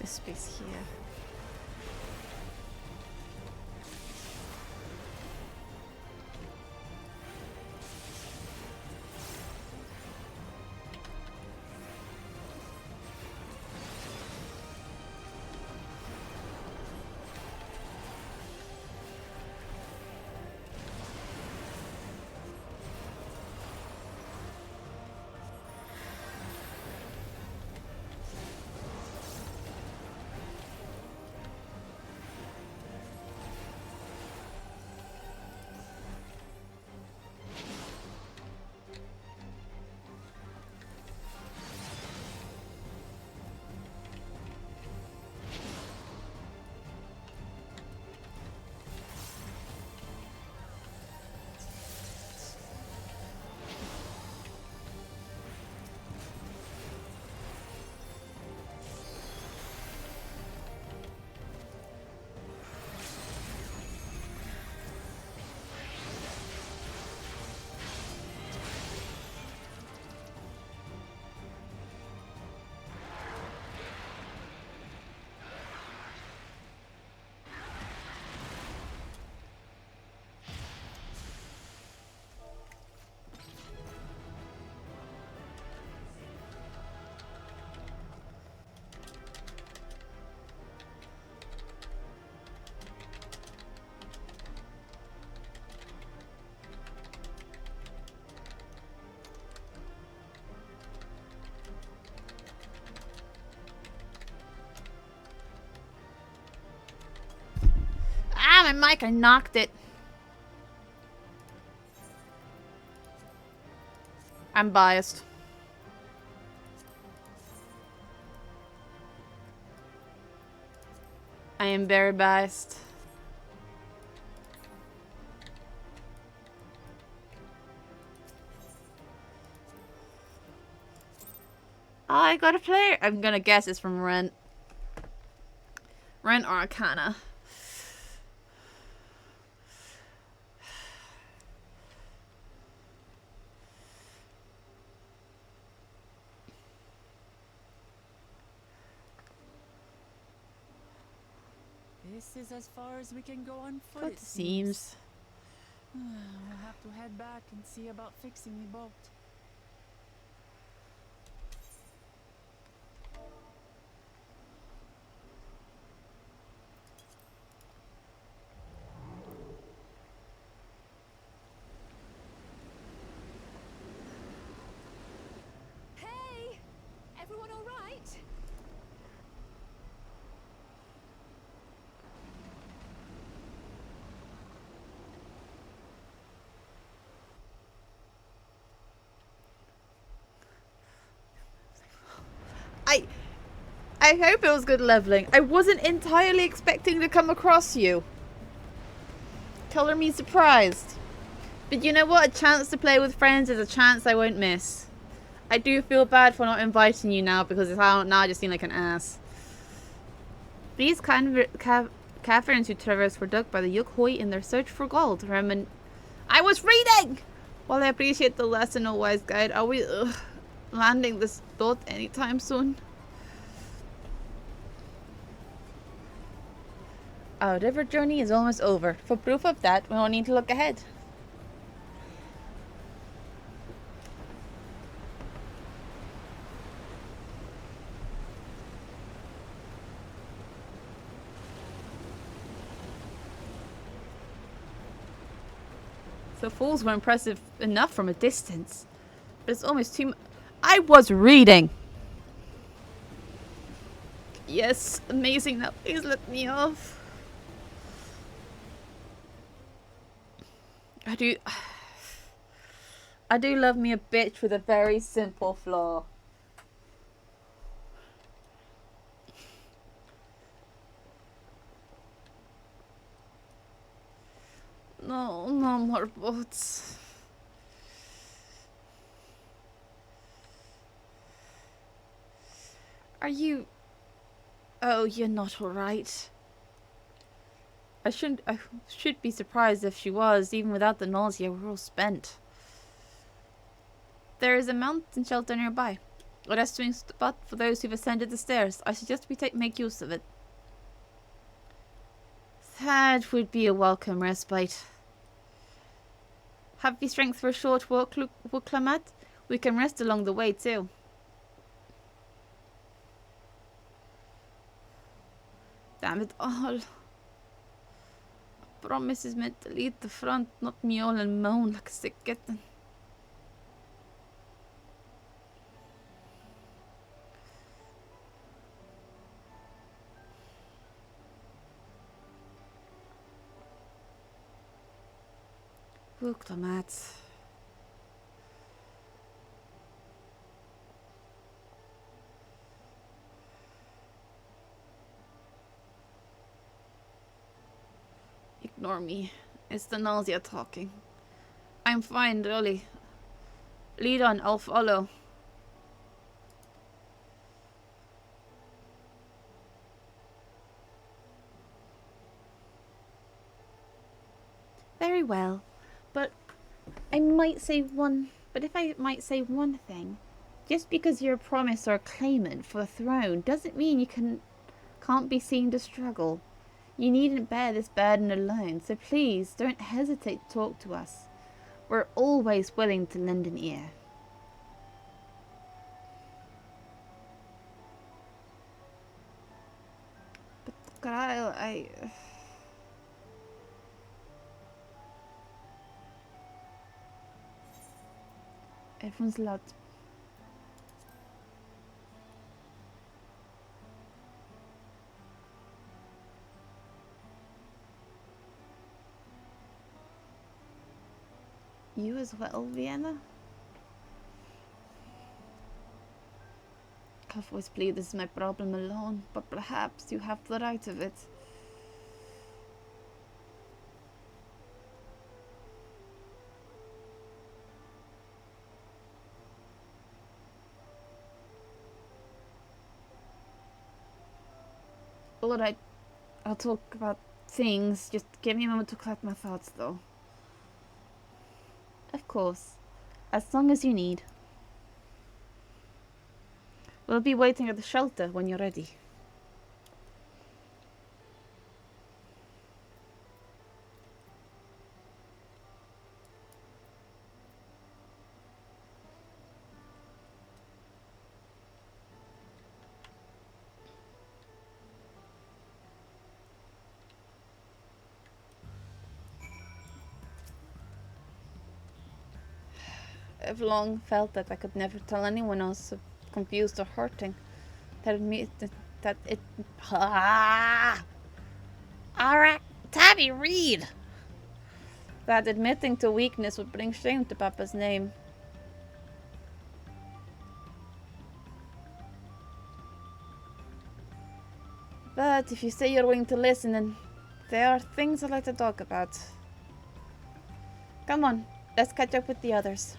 This space here. my mic, I knocked it. I'm biased. I am very biased. I got a player. I'm gonna guess it's from Rent. Rent or Arcana. This is as far as we can go on foot. It seems. We'll have to head back and see about fixing the boat. Hey! Everyone all right? I hope it was good leveling. I wasn't entirely expecting to come across you. Color me surprised. But you know what? A chance to play with friends is a chance I won't miss. I do feel bad for not inviting you now because now I just seem like an ass. These caverns you traverse were dug by the Yukhoi in their search for gold. I was reading! While I appreciate the lesson, O wise guide, are we landing this boat anytime soon? Our river journey is almost over. For proof of that, we will need to look ahead. The falls were impressive enough from a distance, but it's almost too much. I was reading! Yes, amazing. Now please let me off. I do love me a bitch with a very simple flaw. No, no more boats. Are you... Oh, you're not alright. I should be surprised if she was. Even without the nausea, we're all spent. There is a mountain shelter nearby. A resting spot for those who've ascended the stairs. I suggest we make use of it. That would be a welcome respite. Have you strength for a short walk, Wuklamat? We can rest along the way too. Damn it all. Promise is meant to lead the front, not meow and moan like a sick kitten. Wuklamat. Ignore me. It's the nausea talking. I'm fine, really. Lead on, I'll follow. Very well. But if I might say one thing, just because you're a promise or a claimant for the throne doesn't mean you can't be seen to struggle. You needn't bear this burden alone, so please don't hesitate to talk to us. We're always willing to lend an ear. But Kyle, everyone's allowed to... You as well, Vienna? I've always believed this is my problem alone, but perhaps you have the right of it. Alright, I'll talk about things. Just give me a moment to collect my thoughts, though. Of course. As long as you need. We'll be waiting at the shelter when you're ready. I've long felt that I could never tell anyone else so confused or hurting. Alright, Tabby, read! That admitting to weakness would bring shame to Papa's name. But if you say you're willing to listen, then there are things I'd like to talk about. Come on, let's catch up with the others.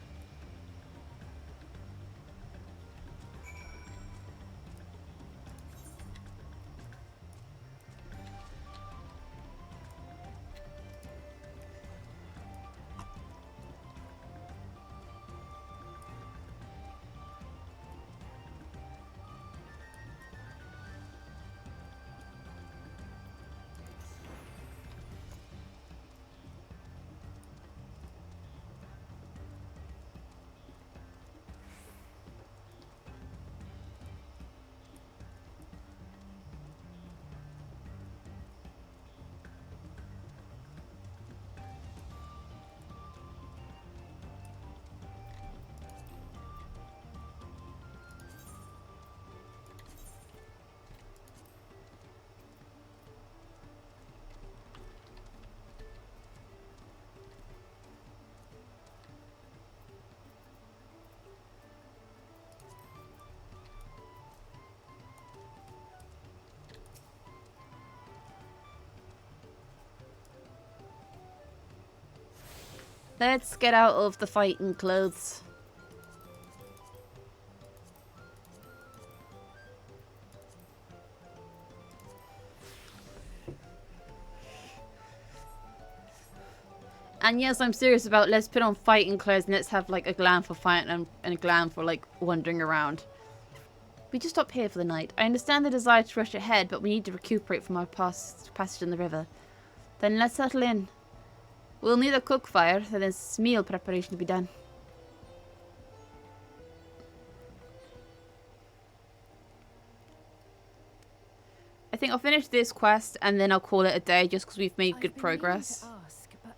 Let's get out of the fighting clothes. And yes, I'm serious about let's put on fighting clothes and let's have like a glam for fighting and a glam for like wandering around. We just stop here for the night. I understand the desire to rush ahead, but we need to recuperate from our passage in the river. Then let's settle in. We'll need a cook fire, then there's meal preparation to be done. I think I'll finish this quest and then I'll call it a day just because we've made good progress. Ask, but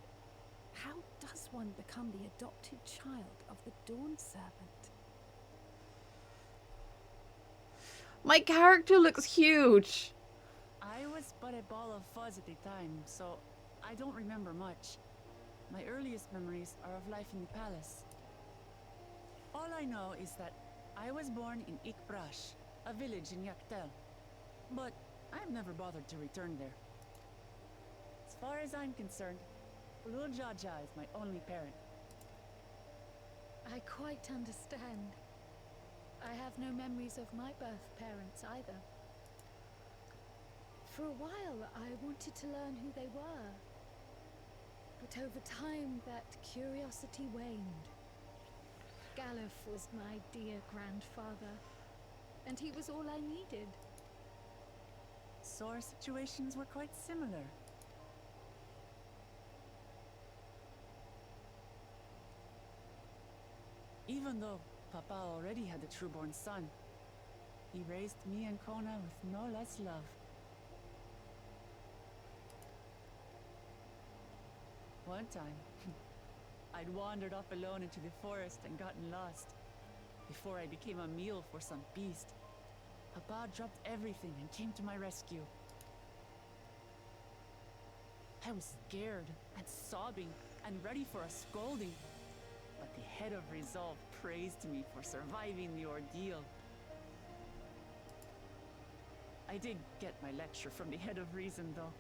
how does one become the adopted child of the Dawn Servant? My character looks huge. I was but a ball of fuzz at the time, so I don't remember much. My earliest memories are of life in the palace. All I know is that I was born in Ikbrash, a village in Yaktel. But I've never bothered to return there. As far as I'm concerned, Lul Jaja is my only parent. I quite understand. I have no memories of my birth parents either. For a while, I wanted to learn who they were. But over time, that curiosity waned. Galuf was my dear grandfather, and he was all I needed. So our situations were quite similar. Even though Papa already had a trueborn son, he raised me and Kona with no less love. One time, I'd wandered off alone into the forest and gotten lost. Before I became a meal for some beast, Papa dropped everything and came to my rescue. I was scared and sobbing and ready for a scolding, but the head of Resolve praised me for surviving the ordeal. I did get my lecture from the head of Reason, though.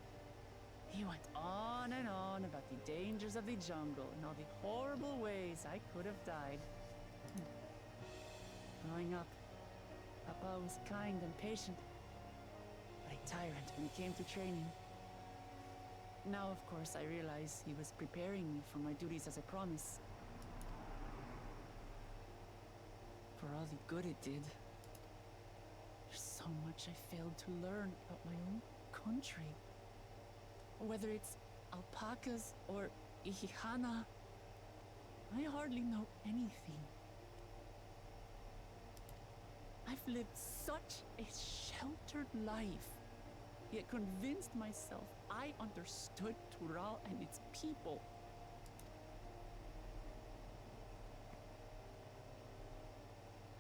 He went on and on about the dangers of the jungle and all the horrible ways I could have died. Growing up, Papa was kind and patient, but a tyrant when it came to training. Now, of course, I realize he was preparing me for my duties as a promise. For all the good it did. There's so much I failed to learn about my own country. Whether it's alpacas or Ihihana, I hardly know anything. I've lived such a sheltered life, yet convinced myself I understood Tural and its people.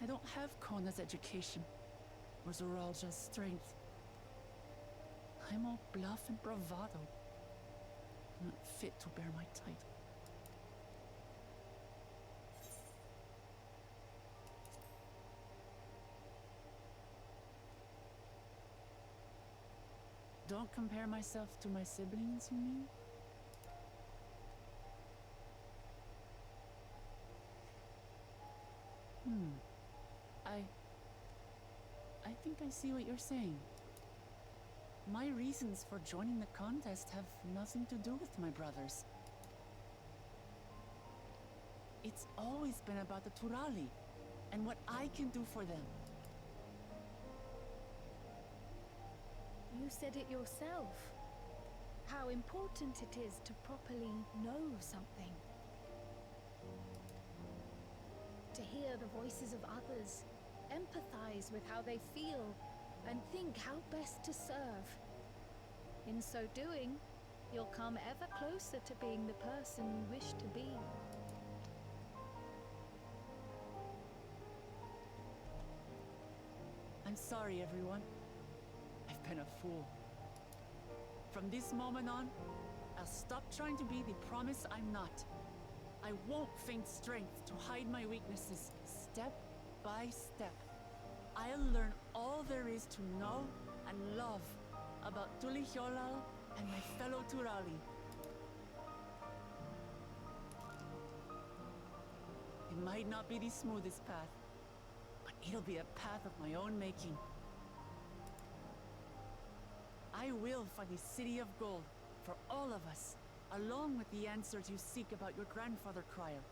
I don't have Kona's education, or Zoralja's strength. I'm all bluff and bravado, not fit to bear my title. Don't compare myself to my siblings, you mean? I think I see what you're saying. My reasons for joining the contest have nothing to do with my brothers. It's always been about the Turali and what I can do for them. You said it yourself. How important it is to properly know something. To hear the voices of others, empathize with how they feel, and think how best to serve. In so doing, you'll come ever closer to being the person you wish to be. I'm sorry, everyone. I've been a fool. From this moment on, I'll stop trying to be the promise I'm not. I won't feign strength to hide my weaknesses, step by step. I'll learn all there is to know and love about Tulihyolal and my fellow Turali. It might not be the smoothest path, but it'll be a path of my own making. I will find the City of Gold for all of us, along with the answers you seek about your grandfather, Cryle.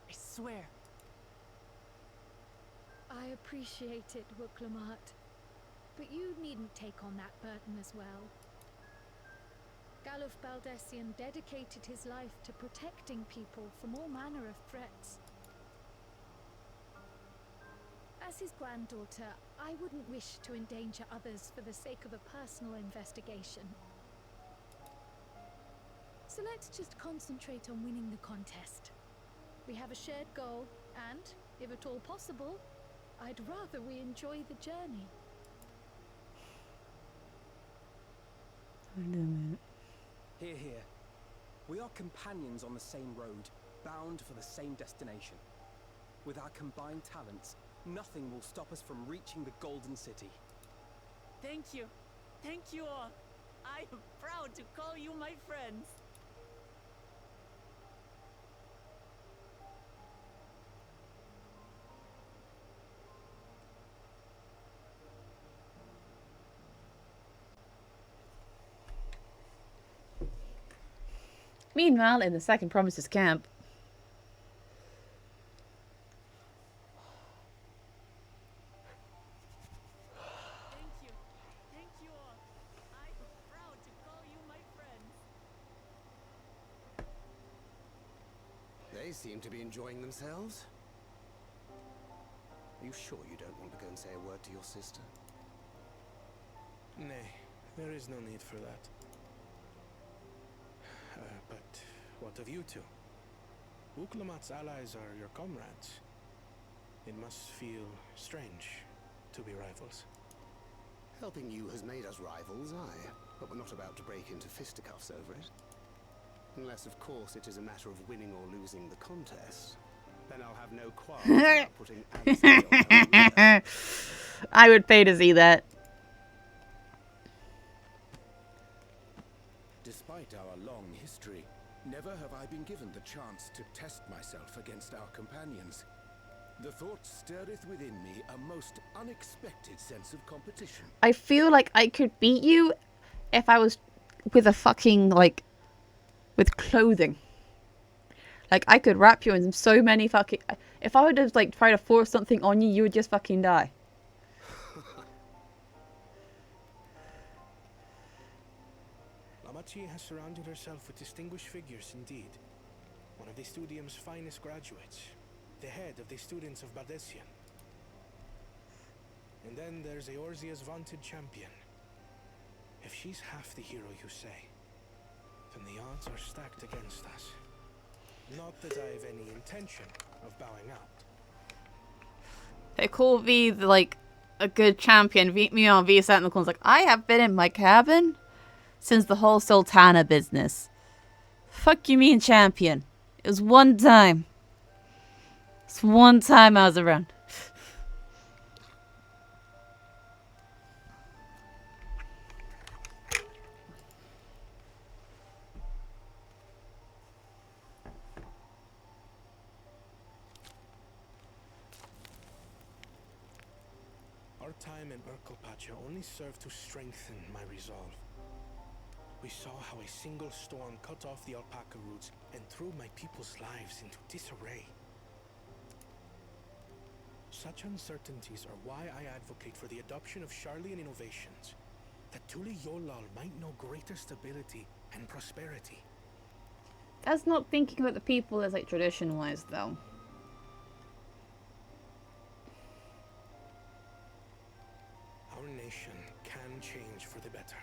I swear. I appreciate it, Wuklamat. But you needn't take on that burden as well. Galuf Baldessian dedicated his life to protecting people from all manner of threats. As his granddaughter, I wouldn't wish to endanger others for the sake of a personal investigation. So let's just concentrate on winning the contest. We have a shared goal, and, if at all possible, I'd rather we enjoy the journey. Wait a minute. Hear, hear. We are companions on the same road, bound for the same destination. With our combined talents, nothing will stop us from reaching the Golden City. Thank you. Thank you all. I am proud to call you my friends. Meanwhile, in the Second Promises camp. Thank you. Thank you all. I am proud to call you my friends. They seem to be enjoying themselves. Are you sure you don't want to go and say a word to your sister? Nay, there is no need for that. But what of you two? Wuklamat's allies are your comrades. It must feel strange to be rivals. Helping you has made us rivals, aye, but we're not about to break into fisticuffs over it. Unless, of course, it is a matter of winning or losing the contest. Then I'll have no qualms about putting Ansley on her rear. I would pay to see that. Despite our long history, never have I been given the chance to test myself against our companions. The thought stirreth within me a most unexpected sense of competition. I feel like I could beat you if I was with a fucking, like, with clothing. Like, I could wrap you in so many fucking... If I would just, like, try to force something on you, you would just fucking die. Lamachi has surrounded herself with distinguished figures indeed. One of the Studium's finest graduates. The head of the students of Bardesian. And then there's Eorzea's vaunted champion. If she's half the hero you say, then the odds are stacked against us. Not that I have any intention of bowing out. They call V, like, a good champion. Meanwhile, V sat in the corner like, I have been in my cabin since the whole Sultana business. Fuck you mean champion? It was one time. It's one time I was around. Our time in Urkelpacha only served to strengthen my resolve. We saw how a single storm cut off the alpaca roots and threw my people's lives into disarray. Such uncertainties are why I advocate for the adoption of Sharlayan innovations, that Tuli Yolal might know greater stability and prosperity. That's not thinking about the people as, like, tradition-wise, though. Our nation can change for the better.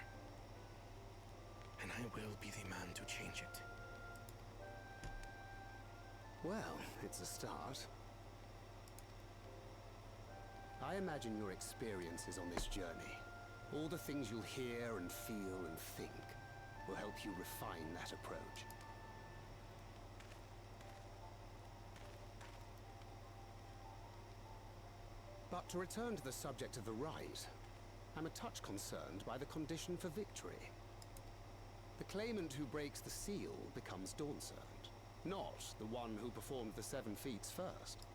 And I will be the man to change it. Well, it's a start. I imagine your experiences on this journey, all the things you'll hear and feel and think, will help you refine that approach. But to return to the subject of the rite, I'm a touch concerned by the condition for victory. The claimant who breaks the seal becomes Dawnservant, not the one who performed the 7 feats first.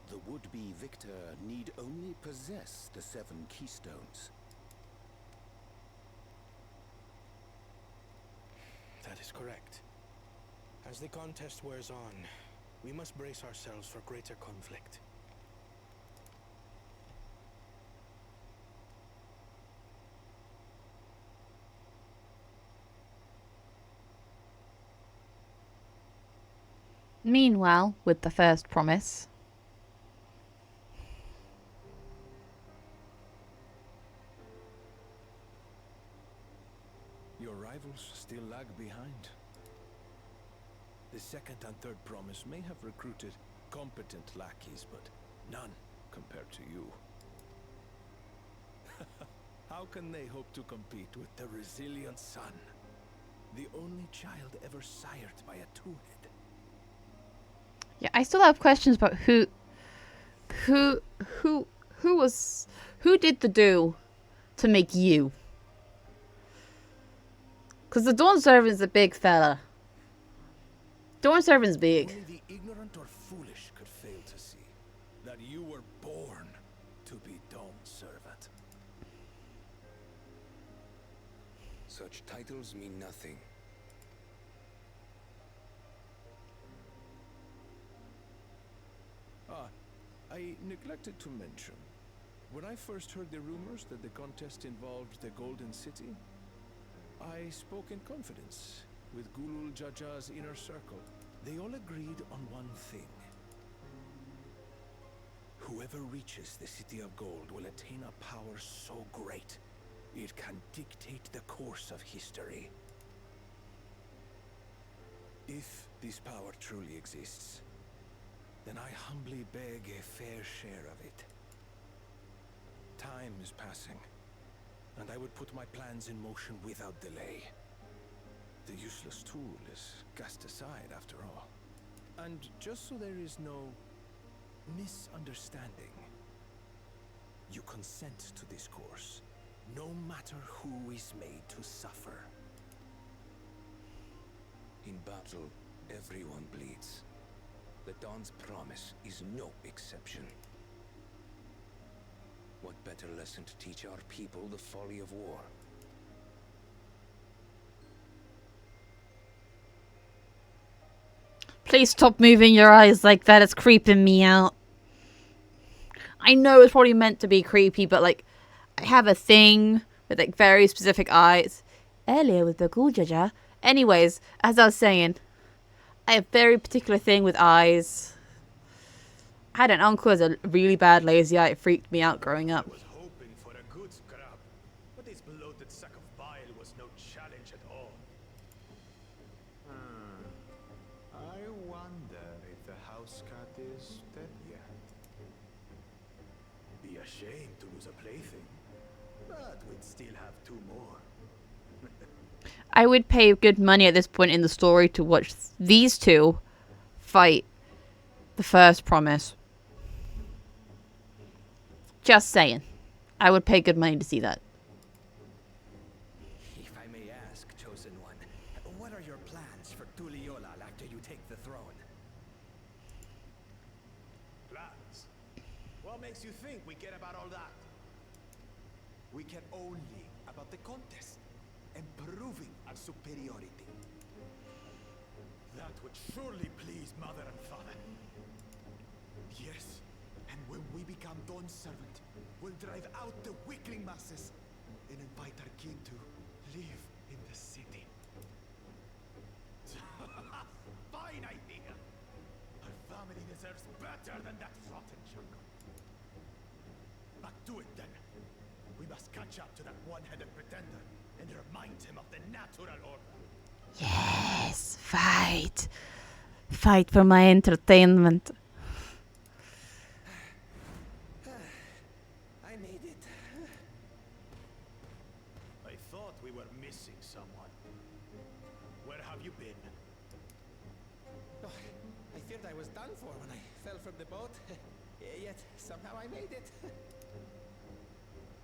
The would-be victor need only possess the 7 keystones. That is correct. As the contest wears on, we must brace ourselves for greater conflict. Meanwhile, with the first promise... Your rivals still lag behind. The second and third promise may have recruited competent lackeys, but none compared to you. How can they hope to compete with the resilient son? The only child ever sired by a two-head. Yeah, I still have questions about who did the do to make you? Because the Dawn Servant's a big fella. Dawn Servant's big. Only the ignorant or foolish could fail to see that you were born to be Dawn Servant. Such titles mean nothing. I neglected to mention, when I first heard the rumors that the contest involved the Golden City, I spoke in confidence with Gulul Jaja's inner circle. They all agreed on one thing. Whoever reaches the City of Gold will attain a power so great, it can dictate the course of history. If this power truly exists, then I humbly beg a fair share of it. Time is passing, and I would put my plans in motion without delay. The useless tool is cast aside after all. And just so there is no misunderstanding, you consent to this course, no matter who is made to suffer. In battle, everyone bleeds. The Dawn's promise is no exception. What better lesson to teach our people the folly of war? Please stop moving your eyes like that. It's creeping me out. I know it's probably meant to be creepy, but like, I have a thing with like very specific eyes. Earlier with the Ghoul Jaja. Anyways, as I was saying, I have a very particular thing with eyes. I had an uncle who has a really bad lazy eye. It freaked me out growing up. I was hoping for a good scrap, but this bloated sack of bile was no challenge at all. I wonder if the house cat is dead yet. Be ashamed to lose a plaything, but we'd still have 2 more. I would pay good money at this point in the story to watch these two fight the first promise. Just saying. I would pay good money to see that. If I may ask, Chosen One, what are your plans for Tuliolal after you take the throne? Plans? What makes you think we care about all that? We care only about the contest and proving our superiority. That would surely please Mother and Father. Yes, and when we become Dawn's servant, we'll drive out the weakling masses and invite our king to live in the city. Fine idea! Our family deserves better than that rotten jungle. But do it then. We must catch up to that one-headed pretender and remind him of the natural order. Yes, fight. Fight for my entertainment. I made it. I thought we were missing someone. Where have you been? Oh, I feared I was done for when I fell from the boat. Yet somehow I made it.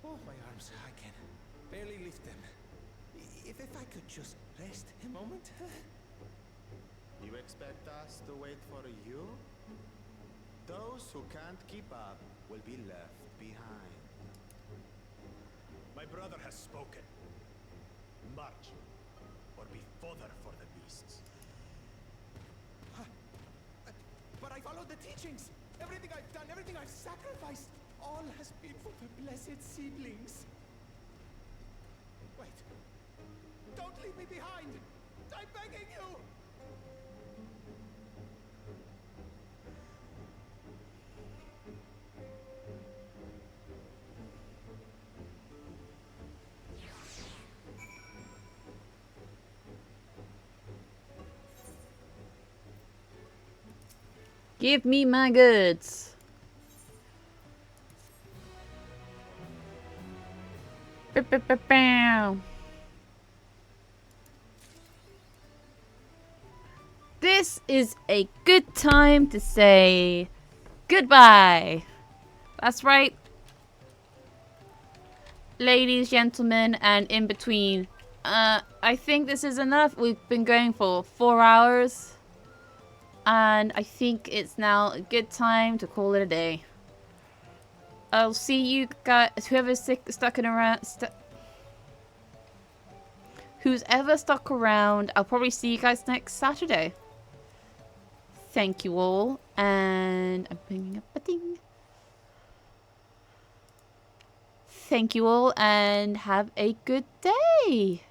Oh, my arms, I can barely lift them. If I could just rest a moment. You expect us to wait for you? Those who can't keep up will be left behind. My brother has spoken. March, or be fodder for the beasts. But I followed the teachings. Everything I've done, everything I've sacrificed, all has been for the blessed seedlings. Wait. Don't leave me behind! I'm begging you! Give me my goods. Bow. This is a good time to say goodbye. That's right. Ladies, gentlemen, and in between. I think this is enough. We've been going for 4 hours. And I think it's now a good time to call it a day. I'll see you guys, whoever's stuck around, who's ever stuck around, I'll probably see you guys next Saturday. Thank you all, and I'm bringing up a thing. Thank you all, and have a good day.